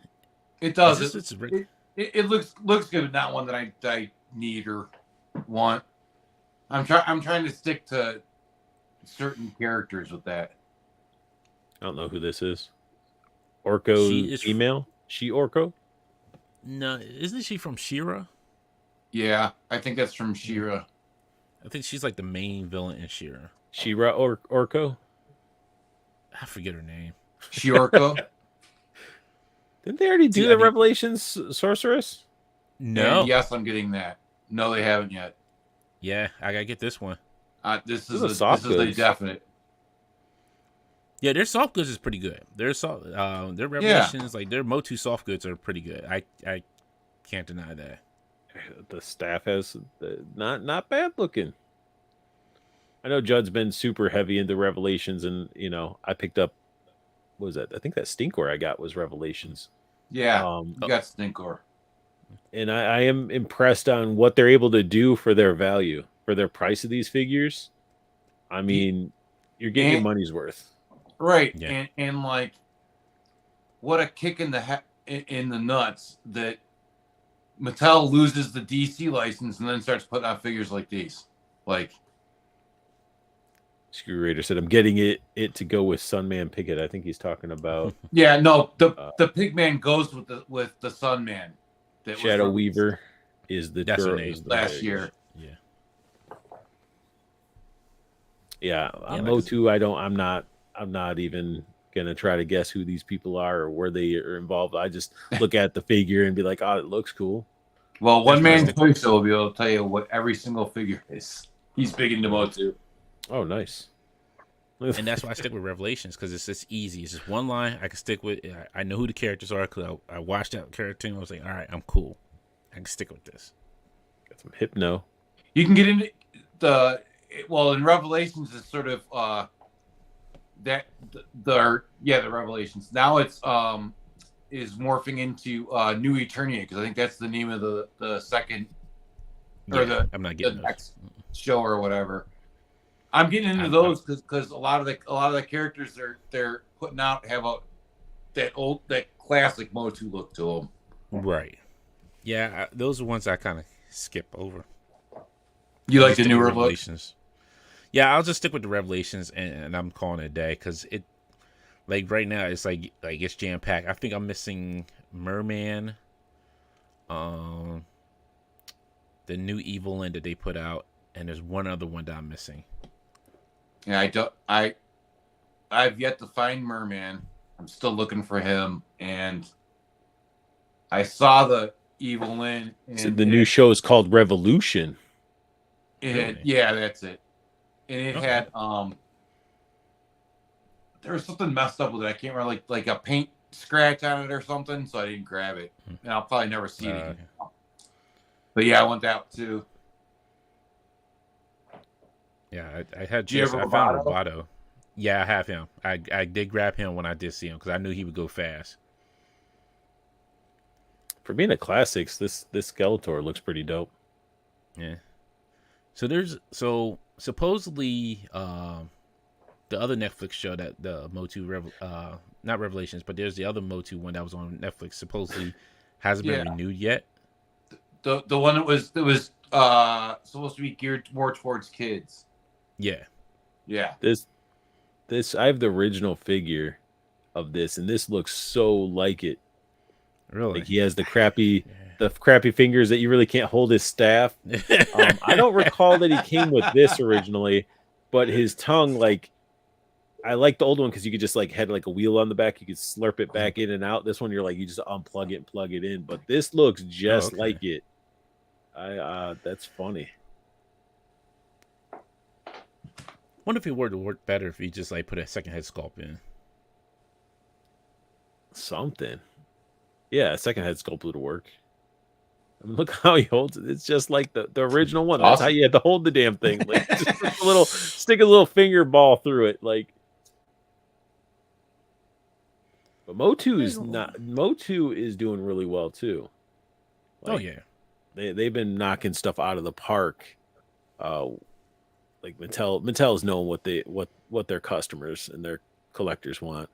It does. It looks good, but not one that I need or want. I'm trying to stick to certain characters with that. I don't know who this is. Orko She is female? She Orko? No, isn't she from She-Ra? Yeah, I think that's from She-Ra. I think she's like the main villain in She-Ra. She-Ra Orko? I forget her name. She-Orko? Didn't they already do the Revelations Sorceress? No. And yes, I'm getting that. No, they haven't yet. Yeah, I gotta get this one. This is a definite. Yeah, their soft goods is pretty good. Their Revelations, like their Motu soft goods are pretty good. I can't deny that. The staff has not bad looking. I know Judd's been super heavy into Revelations, and I picked up. What was that? I think that Stinkor I got was Revelations. Yeah, you got Stinkor. And I am impressed on what they're able to do for their value, for their price of these figures. I mean, you're getting your money's worth. Right. Yeah. And like, what a kick in the nuts that Mattel loses the DC license and then starts putting out figures like these. Like, Screw Raider said, "I'm getting it to go with Sunman Pickett." I think he's talking about. Yeah, no, the Pigman goes with the Sunman. Shadow Weaver is the that's her name last year. Yeah. Motu. I'm not even gonna try to guess who these people are or where they are involved. I just look at the figure and be like, "Oh, it looks cool." Well, One Man Toy Show will be able to tell you what every single figure is. He's big into Motu. Oh, nice. And that's why I stick with Revelations, because it's just easy. It's just one line I can stick with. I know who the characters are because I watched that cartoon. I was like, all right, I'm cool. I can stick with this. Got some Hypno. You can get into in Revelations it's sort of the Revelations. Now it's is morphing into New Eternia, because I think that's the name of the second I'm not getting the next show or whatever. I'm getting into those because a lot of the characters they're putting out have that classic Motu look to them. Right. Yeah, those are ones I kind of skip over. You like the newer Revelations? Yeah, I'll just stick with the Revelations, and I'm calling it a day, because it, like right now, it's like it's jam packed. I think I'm missing Merman, the new Evil End that they put out, and there's one other one that I'm missing. Yeah, I've yet to find Merman. I'm still looking for him, and I saw the Evil End. So the new show is called Revolution. Yeah, that's it. And it had there was something messed up with it. I can't remember, like a paint scratch on it or something, so I didn't grab it. And I'll probably never see it again. But yeah, I want that too. Yeah, I had. Do you have I found Roboto. Yeah, I have him. I did grab him when I did see him because I knew he would go fast. For being a classics, this Skeletor looks pretty dope. Yeah. So supposedly the other Netflix show that the Motu not Revelations, but there's the other Motu one that was on Netflix, supposedly hasn't been renewed yet. The one that was supposed to be geared more towards kids. Yeah. This I have the original figure of this, and this looks so like it. Really? Like he has the crappy fingers that you really can't hold his staff. I don't recall that he came with this originally, but his tongue, like, I like the old one because you could just had like a wheel on the back. You could slurp it back in and out. This one, you just unplug it and plug it in. But this looks just like it. That's funny. Wonder if it were to work better if you just like put a second head sculpt in. Something. Yeah, second head sculpt would work. I mean, look how he holds it. It's just like the original one. That's how Awesome. you had to hold the damn thing. Like just stick a little finger ball through it. Like, but Motu is doing really well too. Oh Like, yeah. they've been knocking stuff out of the park. Like Mattel's knowing what their customers and their collectors want.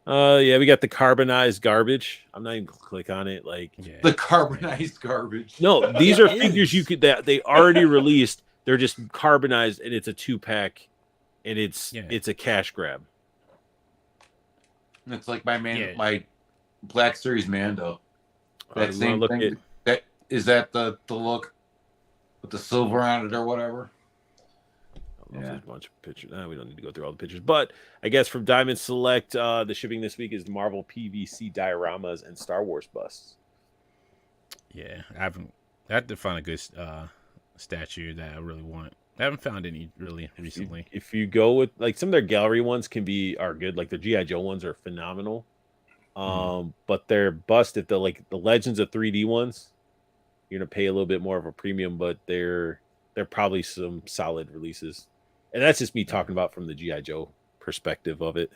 Yeah, we got the carbonized garbage. I'm not even gonna click on it. Like, Yeah. The carbonized garbage. no, these are figures that they already released. They're just carbonized, and it's a 2-pack, and it's a cash grab. It's like my Black Series Mando. That same thing. That the look with the silver on it or whatever. I don't know if there's a bunch of pictures. We don't need to go through all the pictures, but I guess from Diamond Select, the shipping this week is Marvel PVC dioramas and Star Wars busts. Yeah, I have to find a good statue that I really want. I haven't found any really recently. If you go with like some of their gallery ones are good. Like their GI Joe ones are phenomenal. But their bust, if the Legends of 3D ones, you're gonna pay a little bit more of a premium, but they're probably some solid releases. And that's just me talking about from the GI Joe perspective of it.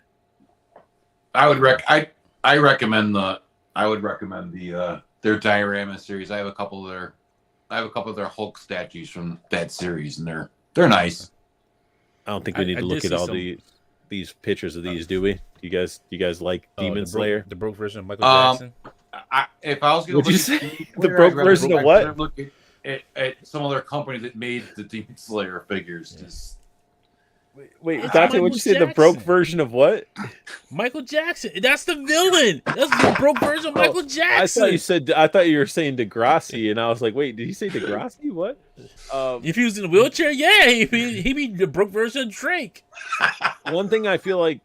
I would recommend their diorama series. I have a couple of their Hulk statues from that series, and they're nice. I don't think we need to look at all these pictures of these, do we? You guys like Demon Slayer? The broke version of Michael Jackson? If I was going to look at the broke version of what? Look at some other company that made the Demon Slayer figures. Yeah. Wait, Dante, what'd you say? The broke version of what? Michael Jackson. That's the villain. That's the broke version of Michael Jackson. I thought you were saying Degrassi, and I was like, wait, did he say Degrassi? What? If he was in a wheelchair, yeah, he be the broke version of Drake. One thing I feel like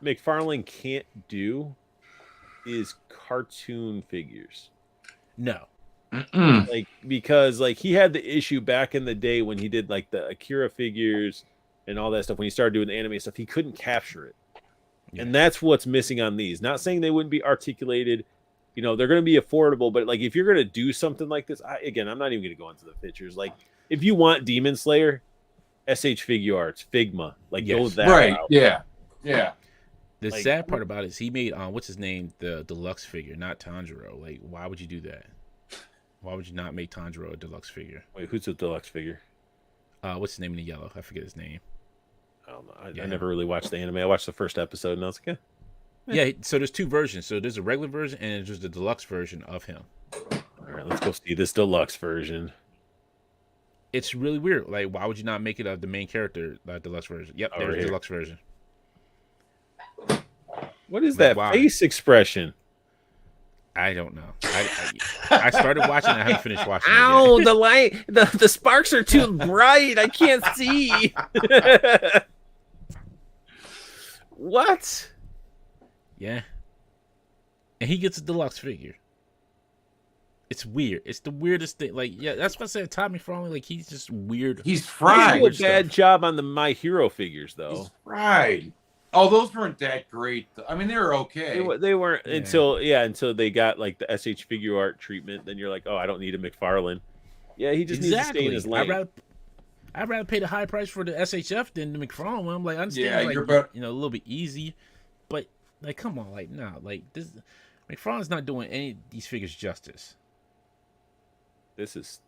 McFarlane can't do is cartoon figures. No. Like, because like he had the issue back in the day when he did like the Akira figures and all that stuff. When he started doing the anime stuff, he couldn't capture it. Yeah. And that's what's missing on these. Not saying they wouldn't be articulated. You know, they're going to be affordable, but like if you're going to do something like this, I'm not even going to go into the pictures. Like if you want Demon Slayer, SH Figure Arts, Figma, like go that right. route. Yeah. The sad part about it is he made what's his name, the deluxe figure, not Tanjiro. Like, why would you do that? Why would you not make Tanjiro a deluxe figure? Wait, who's the deluxe figure? What's his name in the yellow? I forget his name. I don't know. I never really watched the anime. I watched the first episode and I was like, yeah. So there's two versions. So there's a regular version and there's the deluxe version of him. All right, let's go see this deluxe version. It's really weird. Like, why would you not make it the main character, deluxe version? Yep, there's the deluxe version. What is that face expression? I don't know. I started watching. I haven't finished watching. Ow! The light, the sparks are too bright. I can't see. What? Yeah. And he gets a deluxe figure. It's weird. It's the weirdest thing. Like, yeah, that's what I said. Tommy Farley, like, he's just weird. He's fried. He did a bad job on the My Hero figures, though. He's fried. Oh, those weren't that great. I mean, they were okay. They weren't until they got like the SH Figure Art treatment. Then you're like, oh, I don't need a McFarlane. Yeah, he just needs to stay in his lane. I'd rather pay the high price for the SHF than the McFarlane one. I'm like, I understand, like, a little bit easy, but like, come on, like, nah, like this. McFarlane's not doing any of these figures justice. This is,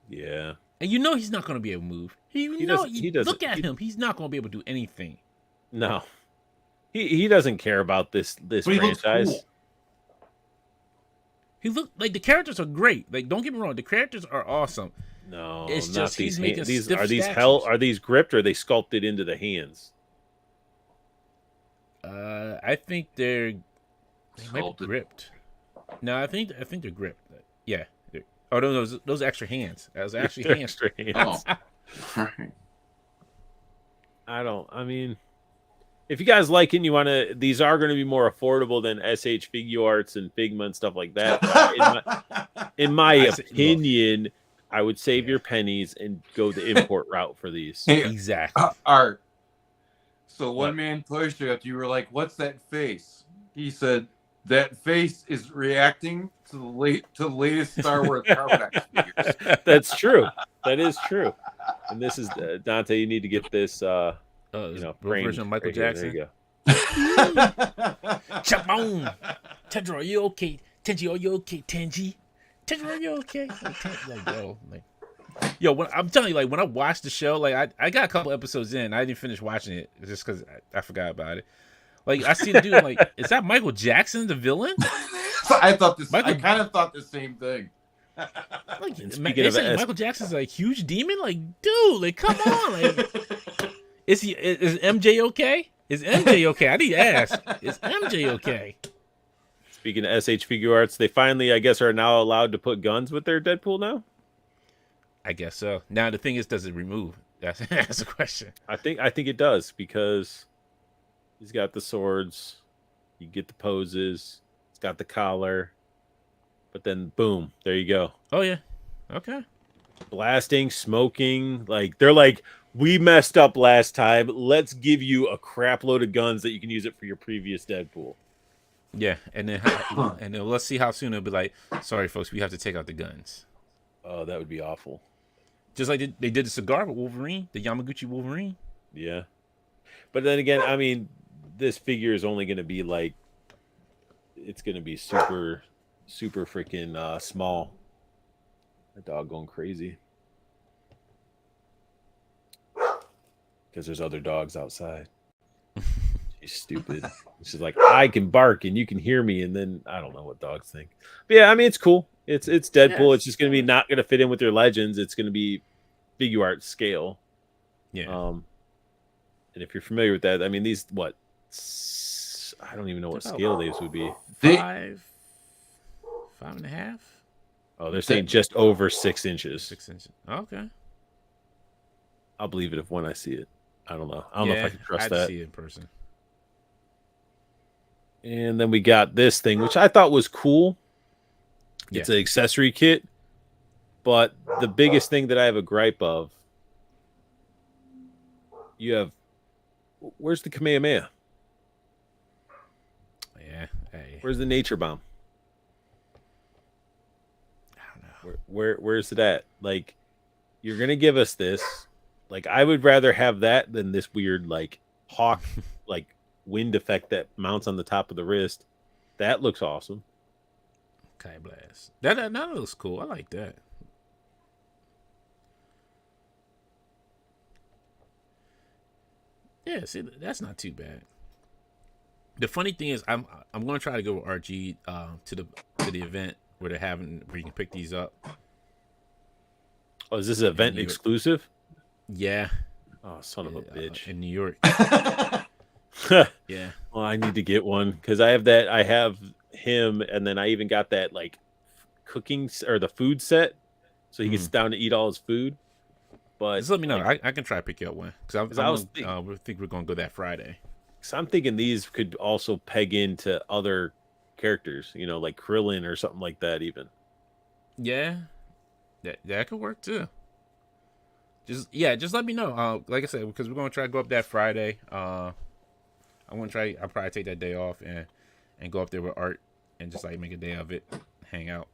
yeah. And you know he's not going to be able to move. He doesn't. Look at him. He's not going to be able to do anything. No, he doesn't care about this franchise. Cool. He looked like the characters are great. Like, don't get me wrong, the characters are awesome. No, it's not just these. Are these gripped or are they sculpted into the hands? I think they might be gripped. No, I think they're gripped. Yeah. Oh no, those extra hands. That was actually hands. Oh. I mean, if you guys like it and you want to, these are going to be more affordable than SH Figure Arts and Figma and stuff like that. In my opinion, I would save your pennies and go the import route for these. Hey, Exactly. Art. So one man pushed you after you were like, "What's that face?" He said, "That face is reacting to the latest Star Wars Carbon X figures." That's true. That is true. And this is Dante. You need to get this. Version of Michael Jackson. There you go. Chabon. Tendra, are you okay? Tenji, are you okay? Tenji, Tendra, are you okay? When I'm telling you, like when I watched the show, like I got a couple episodes in, I didn't finish watching it just because I forgot about it. Like I see the dude, like, is that Michael Jackson, the villain? I kind of thought the same thing. Like, Michael Jackson's like huge demon, like dude, like come on, like is MJ okay? Is MJ okay? I need to ask, is MJ okay? Speaking of SH Figure Arts, they finally, I guess, are now allowed to put guns with their Deadpool now. I guess so. Now the thing is, does it remove? That's the question. I think it does because he's got the swords, you get the poses, it's got the collar, but then boom, there you go. Oh yeah, okay. Blasting, smoking, like they're like, we messed up last time. Let's give you a crap load of guns that you can use it for your previous Deadpool. Yeah, and then let's see how soon it'll be like, sorry folks, we have to take out the guns. Oh, that would be awful. Just like they did the cigar with Wolverine, the Yamaguchi Wolverine. Yeah. But then again, I mean, this figure is only going to be like, it's going to be super, super freaking small. That dog going crazy. Because there's other dogs outside. She's stupid. She's like, I can bark and you can hear me. And then I don't know what dogs think. But yeah, I mean, it's cool. It's Deadpool. Yeah, it's just going to be not going to fit in with your legends. It's going to be figure art scale. Yeah. And if you're familiar with that, I mean, these what? I don't even know what scale these would be. 5.5. Oh, they're saying just over 6 inches. 6 inches. Okay. I'll believe it when I see it. I don't know. I don't know if I can trust I'd that. see it in person. And then we got this thing, which I thought was cool. Yeah. It's an accessory kit, but the biggest thing that I have a gripe of, where's the Kamehameha? Yeah. Hey. Where's the nature bomb? I don't know. Where's it at? Like, you're gonna give us this. Like, I would rather have that than this weird like hawk like wind effect that mounts on the top of the wrist. That looks awesome. Kai Blast. That looks cool. I like that. Yeah, see, that's not too bad. The funny thing is, I'm gonna try to go with RG to the event where you can pick these up. Oh, is this an event exclusive? Yeah. Oh, son of a bitch. In New York. Yeah. Well, I need to get one because I have that. I have him, and then I even got that like cooking or the food set, so he gets down to eat all his food. But just let me know. like, I can try to pick you up one because we think we're gonna go that Friday. So I'm thinking these could also peg into other characters, like Krillin or something like that, even. Yeah, that could work too. Just let me know. Like I said, because we're gonna try to go up that Friday. I'll probably take that day off and go up there with Art and just like make a day of it, hang out,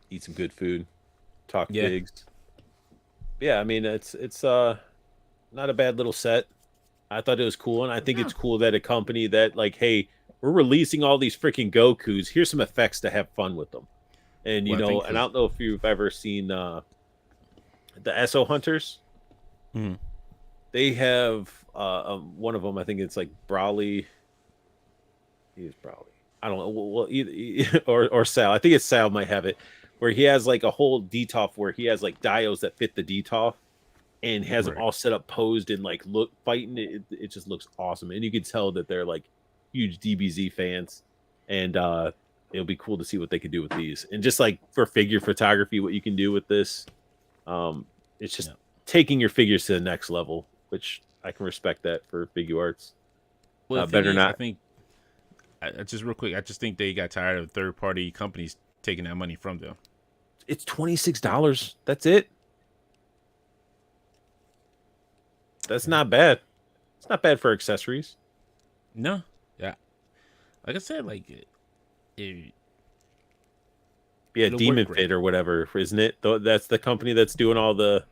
eat some good food, talk figs. Yeah, I mean it's not a bad little set. I thought it was cool, and I think it's cool that a company that like, hey, we're releasing all these freaking Gokus. Here's some effects to have fun with them, and and I don't know if you've ever seen the SO Hunters. Mm-hmm. They have one of them. I think it's like Brawley. He is Brawley. I don't know. Well, either or Sal. I think it's Sal might have it, where he has like a whole DTOF where he has like diodes that fit the DTOF, and has them all set up, posed, and like look fighting. It just looks awesome, and you can tell that they're like huge DBZ fans, and it'll be cool to see what they can do with these, and just like for figure photography, what you can do with this. It's just taking your figures to the next level, which I can respect that for Figuarts. Well, the Better thing is, I not. think, just real quick, I just think they got tired of third-party companies taking that money from them. It's $26. That's it. That's not bad. It's not bad for accessories. No, yeah, like I said, like it, Yeah, it'll Demon work great. Fit or whatever, isn't it? That's the company that's doing all the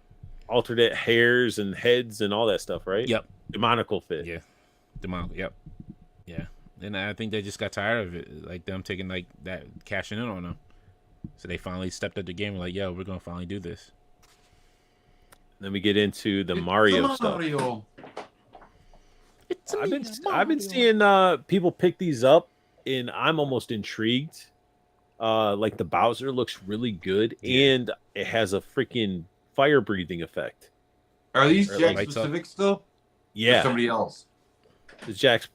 alternate hairs and heads and all that stuff, right? Yep. Demonical Fit. Yeah. Demonic. Yep. Yeah. And I think they just got tired of it, like them taking like that, cashing in on them. So they finally stepped up the game and like, yo, we're gonna finally do this. Then we get into the It's Mario stuff. Mario. I've been seeing people pick these up, and I'm almost intrigued. Like the Bowser looks really good, Yeah. and it has a freaking fire breathing effect. Are these Or Jack lights up. specific still? Or Yeah, somebody else. it's Jack's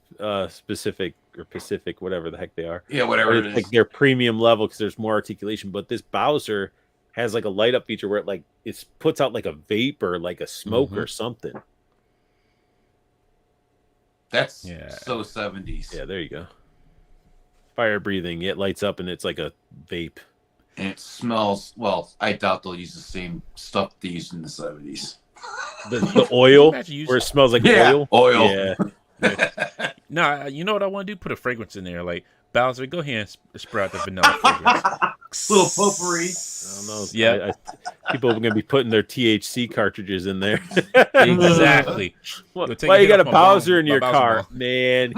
specific or Pacific, whatever the heck they are. Yeah, whatever But it it's is. like their premium level because there's more articulation. But this Bowser has like a light up feature where it puts out like a vapor, like a smoke or something. That's Yeah. so 70s. Yeah, there you go. Fire breathing, it lights up and it's like a vape. And it smells, well, I doubt they'll use the same stuff they used in the 70s. The oil Imagine using- where it smells like Yeah, oil. oil. Yeah. No, you know what I want to do? Put a fragrance in there. Like, Bowser, go ahead and sprout the vanilla fragrance. Little potpourri. I don't know. Yeah. People are going to be putting their THC cartridges in there. Exactly. You'll take Why a you hit got a off my Bowser bone- in my your Bowser car? ball. Man,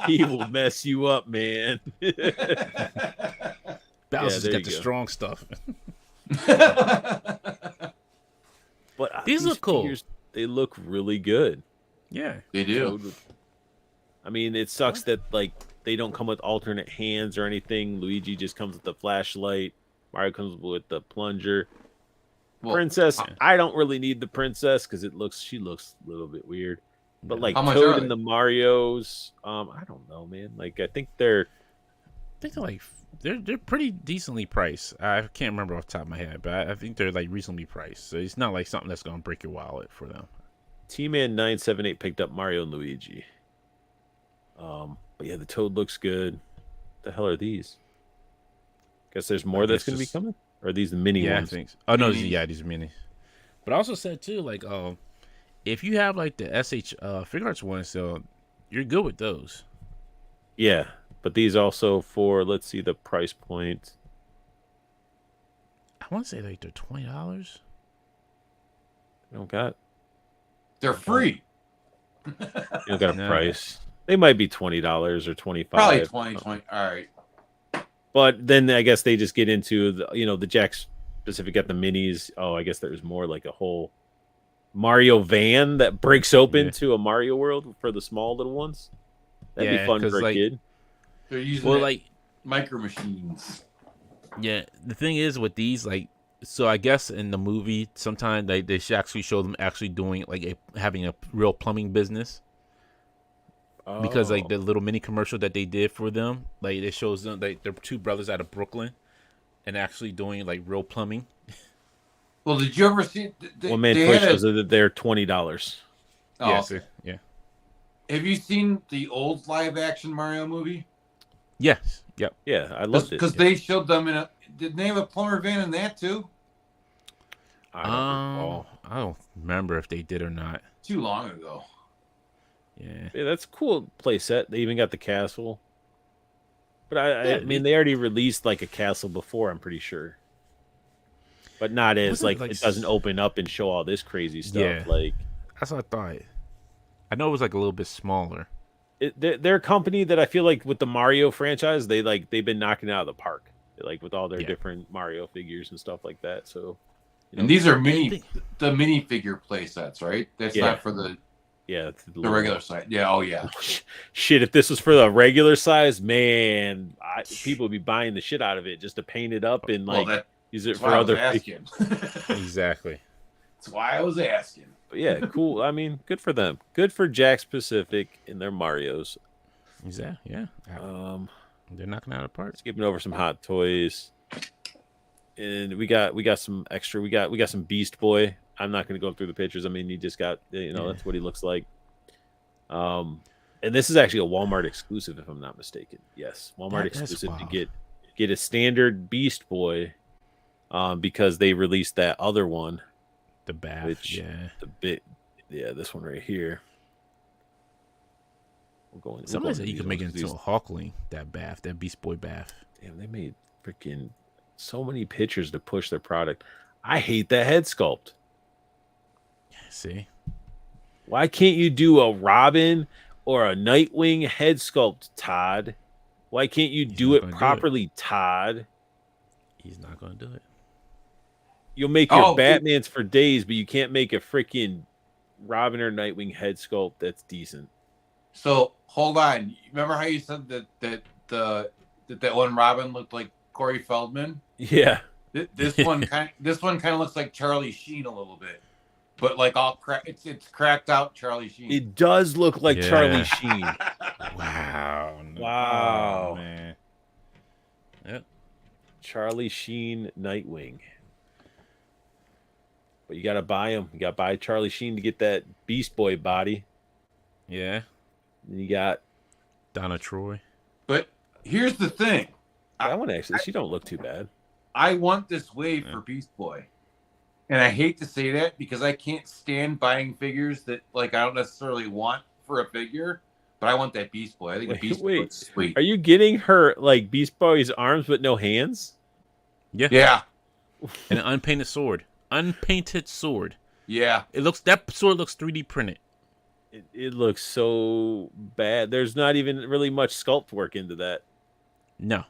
he will mess you up, man. Bowser's there got you the go. strong stuff. But These look cool. figures, they look really good. Yeah. They do. I mean, it sucks that like they don't come with alternate hands or anything. Luigi just comes with the flashlight. Mario comes with the plunger. Well, Princess, I don't really need the princess because she looks a little bit weird. But like How much Toad are and they? the Marios, I don't know, man. Like I think they're I think they're like they're pretty decently priced. I can't remember off the top of my head, but I think they're like reasonably priced. So it's not like something that's gonna break your wallet for them. T-Man 978 picked up Mario and Luigi. But yeah, the Toad looks good. The hell are these? Guess there's more that's guess gonna be just- coming? Or are these the mini Yeah, ones? I think. So. Oh no, Minis. yeah, these are minis. But I also said too, like, if you have like the SH Figure Arts one, so you're good with those. Yeah, but these also for let's see the price point. I want to say like they're $20. You don't got They're free. you don't got a No. price. They might be $20 or 25. Probably 2020. All right. But then I guess they just get into the Jack specific at the minis. Oh, I guess there's more like a whole Mario van that breaks open Yeah. to a Mario world for the small little ones. That'd Yeah, be fun 'cause, for a like- kid. They're using Well, like, micro machines. yeah, the thing is with these, like, so I guess in the movie, sometimes they should actually show them actually doing like having a real plumbing business. Because like the little mini commercial that they did for them, like it shows them like they're two brothers out of Brooklyn, and actually doing like real plumbing. Well, did you ever see? One man they toy had a- shows that they're $20. Oh, Yeah, so, yeah, have you seen the old live action Mario movie? yes, yep. Yeah, I loved it. Because they showed them in a. Didn't they have a plumber van in that too? I don't recall. I don't remember if they did or not. Too long ago. Yeah, Yeah, that's a cool play set. They even got the castle. But I Yeah, mean, they already released like a castle before, I'm pretty sure. But not as Wasn't it, like like, it doesn't open up and show all this crazy stuff. Yeah. Like that's what I thought. I know it was like a little bit smaller. they're a company that I feel like with the Mario franchise, they've been knocking it out of the park. Like with all their Yeah. different Mario figures and stuff like that. So And these are think- the mini figure play sets, right? That's Yeah. not for the yeah, it's the regular side. Yeah. Oh yeah. Shit, if this was for the regular size, man, people would be buying the shit out of it just to paint it up and Well, like use it that's for why I was other. asking. Exactly. That's why I was asking. But yeah, cool. I mean, good for them. Good for Jack's Pacific and their Marios. Exactly. Yeah. They're knocking out of the park. Skipping over some hot toys, and we got some extra. We got some Beast Boy I'm not going to go through the pictures. I mean, he just got, that's what he looks like. And this is actually a Walmart exclusive, if I'm not mistaken. Yes, Walmart exclusive to get a standard Beast Boy, because they released that other one, the bath. This one right here. Somebody said you could make it into a Hawkling, that bath, that Beast Boy bath. Damn, they made freaking so many pictures to push their product. I hate that head sculpt. See? Why can't you do a Robin or a Nightwing head sculpt, Todd? Why can't you do it properly, Todd? He's not going to do it. You'll make your Batmans for days, but you can't make a freaking Robin or Nightwing head sculpt that's decent. So hold on. Remember how you said that one Robin looked like Corey Feldman? Yeah. This one kind of looks like Charlie Sheen a little bit, but like all it's cracked out Charlie Sheen. It does look like Charlie Sheen. Wow. Wow, man. Yep. Charlie Sheen Nightwing. But you gotta buy him. You gotta buy Charlie Sheen to get that Beast Boy body. Yeah. And you got Donna Troy. But here's the thing. That one actually, she don't look too bad. I want this wave for Beast Boy. And I hate to say that because I can't stand buying figures that like I don't necessarily want for a figure, but I want that Beast Boy. I think the Beast Boy is sweet. Are you getting her like Beast Boy's arms but no hands? Yeah. Yeah. And an unpainted sword. Unpainted sword. Yeah. That sword looks 3D printed. It looks so bad. There's not even really much sculpt work into that. No.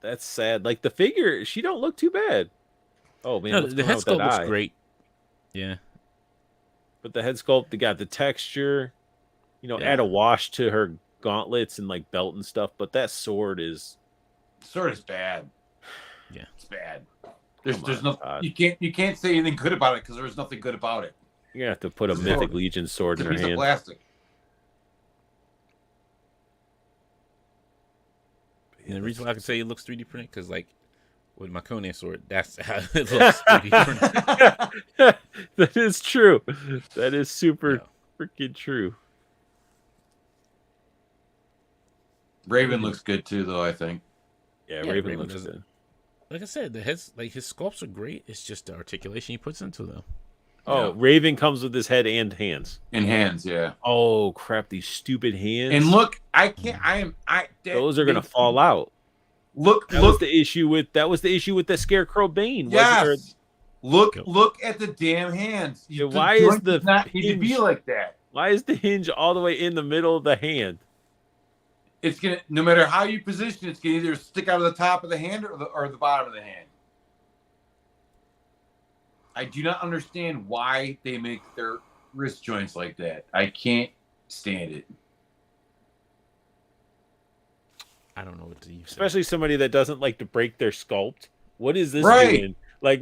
That's sad. Like the figure, she don't look too bad. Oh man, no, the head sculpt looks great. Yeah. But the head sculpt, they got the texture. Add a wash to her gauntlets and like belt and stuff. But that sword is bad. Yeah, it's bad. There's no you can't say anything good about it because there's nothing good about it. You're gonna have to put a Mythic Legion sword in her hand. Plastic. And the reason why I can say it looks 3D printed because like with my Conan sword, that's how it looks 3D printed. That is true. That is super freaking true. Raven looks good too, though. I think. Yeah, Raven looks good. Like I said, his sculpts are great. It's just the articulation he puts into them. Oh, Raven comes with his head and hands. And hands, yeah. Oh crap! These stupid hands. And look, I can't. Those are gonna fall out. That was the issue with the Scarecrow Bane. Yes. Look at the damn hands. Why is the not need to be like that? Why is the hinge all the way in the middle of the hand? It's gonna, no matter how you position, it's gonna either stick out of the top of the hand or the bottom of the hand. I do not understand why they make their wrist joints like that. I can't stand it. I don't know what to use. Especially somebody that doesn't like to break their sculpt. What is this doing? Like,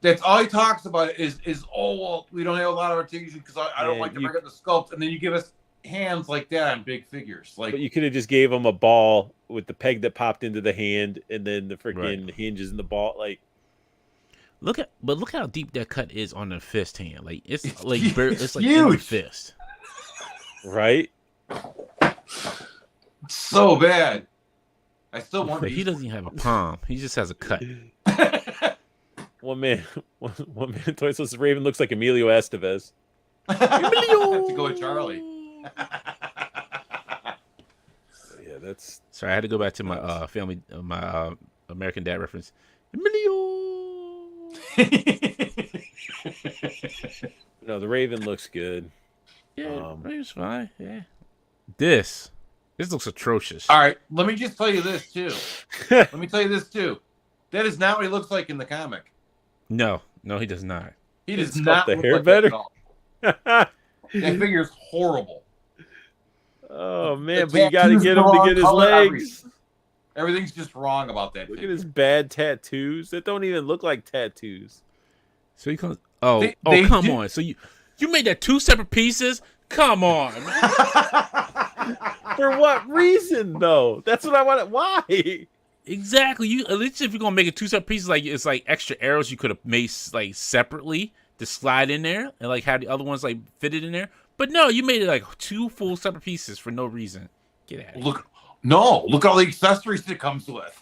that's all he talks about is well, we don't have a lot of articulation because I don't like to break up the sculpt, and then you give us hands like that on big figures. Like, but you could have just gave him a ball with the peg that popped into the hand, and then the freaking hinges in the ball. Like, look how deep that cut is on the fist hand. Like it's like huge. In the fist. Right. So bad. I still want. He doesn't even have a palm. He just has a cut. One man toy says Raven looks like Emilio Estevez. Emilio! To go with Charlie. Yeah, that's. Sorry, I had to go back to my family, my American Dad reference. Emilio. No, the Raven looks good. Yeah, Raven's fine. Yeah. This looks atrocious. All right, let me just tell you this too. That is not what he looks like in the comic. No, he does not. He does not the look hair like better. That at all. That figure's horrible. Oh man, but you got to get him to get his legs. Everything's just wrong about that. Look at his bad tattoos. That don't even look like tattoos. So he comes. Come on. So you made that two separate pieces? Come on. For what reason though? That's what I want. Why? Exactly. You at least if you're gonna make it two separate pieces, like it's like extra arrows you could have made like separately to slide in there, and like have the other ones like fitted in there. But no, you made it like two full separate pieces for no reason. Get out of here. Look at all the accessories it comes with.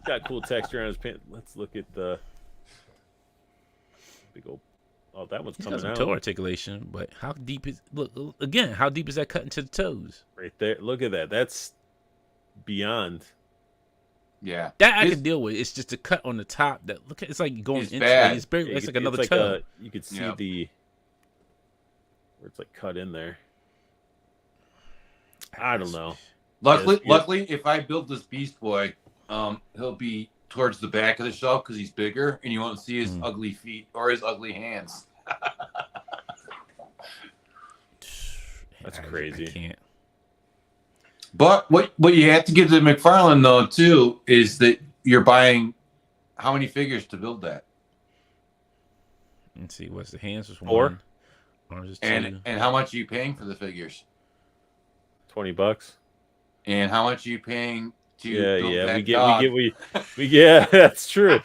Got cool texture on his pants. Let's look at the big old. Oh, that one's He's coming got some out toe articulation, but how deep is look again? How deep is that cut into the toes? right there. Look at that. That's beyond. Yeah, That I can deal with. It's just a cut on the top that look. It's like going It's into bad. like, it's very. It's like another like toe. you could see Yep. the where it's like cut in there. I don't know. Luckily, if I build this Beast Boy, he'll be towards the back of the shelf because he's bigger, and you won't see his ugly feet or his ugly hands. That's crazy. I can't. But what you have to give to McFarlane though too is that you're buying how many figures to build that, Let's see. What's the hands was 4. one. Arms is 2. and how much are you paying for the figures, $20. and how much are you paying to build Yeah. that We dog? yeah. That's true.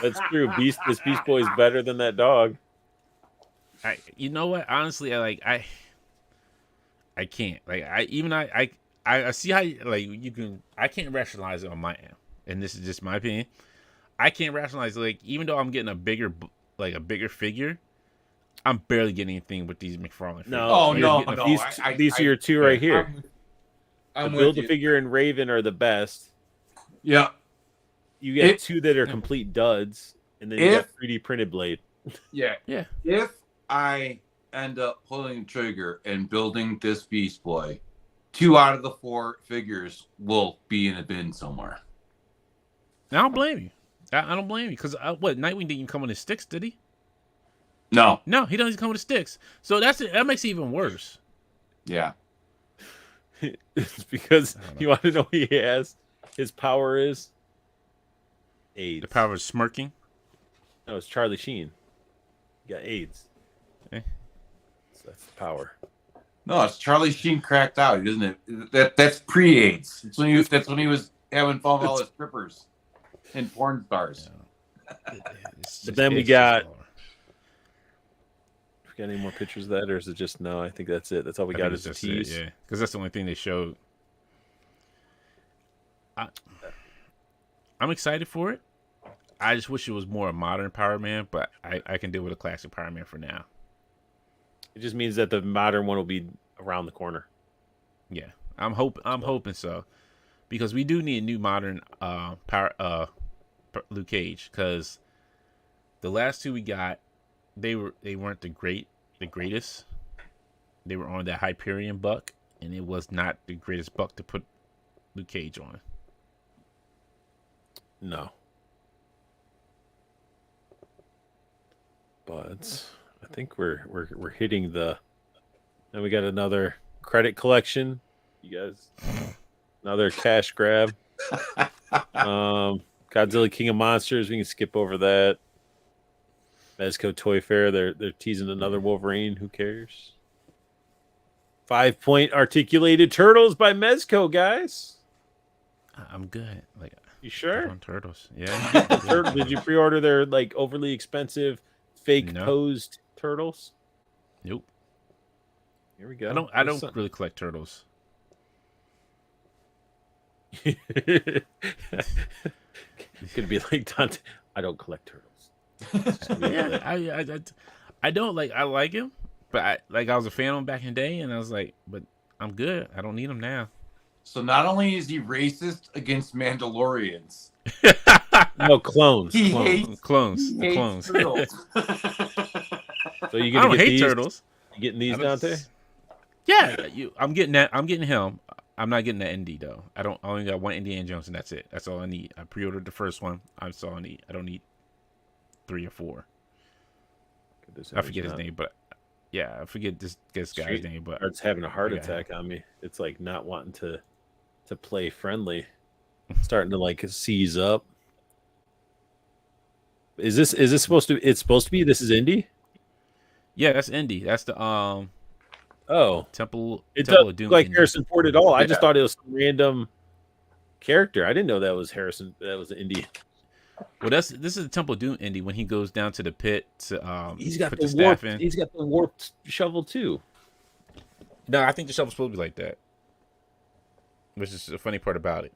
That's true. This Beast Boy is better than that dog. You know what? Honestly, I can't. Like I see how like you can. I can't rationalize it on my end, and this is just my opinion. I can't rationalize like even though I'm getting a bigger figure, I'm barely getting anything with these McFarlane figures. No, no. These are your two right here. I'm The with Build-A-Figure and Raven are the best. Yeah. You get two that are complete duds, and then you got 3D printed Blade. Yeah. Yeah. If I end up pulling the trigger and building this Beast Boy, 2 out of the 4 figures will be in a bin somewhere. I don't blame you. I don't blame you because what Nightwing didn't even come with his sticks, did he? No. No, he doesn't come with his sticks. So that makes it even worse. Yeah. It's because you want to know what he has. His power is AIDS. The power of smirking. No, it's Charlie Sheen. He got AIDS. Eh. So that's the power. No, it's Charlie Sheen cracked out, isn't it? That's pre-AIDS. That's when he was having fun with all his strippers and porn stars. Yeah. But then we got any more pictures of that, or is it just no? I think that's it. That's all we got is a tease. Yeah, because that's the only thing they showed. I'm excited for it. I just wish it was more a modern Power Man, but I can deal with a classic Power Man for now. It just means that the modern one will be around the corner. Yeah, I'm hoping so, because we do need a new modern Luke Cage, because the last 2 we got, they weren't the greatest. They were on that Hyperion buck, and it was not the greatest buck to put Luke Cage on. No. But I think we're hitting the. Then we got another credit collection. You guys, another cash grab. Godzilla King of Monsters. We can skip over that. Mezco Toy Fair. They're teasing another Wolverine. Who cares? 5-point articulated turtles by Mezco, guys. I'm good. Like, you sure? On turtles, yeah. Did you pre-order their like overly expensive fake posed turtles? Nope. Here we go. I don't really collect turtles. Could be like Dante. I don't collect turtles. Yeah, I don't like. I like him, but I was a fan of him back in the day, and I was like, but I'm good. I don't need him now. So not only is he racist against Mandalorians, no clones. He clones. hates Clones. turtles. So you I gonna don't get hate these? turtles. You getting these, Dante? Yeah, I'm getting that. I'm getting him. I'm not getting that indie though. I only got one Indiana Jones, and that's it. That's all I need. I pre-ordered the first one. That's all I need. I don't need 3 or 4. I forget his name, but yeah, I forget this guy's name. But it's having a heart attack on me. It's like not wanting to play friendly, starting to like seize up. Is this supposed to? It's supposed to be. This is indie. Yeah, that's indie. That's the Oh, Temple. It Temple doesn't of Doom look like indie. Harrison Ford at all. I just thought it was some random character. I didn't know that was Harrison. That was Indian. Well, this is a Temple Doom Indy when he goes down to the pit to He's got put the the staff warped. in. He's got the warped shovel too. No, I think the shovel's supposed to be like that, which is the funny part about it.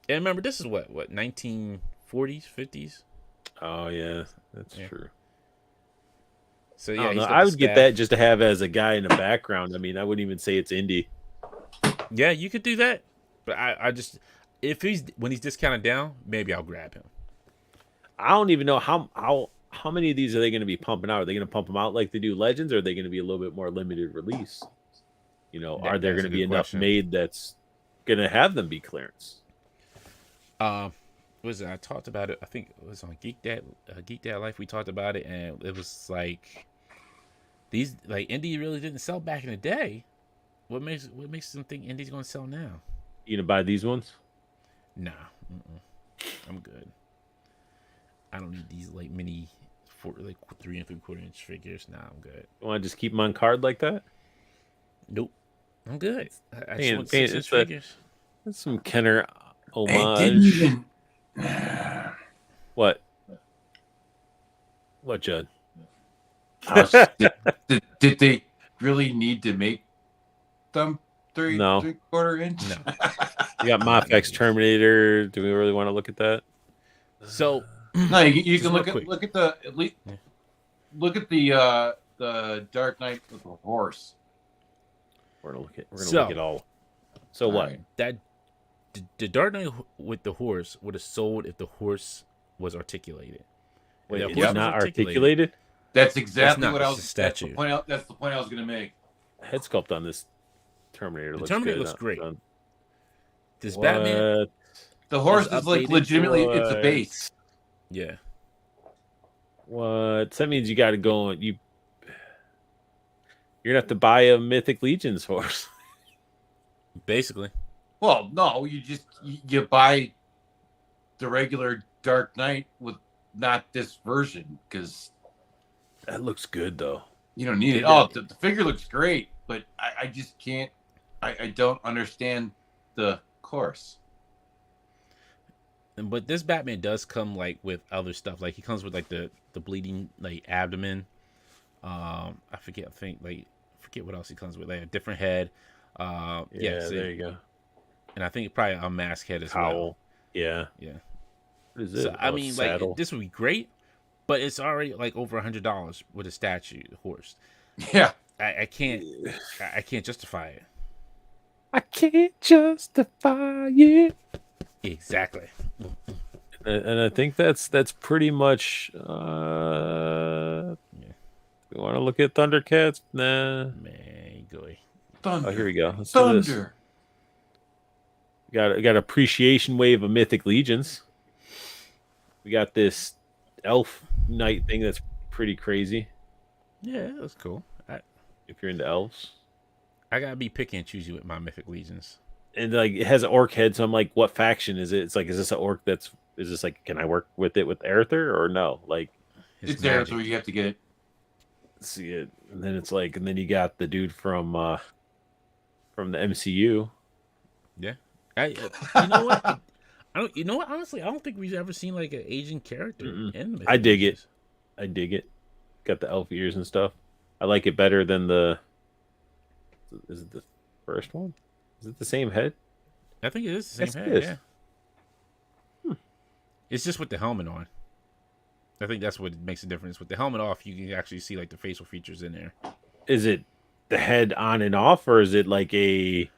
And remember, this is what 1940s, 50s. Oh yeah, that's Yeah. true. So I yeah, don't know. he's got I the would get staff. that just to have as a guy in the background. I mean, I wouldn't even say it's indie. Yeah, you could do that, but I just if when he's discounted down, maybe I'll grab him. I don't even know how many of these are they going to be pumping out? Are they going to pump them out like they do Legends, or are they going to be a little bit more limited release? You know, are there That's going a to be good enough question. made that's going to have them be clearance? What was it? I talked about it. I think it was on Geek Dad Life. We talked about it, and it was like these like indie really didn't sell back in the day. What makes them think indie's going to sell now? You gonna buy these ones? Nah, I'm good. I don't need these like mini, 3 3/4 inch figures. Nah, I'm good. You want to just keep them on card like that? Nope, I'm good. I just Man, want man, 6-inch figures. That's some Kenner It didn't homage. even. What? What, Judd? Did they really need to make them No. 3/4 inch? No. You got Mafex Terminator. Do we really want to look at that? So No, you Just can real look at quick. look at the Dark Knight with the horse. We're gonna look So- at all. So what? Alright. that the Dark Knight with the horse would have sold if the horse was articulated. If Wait, that it's horse was not articulated? That's exactly not, what I it's was. a statue. That's the point I was going to make. Head sculpt on this Terminator The looks Terminator good. looks great. On- This what? Batman, The horse It's is like updated. legitimately it's a What? base. yeah. What? So that means you got to go. You're gonna have to buy a Mythic Legions horse. Basically, Well, no, you buy the regular Dark Knight with not this version because That looks good though. you don't need it. They Oh, did. the figure looks great, but I just can't. I don't understand the course. but this Batman does come like with other stuff. Like he comes with like the bleeding like abdomen. I forget what else he comes with. Like a different head. Yeah, so- there you go. and I think probably a mask head as well. Cowl. Yeah. Yeah. What is it? So I Oh, mean, saddle. like this would be great, but it's already like over $100 with a statue horse. Yeah, I can't justify it. I can't justify it. Exactly. And I think that's pretty much. Yeah. You want to look at Thundercats? Nah. Man, go. thunder. Oh, here we go. Let's do this. Thunder. Got appreciation wave of Mythic Legions. We got this elf knight thing that's pretty crazy. Yeah, that's cool. If you're into elves, I gotta be picky and choosy with my Mythic Legions. and like it has an orc head, so I'm like, what faction is it? It's like, is this an orc? Is this like, can I work with it with Aerther or no? Like, His It's there, magic. so you have to get it. see it, and then it's like, and then you got the dude from the MCU. You know what? I don't. You know what? Honestly, I don't think we've ever seen like an Asian character Mm-mm. in. Mythic I dig it. Legions. I dig it. Got the elf ears and stuff. I like it better than the. Is it the first one? Is it the same head? I think it is the Yes, same it head. is. Yeah. Hmm. It's just with the helmet on. I think that's what makes a difference. With the helmet off, you can actually see like the facial features in there. Is it the head on and off, or is it like a?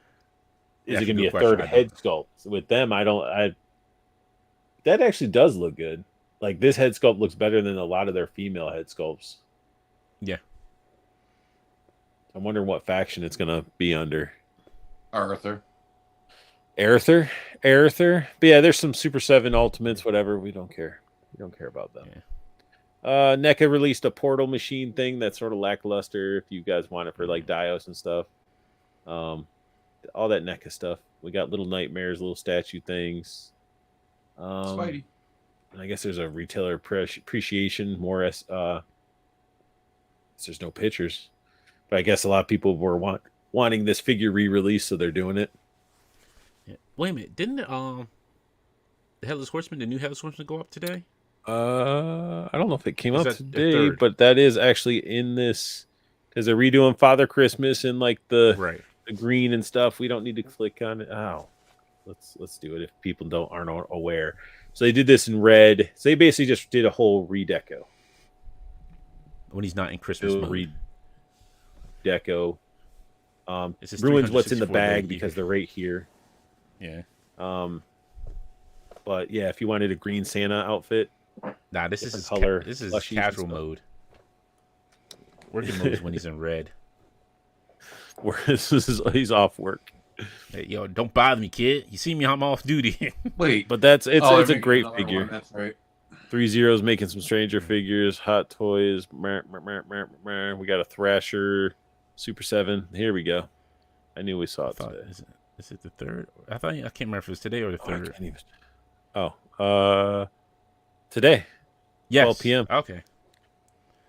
Is That's it a gonna be good a question. third I don't head sculpt with them? That actually does look good. Like this head sculpt looks better than a lot of their female head sculpts. Yeah. I'm wondering what faction it's gonna be under. Arthur. Aerther. But yeah, there's some Super 7 Ultimates, whatever. We don't care. We don't care about them. NECA released a portal machine thing that's sort of lackluster if you guys want it for like Dios and stuff. All that NECA stuff. We got little nightmares, little statue things. Spidey. And I guess there's a retailer appreciation more as there's no pictures. But I guess a lot of people were wanting this figure re-release, so they're doing it. Wait a minute, didn't the Headless Horseman, the new Headless Horseman, go up today? I don't know if it came Is out that the today, third? but that is actually in this because they're redoing Father Christmas and like the Right. green and stuff. We don't need to click on it. Oh, let's do it if people aren't aware. So they did this in red. So they basically just did a whole redeco. When he's not in Christmas mode. Redeco. It's just Ruins what's in the 364 bag day because year. they're right here. Yeah. But yeah, if you wanted a green Santa outfit, Nah, this different is color this is plushies and casual stuff. mode. Working mode is when he's in red. he's off work. Hey, yo, don't bother me, kid. You see me, I'm off duty. Wait, But it's they're a making great another figure. one, that's right. 3 Zeros making some Stranger figures, Hot Toys. We got a Thrasher, Super 7. Here we go. I knew we saw it today. Is it the third? I can't remember if it was today or the Oh, I third. can't even. Today. Yes. 12 p.m. Okay.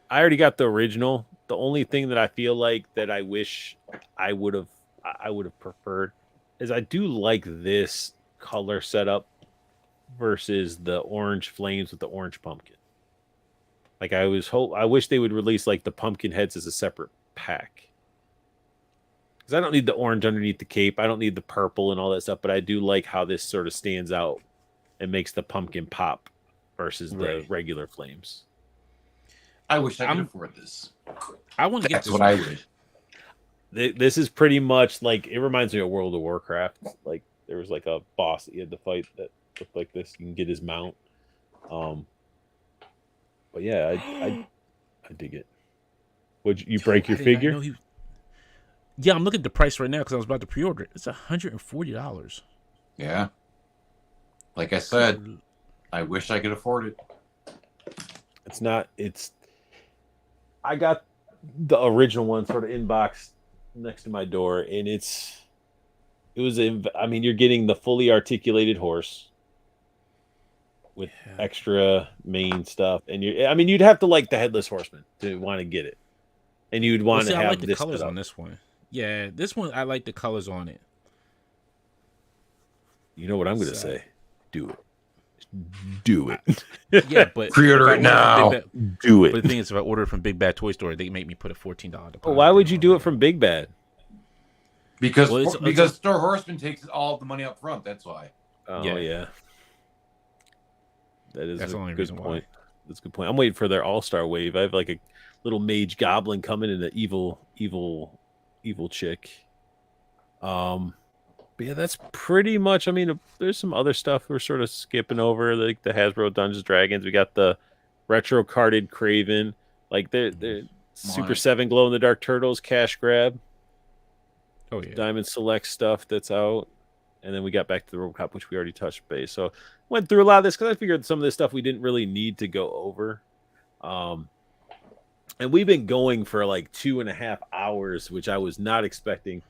I already got the original. The only thing that I feel like that I wish I would have preferred is I do like this color setup versus the orange flames with the orange pumpkin. Like I wish they would release like the pumpkin heads as a separate pack. Because I don't need the orange underneath the cape. I don't need the purple and all that stuff, but I do like how this sort of stands out and makes the pumpkin pop versus the regular flames. I wish I could afford this. I want to get That's this what one. I wish. This is pretty much like it reminds me of World of Warcraft. Like there was like a boss that you had to fight that looked like this. You can get his mount. But yeah, I dig it. Would you break your figure? Yeah, I'm looking at the price right now because I was about to pre-order it. It's $140. Yeah. Like I said, I wish I could afford it. It's not. I got the original one sort of inbox next to my door, and I mean, you're getting the fully articulated horse with extra main stuff, and you'd have to like the Headless Horseman to want to get it, and you'd want to have I like the this colors on this one. Yeah, this one I like the colors on it. You know what I'm gonna say? Do it. Do it. Yeah, but pre-order it now. Do it. But the thing is, if I order it from Big Bad Toy Store, they make me put a $14 deposit. Well, why would you do it from Big Bad? Because Star Horseman takes all the money up front. That's why. Oh yeah. That's the only good reason point. why. That's a good point. I'm waiting for their All-Star wave. I have like a little mage goblin coming and an evil chick. But yeah, that's pretty much. I mean, there's some other stuff we're sort of skipping over, like the Hasbro Dungeons Dragons. We got the retro carded Kraven, like the Super 7 glow in the dark turtles cash grab. Oh yeah, Diamond Select stuff that's out, and then we got back to the RoboCop, which we already touched base. So went through a lot of this because I figured some of this stuff we didn't really need to go over. And we've been going for like 2.5 hours, which I was not expecting.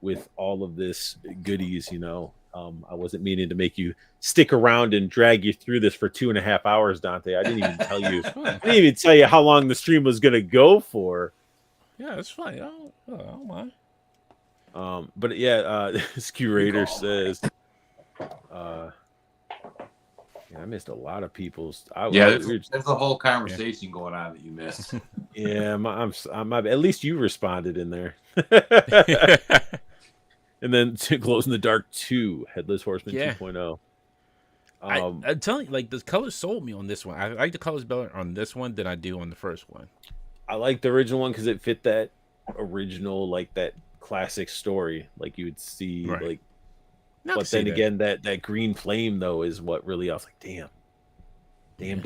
With all of this goodies, I wasn't meaning to make you stick around and drag you through this for 2.5 hours, Dante. I didn't even tell you. I didn't even tell you how long the stream was going to go for. Yeah, it's fine. I don't mind. But yeah, Skew Raider says, I missed a lot of people's. There's a whole conversation going on that you missed. Yeah, I'm at least you responded in there. And then Glows in the Dark 2, Headless Horseman 2.0. I'm telling you, like, the colors sold me on this one. I like the colors better on this one than I do on the first one. I like the original one because it fit that original, like that classic story, like you would see, like. But then again, that green flame though is what really I was like, damn. It's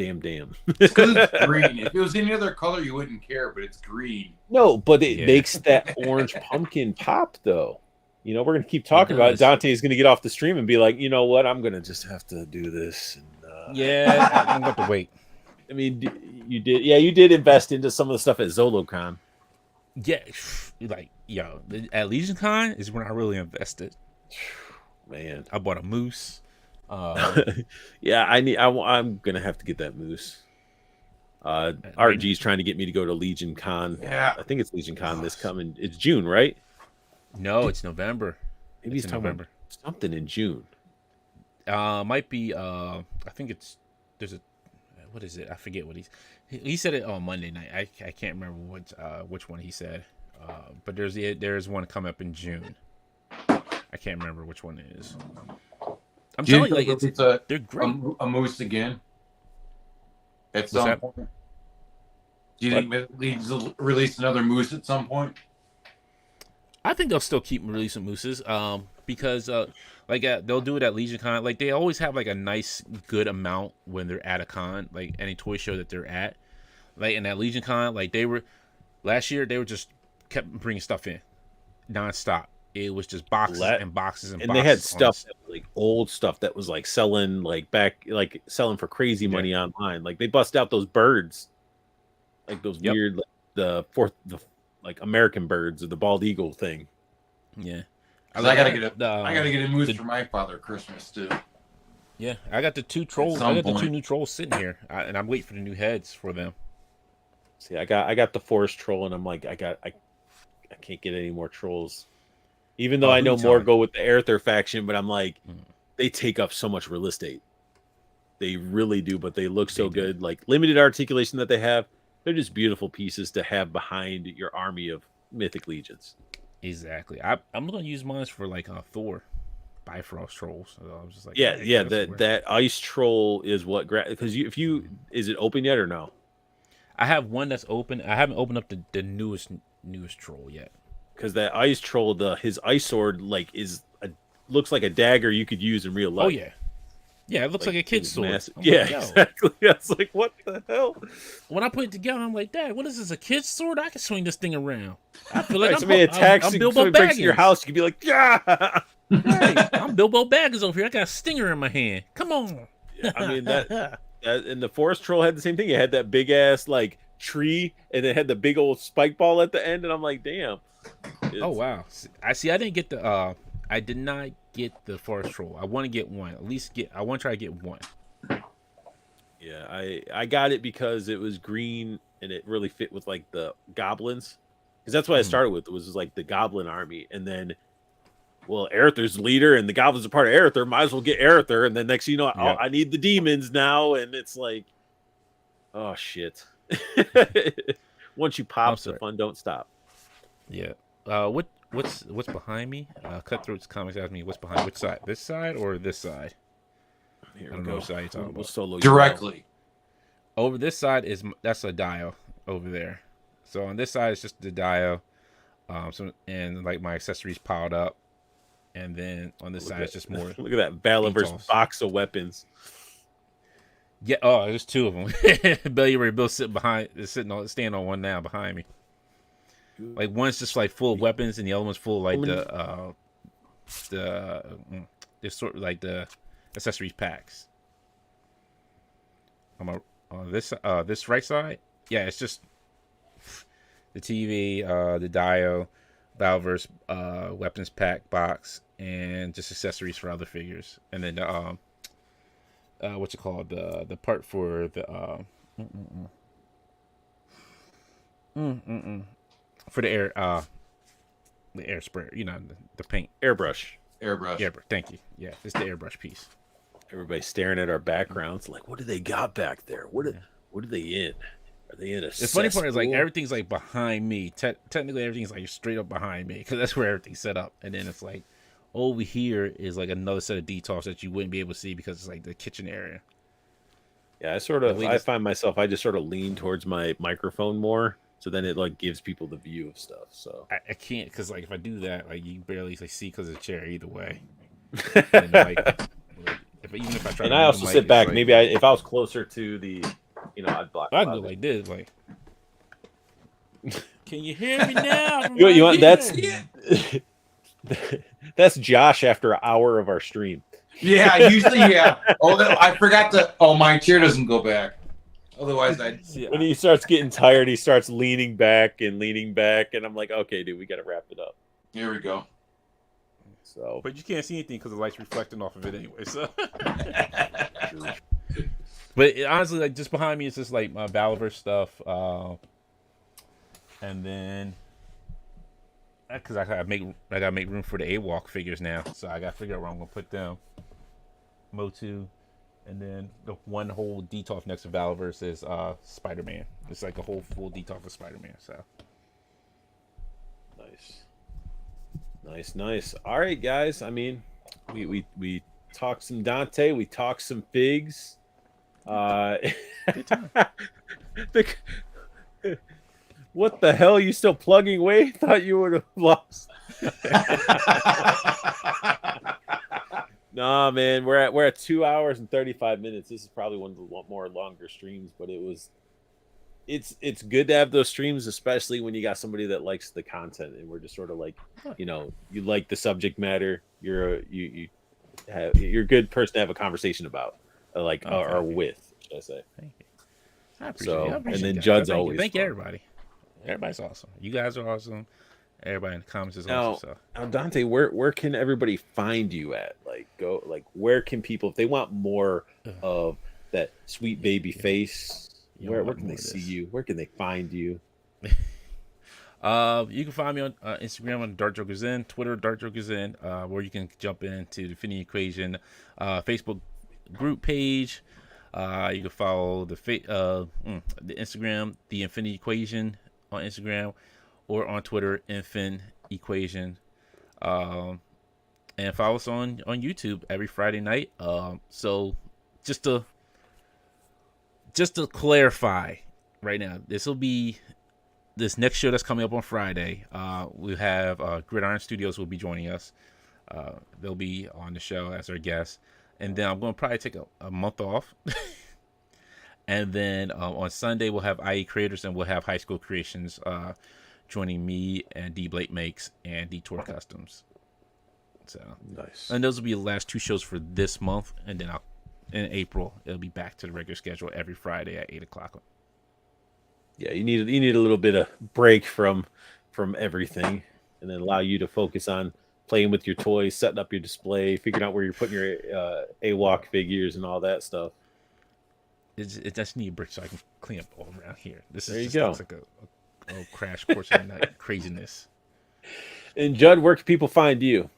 because it's green. If it was any other color, you wouldn't care, but it's green. No, but it makes that orange pumpkin pop though. We're gonna keep talking about it. Dante is gonna get off the stream and be like, you know what? I'm gonna just have to do this. And, I'm going to wait. I mean, you did invest into some of the stuff at ZoloCon. Yeah, like at Legion Con is when I really invested. Man, I bought a moose. Yeah, I'm gonna have to get that moose. RG's trying to get me to go to Legion Con. Yeah, I think it's Legion Con this coming. It's June, right? No, it's November. Maybe it's November. Something in June. Might be. I think it's there's a. What is it? I forget what he said it on Monday night. I can't remember which one he said. But there's one coming up in June. I can't remember which one it is. I'm telling you, like they're great. A moose again. At What's some that? point. Do you think Leeds will release another moose at some point? I think they'll still keep releasing mooses. Because they'll do it at Legion Con. Like they always have like a nice good amount when they're at a con, like any toy show that they're at. Like in that Legion Con, like they were last year, they were just kept bringing stuff in nonstop. It was just boxes and boxes and boxes. And they had stuff like old stuff that was like selling selling for crazy money online. Like they bust out those birds, like those weird the American birds or the bald eagle thing. Yeah, I gotta get a moose for my father Christmas too. Yeah, I got the 2 trolls. I got the 2 new trolls sitting here, and I'm waiting for the new heads for them. See, I got the forest troll, and I'm like, I can't get any more trolls. Even though I know more go with the Aether faction, but I'm like, they take up so much real estate. They really do, but they look so good. Like limited articulation that they have, they're just beautiful pieces to have behind your army of Mythic Legions. Exactly. I'm gonna use mine for like Thor, Bifrost trolls. So I was just like, that ice troll is what because is it open yet or no? I have one that's open. I haven't opened up the newest troll yet. Because that ice troll, his ice sword, looks like a dagger you could use in real life. Oh yeah, it looks like a kid's sword. Exactly. I was like, what the hell? When I put it together, I'm like, Dad, what is this? A kid's sword? I can swing this thing around. I feel like somebody attacks you, somebody breaks in your house, you can be like, yeah. Hey, I'm Bilbo Baggins over here. I got a stinger in my hand. Come on. I mean that and the forest troll had the same thing. It had that big ass tree, and it had the big old spike ball at the end, and I'm like, damn. Oh wow! I didn't get the. I did not get the forest troll. I want to get one. I want to try to get one. Yeah, I got it because it was green and it really fit with the goblins. Because that's what I started with. It was the goblin army, and then, Aether's leader, and the goblins are part of Aether. Might as well get Aether, and then next, I need the demons now, and it's like, oh shit! Once you pop, the fun don't stop. Yeah. What's behind me? Cutthroat's comics asked me what's behind which side? This side or this side? Here I don't know which side you're talking about. Solo directly. Over this side that's a dial over there. So on this side it's just the dial, and my accessories piled up, and then on this side it's just more. Look at that Balaver's box of weapons. Yeah. Oh, there's 2 of them. Bill's standing on one now behind me. Like one's just full of weapons, and the other one's full of they're sort of like the accessories packs. I'm on this right side. Yeah, it's just the TV, the Dio, Valverse weapons pack box, and just accessories for other figures, and then the what's it called, the part for the for the air sprayer, the paint. Airbrush. Thank you. Yeah, it's the airbrush piece. Everybody's staring at our backgrounds like, what do they got back there? What are they in? Are they in a The funny part is everything's behind me. Technically everything's straight up behind me because that's where everything's set up. And then it's over here is another set of details that you wouldn't be able to see because it's the kitchen area. Yeah, I find myself, I just sort of lean towards my microphone more. So then it gives people the view of stuff. So I can't, because if I do that, you barely see because of the chair either way. And, even if I try, and I also sit back. Maybe if I was closer to the, I'd block. I'd go like this, Can you hear me now? you want that's Josh after an hour of our stream. Yeah, usually, yeah. Oh, I forgot to. Oh, my chair doesn't go back. Otherwise, when he starts getting tired, he starts leaning back, and I'm like, okay, dude, we got to wrap it up. Here we go. So, but you can't see anything because the light's reflecting off of it anyway. So, but honestly, just behind me is just my Balaverse stuff, and then because I gotta make room for the AWalk figures now. So I gotta figure out where I'm gonna put them. Motu, and then the one whole DTOF next to Valverse is Spider-Man. It's like a whole full DTOF of Spider-Man. So nice. All right, guys. I mean, we talked some Dante. We talked some figs. good time. What the hell? You still plugging away? Thought you would have lost. Nah, man, we're at 2 hours and 35 minutes. This is probably one of the more longer streams, but it's good to have those streams, especially when you got somebody that likes the content, and we're just sort of like, you like the subject matter. You're a good person to have a conversation about, or with, should I say? Thank you. I appreciate it. And then Judd's always thank you, everybody. Everybody's awesome. You guys are awesome. Everybody in the comments is awesome. Now, Dante, where can everybody find you at? Where can people, if they want more of that sweet baby face, where can they see you? Where can they find you? You can find me on Instagram on Dart Jokers In, Twitter Dart Jokers In, where you can jump into the Infinity Equation Facebook group page. You can follow the Instagram, the Infinity Equation on Instagram, or on Twitter, Infin Equation. And follow us on YouTube every Friday night. So just to clarify right now, this next show that's coming up on Friday. We have Gridiron Studios will be joining us. They'll be on the show as our guests. And then I'm going to probably take a month off. And then on Sunday, we'll have IE Creators, and we'll have High School Creations joining me and D Blake Makes and Detour Customs. So nice. And those will be the last two shows for this month. And then in April, it'll be back to the regular schedule every Friday at 8 o'clock. Yeah, you need a little bit of break from everything, and then allow you to focus on playing with your toys, setting up your display, figuring out where you're putting your AWalk figures and all that stuff. It just need a break so I can clean up all around here. There you go. Looks like a crash course of night craziness. And Judd, where can people find you?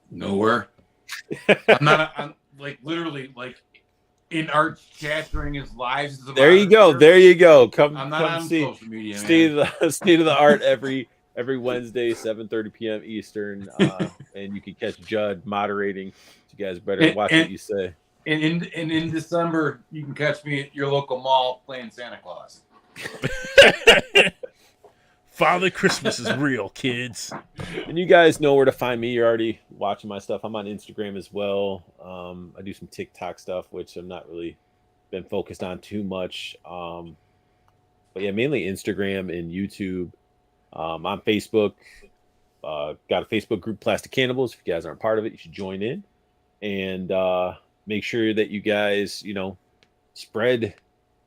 Nowhere. I'm literally in Art's chat during his lives. There you go. Come on see social media, State of the Art every Wednesday, 7:30 p.m. Eastern, and you can catch Judd moderating. You guys better watch what you say. And in December, you can catch me at your local mall playing Santa Claus. Father Christmas is real, kids. And you guys know where to find me. You're already watching my stuff. I'm on Instagram as well. I do some TikTok stuff, which I'm not really been focused on too much. But yeah, mainly Instagram and YouTube. On Facebook. Got a Facebook group, Plastic Cannibals. If you guys aren't part of it, you should join in. And make sure that you guys, spread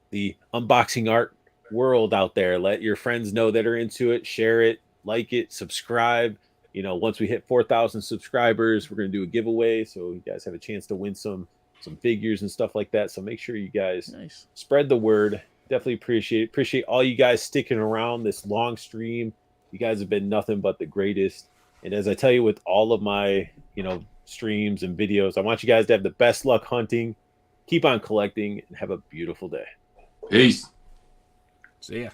the unboxing art world out there. Let your friends know that are into it. Share it, like it, subscribe. Once we hit 4,000 subscribers, we're going to do a giveaway, so you guys have a chance to win some figures and stuff like that. So make sure you guys spread the word. Definitely appreciate all you guys sticking around this long stream. You guys have been nothing but the greatest. And as I tell you with all of my, streams and videos, I want you guys to have the best luck hunting. Keep on collecting and have a beautiful day. Peace. See ya.